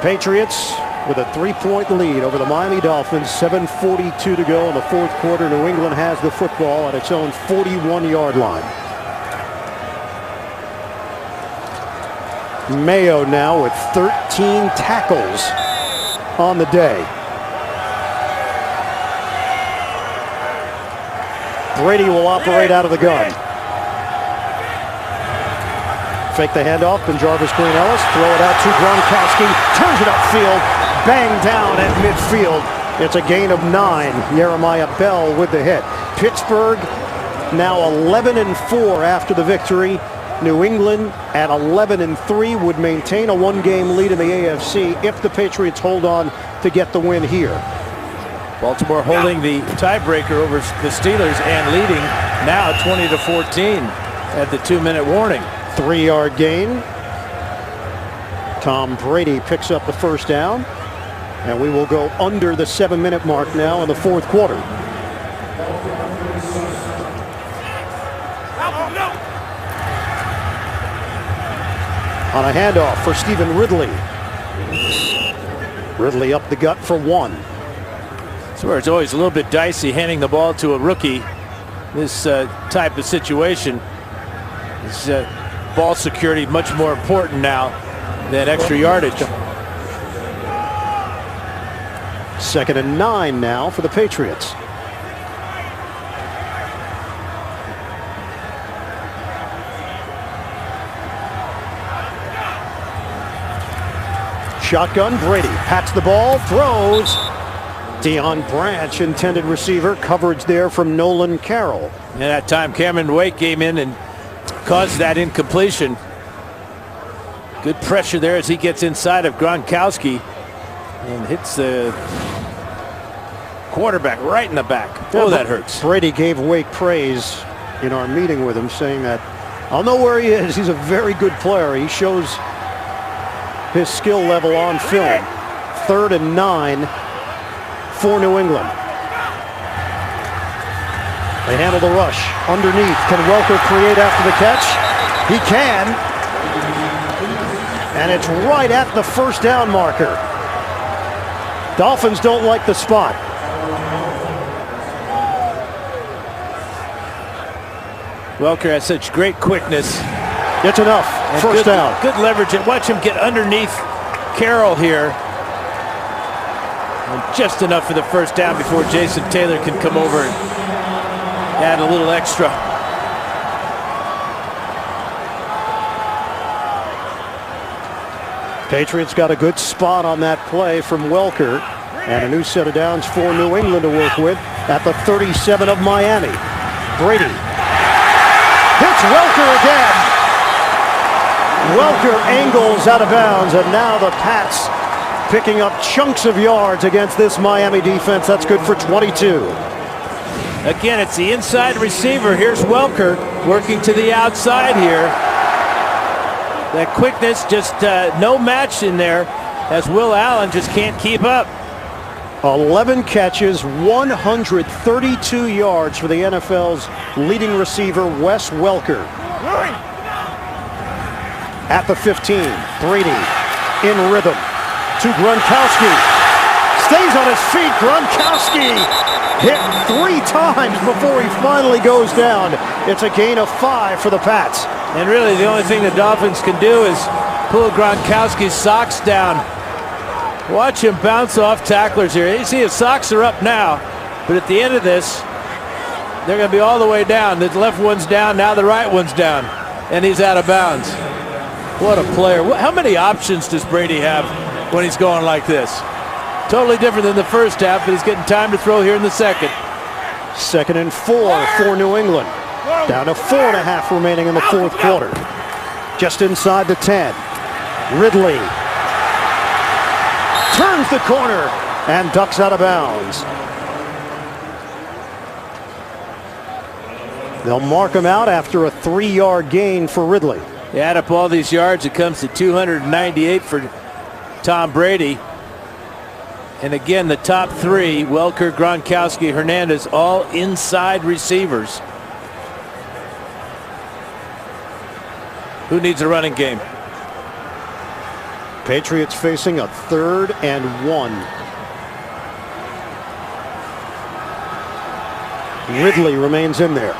Patriots with a 3-point lead over the Miami Dolphins. 7:42 to go in the 4th quarter. New England has the football at its own 41-yard line. Mayo now with 13 tackles on the day. Brady will operate out of the gun. Fake the handoff, and Jarvis Green Ellis throw it out to Gronkowski, turns it upfield, bang down at midfield. It's a gain of 9. Jeremiah Bell with the hit. Pittsburgh now 11-4 after the victory. New England at 11-3 would maintain a 1-game lead in the AFC if the Patriots hold on to get the win here. Baltimore holding the tiebreaker over the Steelers and leading now 20-14 at the 2-minute warning. 3-yard gain. Tom Brady picks up the first down, and we will go under the 7-minute mark now in the 4th quarter. On a handoff for Stephen Ridley. Ridley up the gut for 1. That's where it's always a little bit dicey handing the ball to a rookie. This type of situation is ball security much more important now than extra yardage. 2nd and 9 now for the Patriots. Shotgun, Brady pats the ball, throws. Deion Branch, intended receiver, coverage there from Nolan Carroll. And that time Cameron Wake came in and caused that incompletion. Good pressure there as he gets inside of Gronkowski and hits the quarterback right in the back. Oh, that hurts. Brady gave Wake praise in our meeting with him, saying that I'll know where he is. He's a very good player. He shows his skill level on film. 3rd and 9 for New England. They handle the rush underneath. Can Welker create after the catch? He can. And it's right at the first down marker. Dolphins don't like the spot. Welker has such great quickness. It's enough. And First down. Good leverage. And watch him get underneath Carroll here. And just enough for the first down before Jason Taylor can come over and add a little extra. Patriots got a good spot on that play from Welker. And a new set of downs for New England to work with at the 37 of Miami. Brady. Hits Welker again. Welker angles out of bounds, and now the Pats picking up chunks of yards against this Miami defense. That's good for 22. Again, it's the inside receiver. Here's Welker working to the outside here. That quickness, just no match in there, as Will Allen just can't keep up. 11 catches, 132 yards for the NFL's leading receiver, Wes Welker. At the 15, Brady in rhythm to Gronkowski. Stays on his feet. Gronkowski hit 3 times before he finally goes down. It's a gain of 5 for the Pats. And really the only thing the Dolphins can do is pull Gronkowski's socks down. Watch him bounce off tacklers here. You see his socks are up now, but at the end of this, they're going to be all the way down. The left one's down, now the right one's down, and he's out of bounds. What a player. How many options does Brady have when he's going like this? Totally different than the first half, but he's getting time to throw here in the second. 2nd and 4 for New England. Down to 4.5 remaining in the fourth quarter. Just inside the 10. Ridley turns the corner and ducks out of bounds. They'll mark him out after a 3-yard gain for Ridley. You add up all these yards, it comes to 298 for Tom Brady. And again, the top 3, Welker, Gronkowski, Hernandez, all inside receivers. Who needs a running game? Patriots facing a 3rd and 1. Ridley remains in there.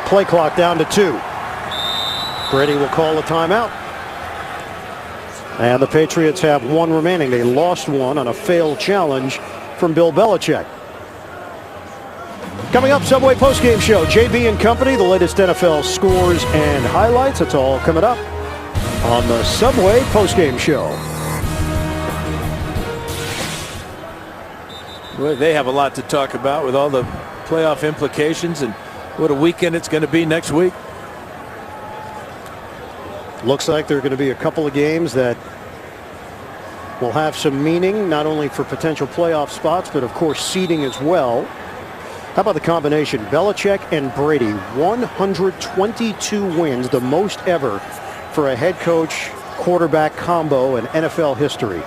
Play clock down to 2. Brady will call a timeout. And the Patriots have 1 remaining. They lost 1 on a failed challenge from Bill Belichick. Coming up, Subway postgame show. JB and Company, the latest NFL scores and highlights. It's all coming up on the Subway postgame show. Well, they have a lot to talk about with all the playoff implications and what a weekend it's going to be next week. Looks like there are going to be a couple of games that will have some meaning, not only for potential playoff spots, but of course seeding as well. How about the combination? Belichick and Brady, 122 wins, the most ever for a head coach quarterback combo in NFL history.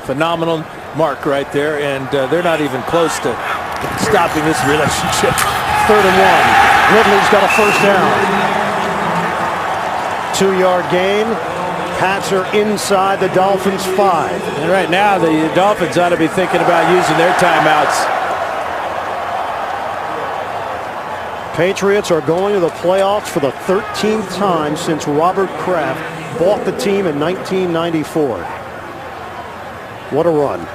Phenomenal mark right there, and they're not even close to stopping this relationship. 3rd and 1. Ridley's got a first down. 2-yard gain. Pats are inside the Dolphins' 5. And right now, the Dolphins ought to be thinking about using their timeouts. Patriots are going to the playoffs for the 13th time since Robert Kraft bought the team in 1994. What a run.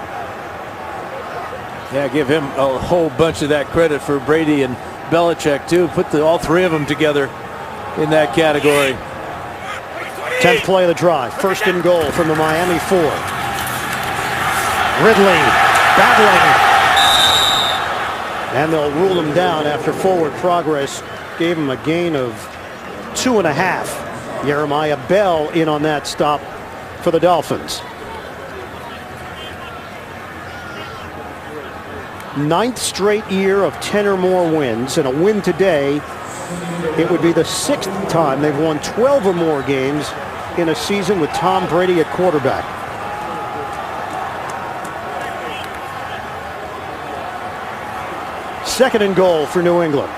Yeah, give him a whole bunch of that credit for Brady and Belichick, too. Put all three of them together in that category. 10th play of the drive. First and goal from the Miami 4. Ridley battling. And they'll rule him down after forward progress. Gave him a gain of 2.5. Jeremiah Bell in on that stop for the Dolphins. 9th straight year of 10 or more wins, and a win today. It would be the 6th time they've won 12 or more games in a season with Tom Brady at quarterback. Second and goal for New England.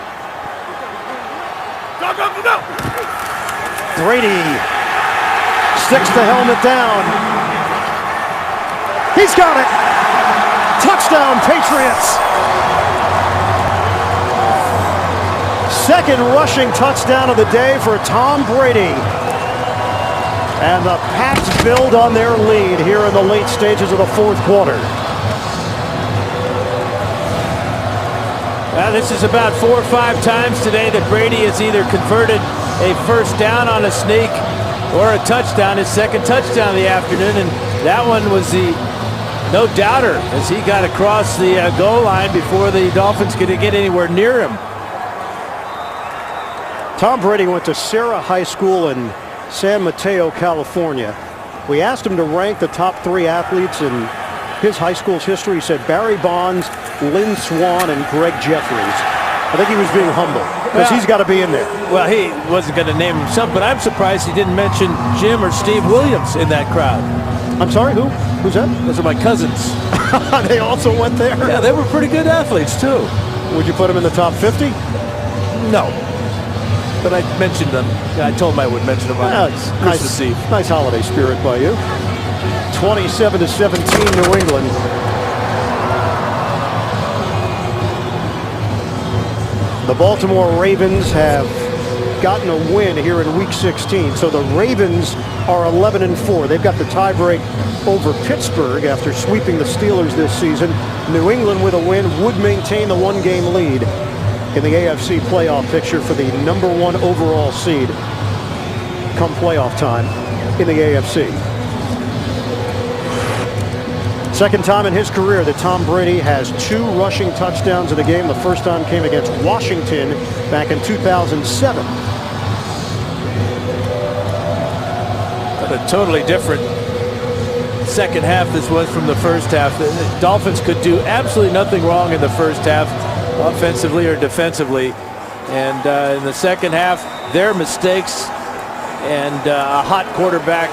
Go. Brady sticks the helmet down. He's got it. Touchdown, Patriots. Second rushing touchdown of the day for Tom Brady. And the Pats build on their lead here in the late stages of the fourth quarter. This is about 4 or 5 times today that Brady has either converted a first down on a sneak or a touchdown, his second touchdown of the afternoon, and that one was the no doubter as he got across the goal line before the Dolphins could get anywhere near him. Tom Brady went to Serra High School in San Mateo, California. We asked him to rank the top 3 athletes in his high school's history. He said Barry Bonds, Lynn Swann, and Greg Jeffries. I think he was being humble because he's got to be in there. Well, he wasn't going to name himself, but I'm surprised he didn't mention Jim or Steve Williams in that crowd. I'm sorry, who? Who's that? Those are my cousins. They also went there? Yeah, they were pretty good athletes, too. Would you put them in the top 50? No. But I mentioned them. Yeah, I told him I would mention them on Christmas Eve. Nice holiday spirit by you. 27-17 New England. The Baltimore Ravens have gotten a win here in Week 16. So the Ravens are 11-4. They've got the tiebreak over Pittsburgh after sweeping the Steelers this season. New England with a win would maintain the one-game lead in the AFC playoff picture for the #1 overall seed come playoff time in the AFC. Second time in his career that Tom Brady has 2 rushing touchdowns in a game. The first time came against Washington back in 2007. But a totally different second half this was from the first half. The Dolphins could do absolutely nothing wrong in the first half, offensively or defensively. And in the second half, their mistakes and a hot quarterback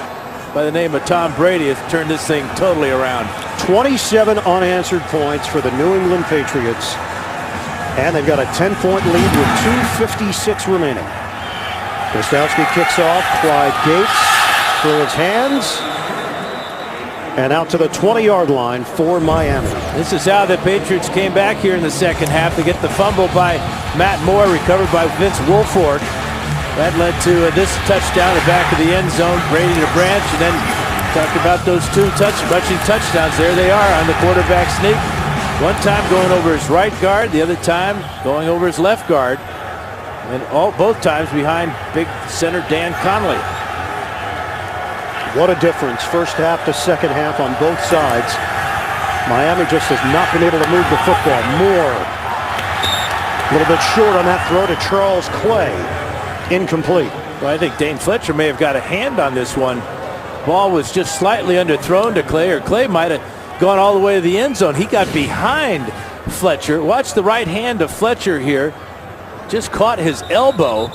by the name of Tom Brady has turned this thing totally around. 27 unanswered points for the New England Patriots. And they've got a 10-point lead with 2:56 remaining. Gostowski kicks off. Clyde Gates through his hands. And out to the 20-yard line for Miami. This is how the Patriots came back here in the second half. They get the fumble by Matt Moore, recovered by Vince Wilfork. That led to this touchdown at the back of the end zone. Brady to Branch, and then talked about those 2 rushing touchdowns. There they are on the quarterback sneak. One time going over his right guard, the other time going over his left guard. And both times behind big center Dan Connolly. What a difference, first half to second half on both sides. Miami just has not been able to move the football. Moore, a little bit short on that throw to Charles Clay. Incomplete. Well, I think Dane Fletcher may have got a hand on this one. Ball was just slightly underthrown to Clay, or Clay might have gone all the way to the end zone. He got behind Fletcher. Watch the right hand of Fletcher here. Just caught his elbow.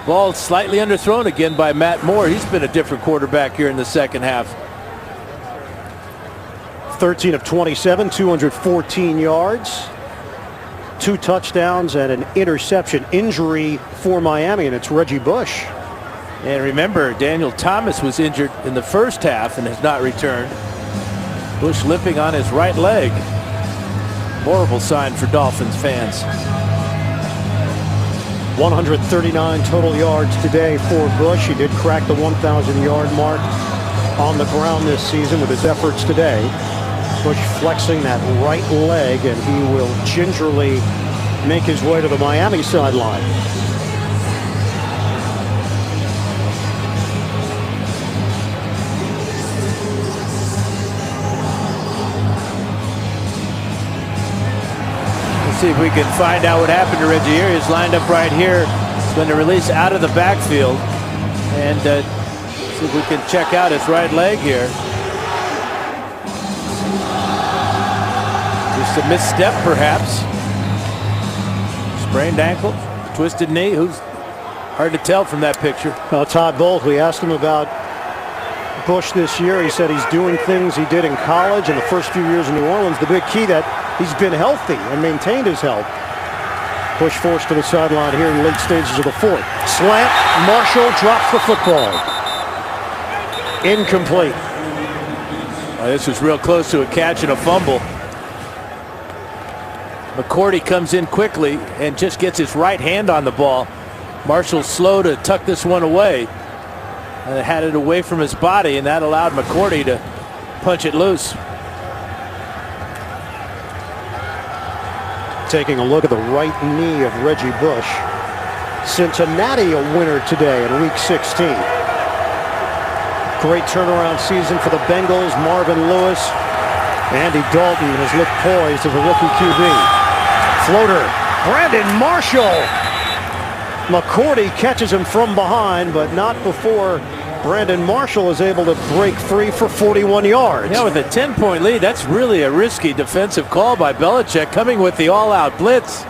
Ball slightly underthrown again by Matt Moore. He's been a different quarterback here in the second half. 13 of 27, 214 yards. 2 touchdowns and an interception. Injury for Miami, and it's Reggie Bush. And remember, Daniel Thomas was injured in the first half and has not returned. Bush limping on his right leg. Horrible sign for Dolphins fans. 139 total yards today for Bush. He did crack the 1,000-yard mark on the ground this season with his efforts today. Bush flexing that right leg, and he will gingerly make his way to the Miami sideline. Let's see if we can find out what happened to Reggie here. He's lined up right here. He's going to release out of the backfield. And see if we can check out his right leg here. Just a misstep, perhaps. Sprained ankle, twisted knee. Who's hard to tell from that picture. Well, Todd Bowles, we asked him about Bush this year. He said he's doing things he did in college and the first few years in New Orleans. The big key that he's been healthy and maintained his health. Bush forced to the sideline here in late stages of the fourth. Slant, Marshall drops the football. Incomplete. This was real close to a catch and a fumble. McCourty comes in quickly and just gets his right hand on the ball. Marshall's slow to tuck this one away. And had it away from his body, and that allowed McCourty to punch it loose. Taking a look at the right knee of Reggie Bush. Cincinnati a winner today in Week 16. Great turnaround season for the Bengals. Marvin Lewis. Andy Dalton has looked poised as a rookie QB. Floater, Brandon Marshall. McCourty catches him from behind, but not before Brandon Marshall is able to break free for 41 yards. Yeah, with a 10-point lead, that's really a risky defensive call by Belichick, coming with the all-out blitz.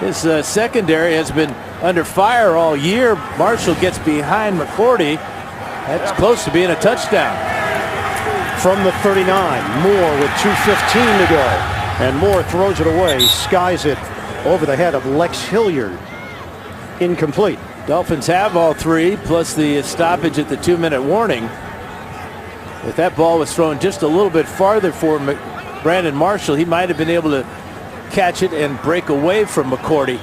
His secondary has been under fire all year. Marshall gets behind McCourty. That's close to being a touchdown. From the 39, Moore with 2:15 to go. And Moore throws it away, skies it over the head of Lex Hilliard. Incomplete. Dolphins have all three, plus the stoppage at the 2-minute warning. If that ball was thrown just a little bit farther for Brandon Marshall, he might have been able to catch it and break away from McCourty.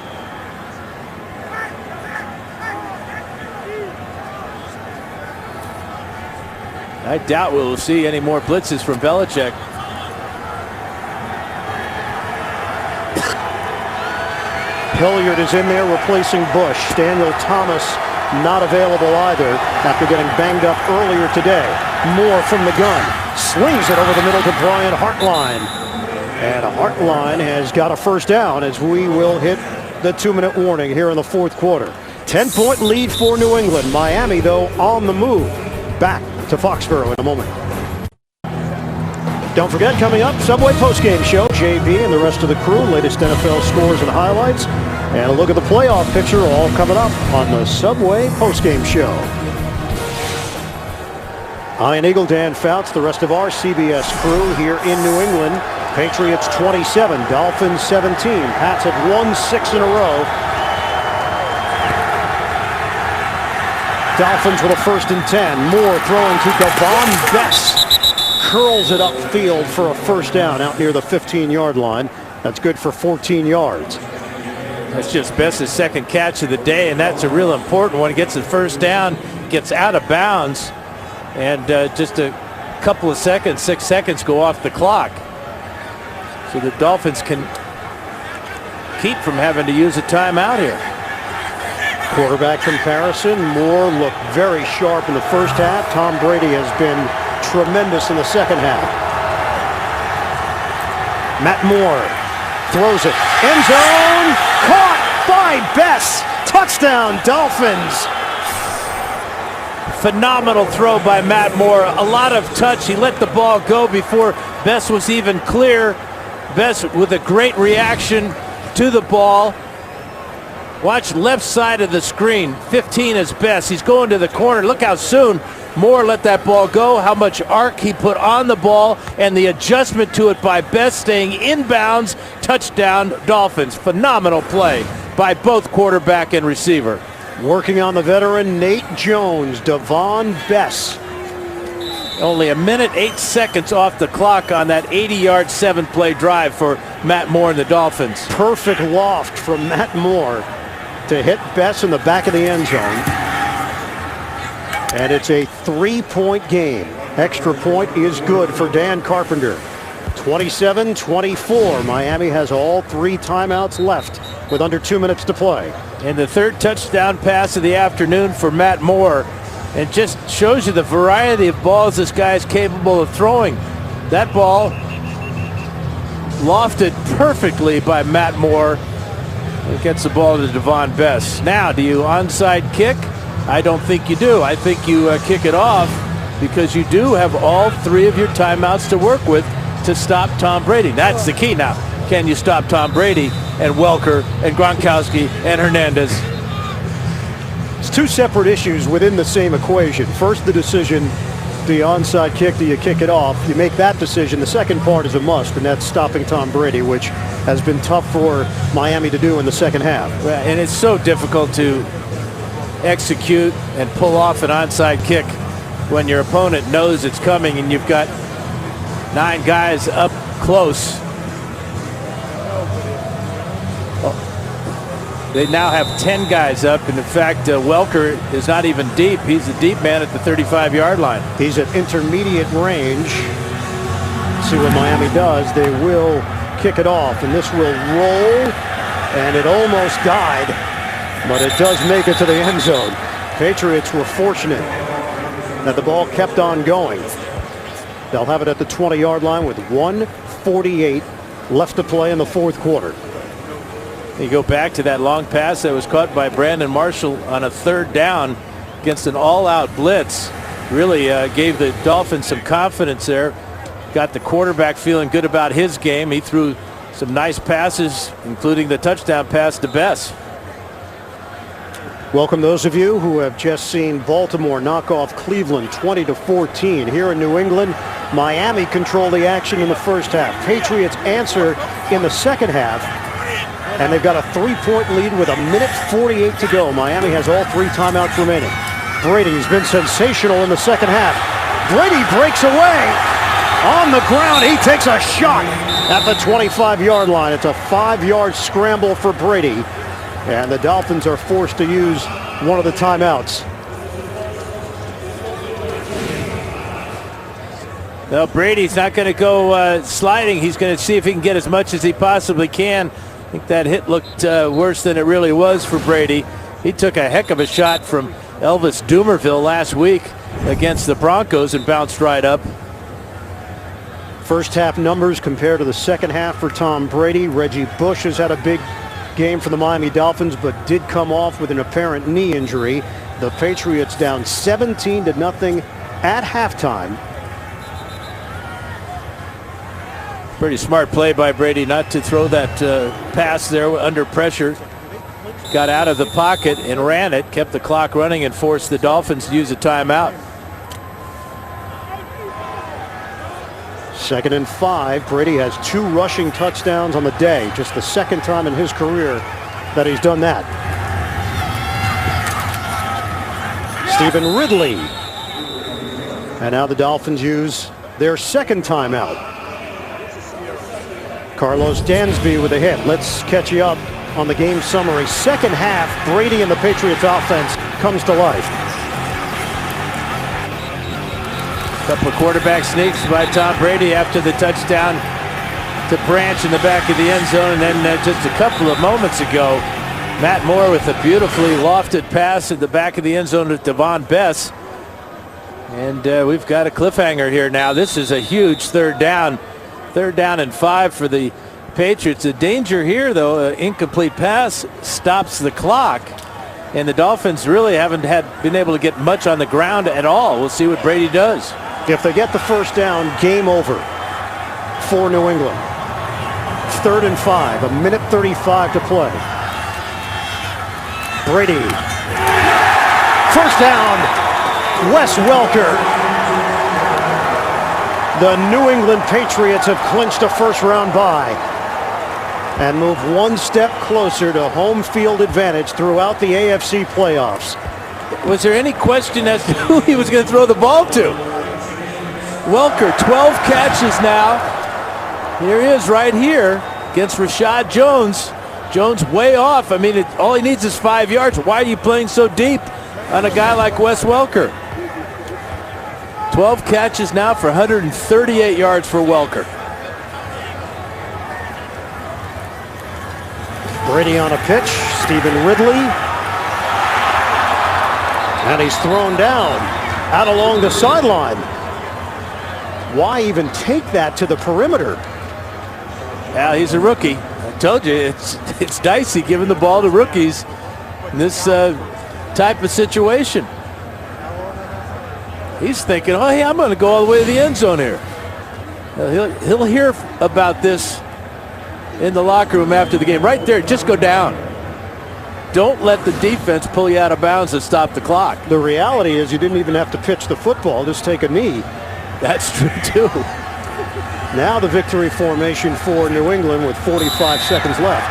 I doubt we'll see any more blitzes from Belichick. Hilliard is in there replacing Bush. Daniel Thomas not available either after getting banged up earlier today. Moore from the gun. Slings it over the middle to Brian Hartline. And Hartline has got a first down as we will hit the 2-minute warning here in the fourth quarter. 10-point lead for New England. Miami, though, on the move. Back to Foxborough in a moment. Don't forget, coming up, Subway postgame show. JB and the rest of the crew, latest NFL scores and highlights, and a look at the playoff picture, all coming up on the Subway postgame show. Ian Eagle, Dan Fouts, the rest of our CBS crew here in New England. Patriots 27, Dolphins 17. Pats have won 6 in a row. Dolphins with a 1st and 10. Moore throwing to Davon Bess. Curls it upfield for a first down out near the 15-yard line. That's good for 14 yards. That's just Bess's second catch of the day, and that's a real important one. He gets the first down, gets out of bounds, and just a couple of seconds, 6 seconds go off the clock. So the Dolphins can keep from having to use a timeout here. Quarterback comparison. Moore looked very sharp in the first half. Tom Brady has been tremendous in the second half. Matt Moore throws it. End zone. Caught by Bess. Touchdown, Dolphins. Phenomenal throw by Matt Moore. A lot of touch. He let the ball go before Bess was even clear. Bess with a great reaction to the ball. Watch left side of the screen. 15 is Bess. He's going to the corner. Look how soon Moore let that ball go, how much arc he put on the ball, and the adjustment to it by Bess staying inbounds. Touchdown, Dolphins. Phenomenal play by both quarterback and receiver. Working on the veteran Nate Jones, Davon Bess. Only a minute, 8 seconds off the clock on that 80-yard 7-play drive for Matt Moore and the Dolphins. Perfect loft from Matt Moore to hit Bess in the back of the end zone. And it's a 3-point game. Extra point is good for Dan Carpenter. 27-24. Miami has all 3 timeouts left with under 2 minutes to play. And the third touchdown pass of the afternoon for Matt Moore. And just shows you the variety of balls this guy is capable of throwing. That ball lofted perfectly by Matt Moore. It gets the ball to Devon Bess. Now, do you onside kick? I don't think you do. I think you kick it off because you do have all 3 of your timeouts to work with to stop Tom Brady. That's the key now. Can you stop Tom Brady and Welker and Gronkowski and Hernandez? It's 2 separate issues within the same equation. First, the decision, do you onside kick, do you kick it off? You make that decision. The second part is a must, and that's stopping Tom Brady, which has been tough for Miami to do in the second half. And it's so difficult to execute and pull off an onside kick when your opponent knows it's coming and you've got 9 guys up close. They now have 10 guys up, and in fact, Welker is not even deep. He's a deep man at the 35-yard line. He's at intermediate range. See what Miami does. They will kick it off, and this will roll, and it almost died, but it does make it to the end zone. Patriots were fortunate that the ball kept on going. They'll have it at the 20-yard line with 1:48 left to play in the fourth quarter. You go back to that long pass that was caught by Brandon Marshall on a 3rd down against an all-out blitz. Really gave the Dolphins some confidence there. Got the quarterback feeling good about his game. He threw some nice passes, including the touchdown pass to Bess. Welcome those of you who have just seen Baltimore knock off Cleveland 20-14. Here in New England, Miami control the action in the first half. Patriots answer in the second half, and they've got a 3-point lead with 1:48 to go. Miami has all 3 timeouts remaining. Brady's been sensational in the second half. Brady breaks away. On the ground, he takes a shot at the 25-yard line. It's a 5-yard scramble for Brady, and the Dolphins are forced to use one of the timeouts. Well, Brady's not going to go sliding. He's going to see if he can get as much as he possibly can. I think that hit looked worse than it really was for Brady. He took a heck of a shot from Elvis Dumervil last week against the Broncos and bounced right up. First half numbers compared to the second half for Tom Brady. Reggie Bush has had a big game for the Miami Dolphins, but did come off with an apparent knee injury. The Patriots down 17-0 at halftime. Pretty smart play by Brady not to throw that pass there under pressure. Got out of the pocket and ran it, kept the clock running, and forced the Dolphins to use a timeout. 2nd and 5. Brady has 2 rushing touchdowns on the day. Just the 2nd time in his career that he's done that. Stephen Ridley. And now the Dolphins use their 2nd timeout. Carlos Dansby with a hit. Let's catch you up on the game summary. Second half, Brady and the Patriots offense comes to life. Couple of quarterback sneaks by Tom Brady after the touchdown to Branch in the back of the end zone. And then just a couple of moments ago, Matt Moore with a beautifully lofted pass in the back of the end zone to Devon Bess. And we've got a cliffhanger here now. This is a huge 3rd down. 3rd down and 5 for the Patriots. The danger here, though, an incomplete pass stops the clock. And the Dolphins really haven't been able to get much on the ground at all. We'll see what Brady does. If they get the first down, game over for New England. 3rd and 5, 1:35 to play. Brady. First down, Wes Welker. The New England Patriots have clinched a first-round bye and move one step closer to home field advantage throughout the AFC playoffs. Was there any question as to who he was going to throw the ball to? Welker, 12 catches now. Here he is right here against Rashad Jones. Jones way off. I mean, all he needs is 5 yards. Why are you playing so deep on a guy like Wes Welker? 12 catches now for 138 yards for Welker. Brady on a pitch. Stephen Ridley. And he's thrown down out along the sideline. Why even take that to the perimeter? Yeah, he's a rookie. I told you, it's dicey giving the ball to rookies in this type of situation. He's thinking, oh, hey, I'm going to go all the way to the end zone here. He'll hear about this in the locker room after the game. Right there, just go down. Don't let the defense pull you out of bounds and stop the clock. The reality is you didn't even have to pitch the football, just take a knee. That's true, too. Now the victory formation for New England with 45 seconds left.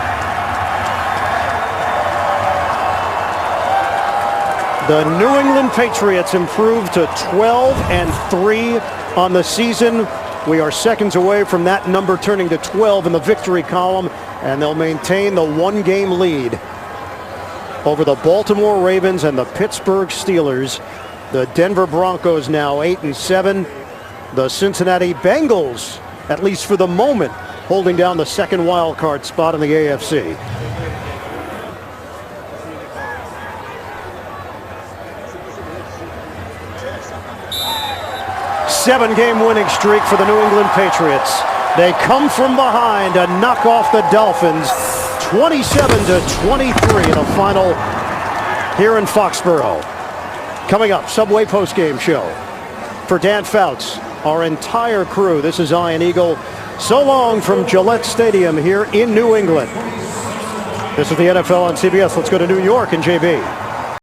The New England Patriots improved to 12-3 on the season. We are seconds away from that number turning to 12 in the victory column, and they'll maintain the one-game lead over the Baltimore Ravens and the Pittsburgh Steelers. The Denver Broncos now 8-7. The Cincinnati Bengals, at least for the moment, holding down the second wild card spot in the AFC. Seven-game winning streak for the New England Patriots. They come from behind to knock off the Dolphins 27-23 in a final here in Foxborough. Coming up, Subway postgame show. For Dan Fouts, our entire crew, this is Ian Eagle. So long from Gillette Stadium here in New England. This is the NFL on CBS. Let's go to New York and JB.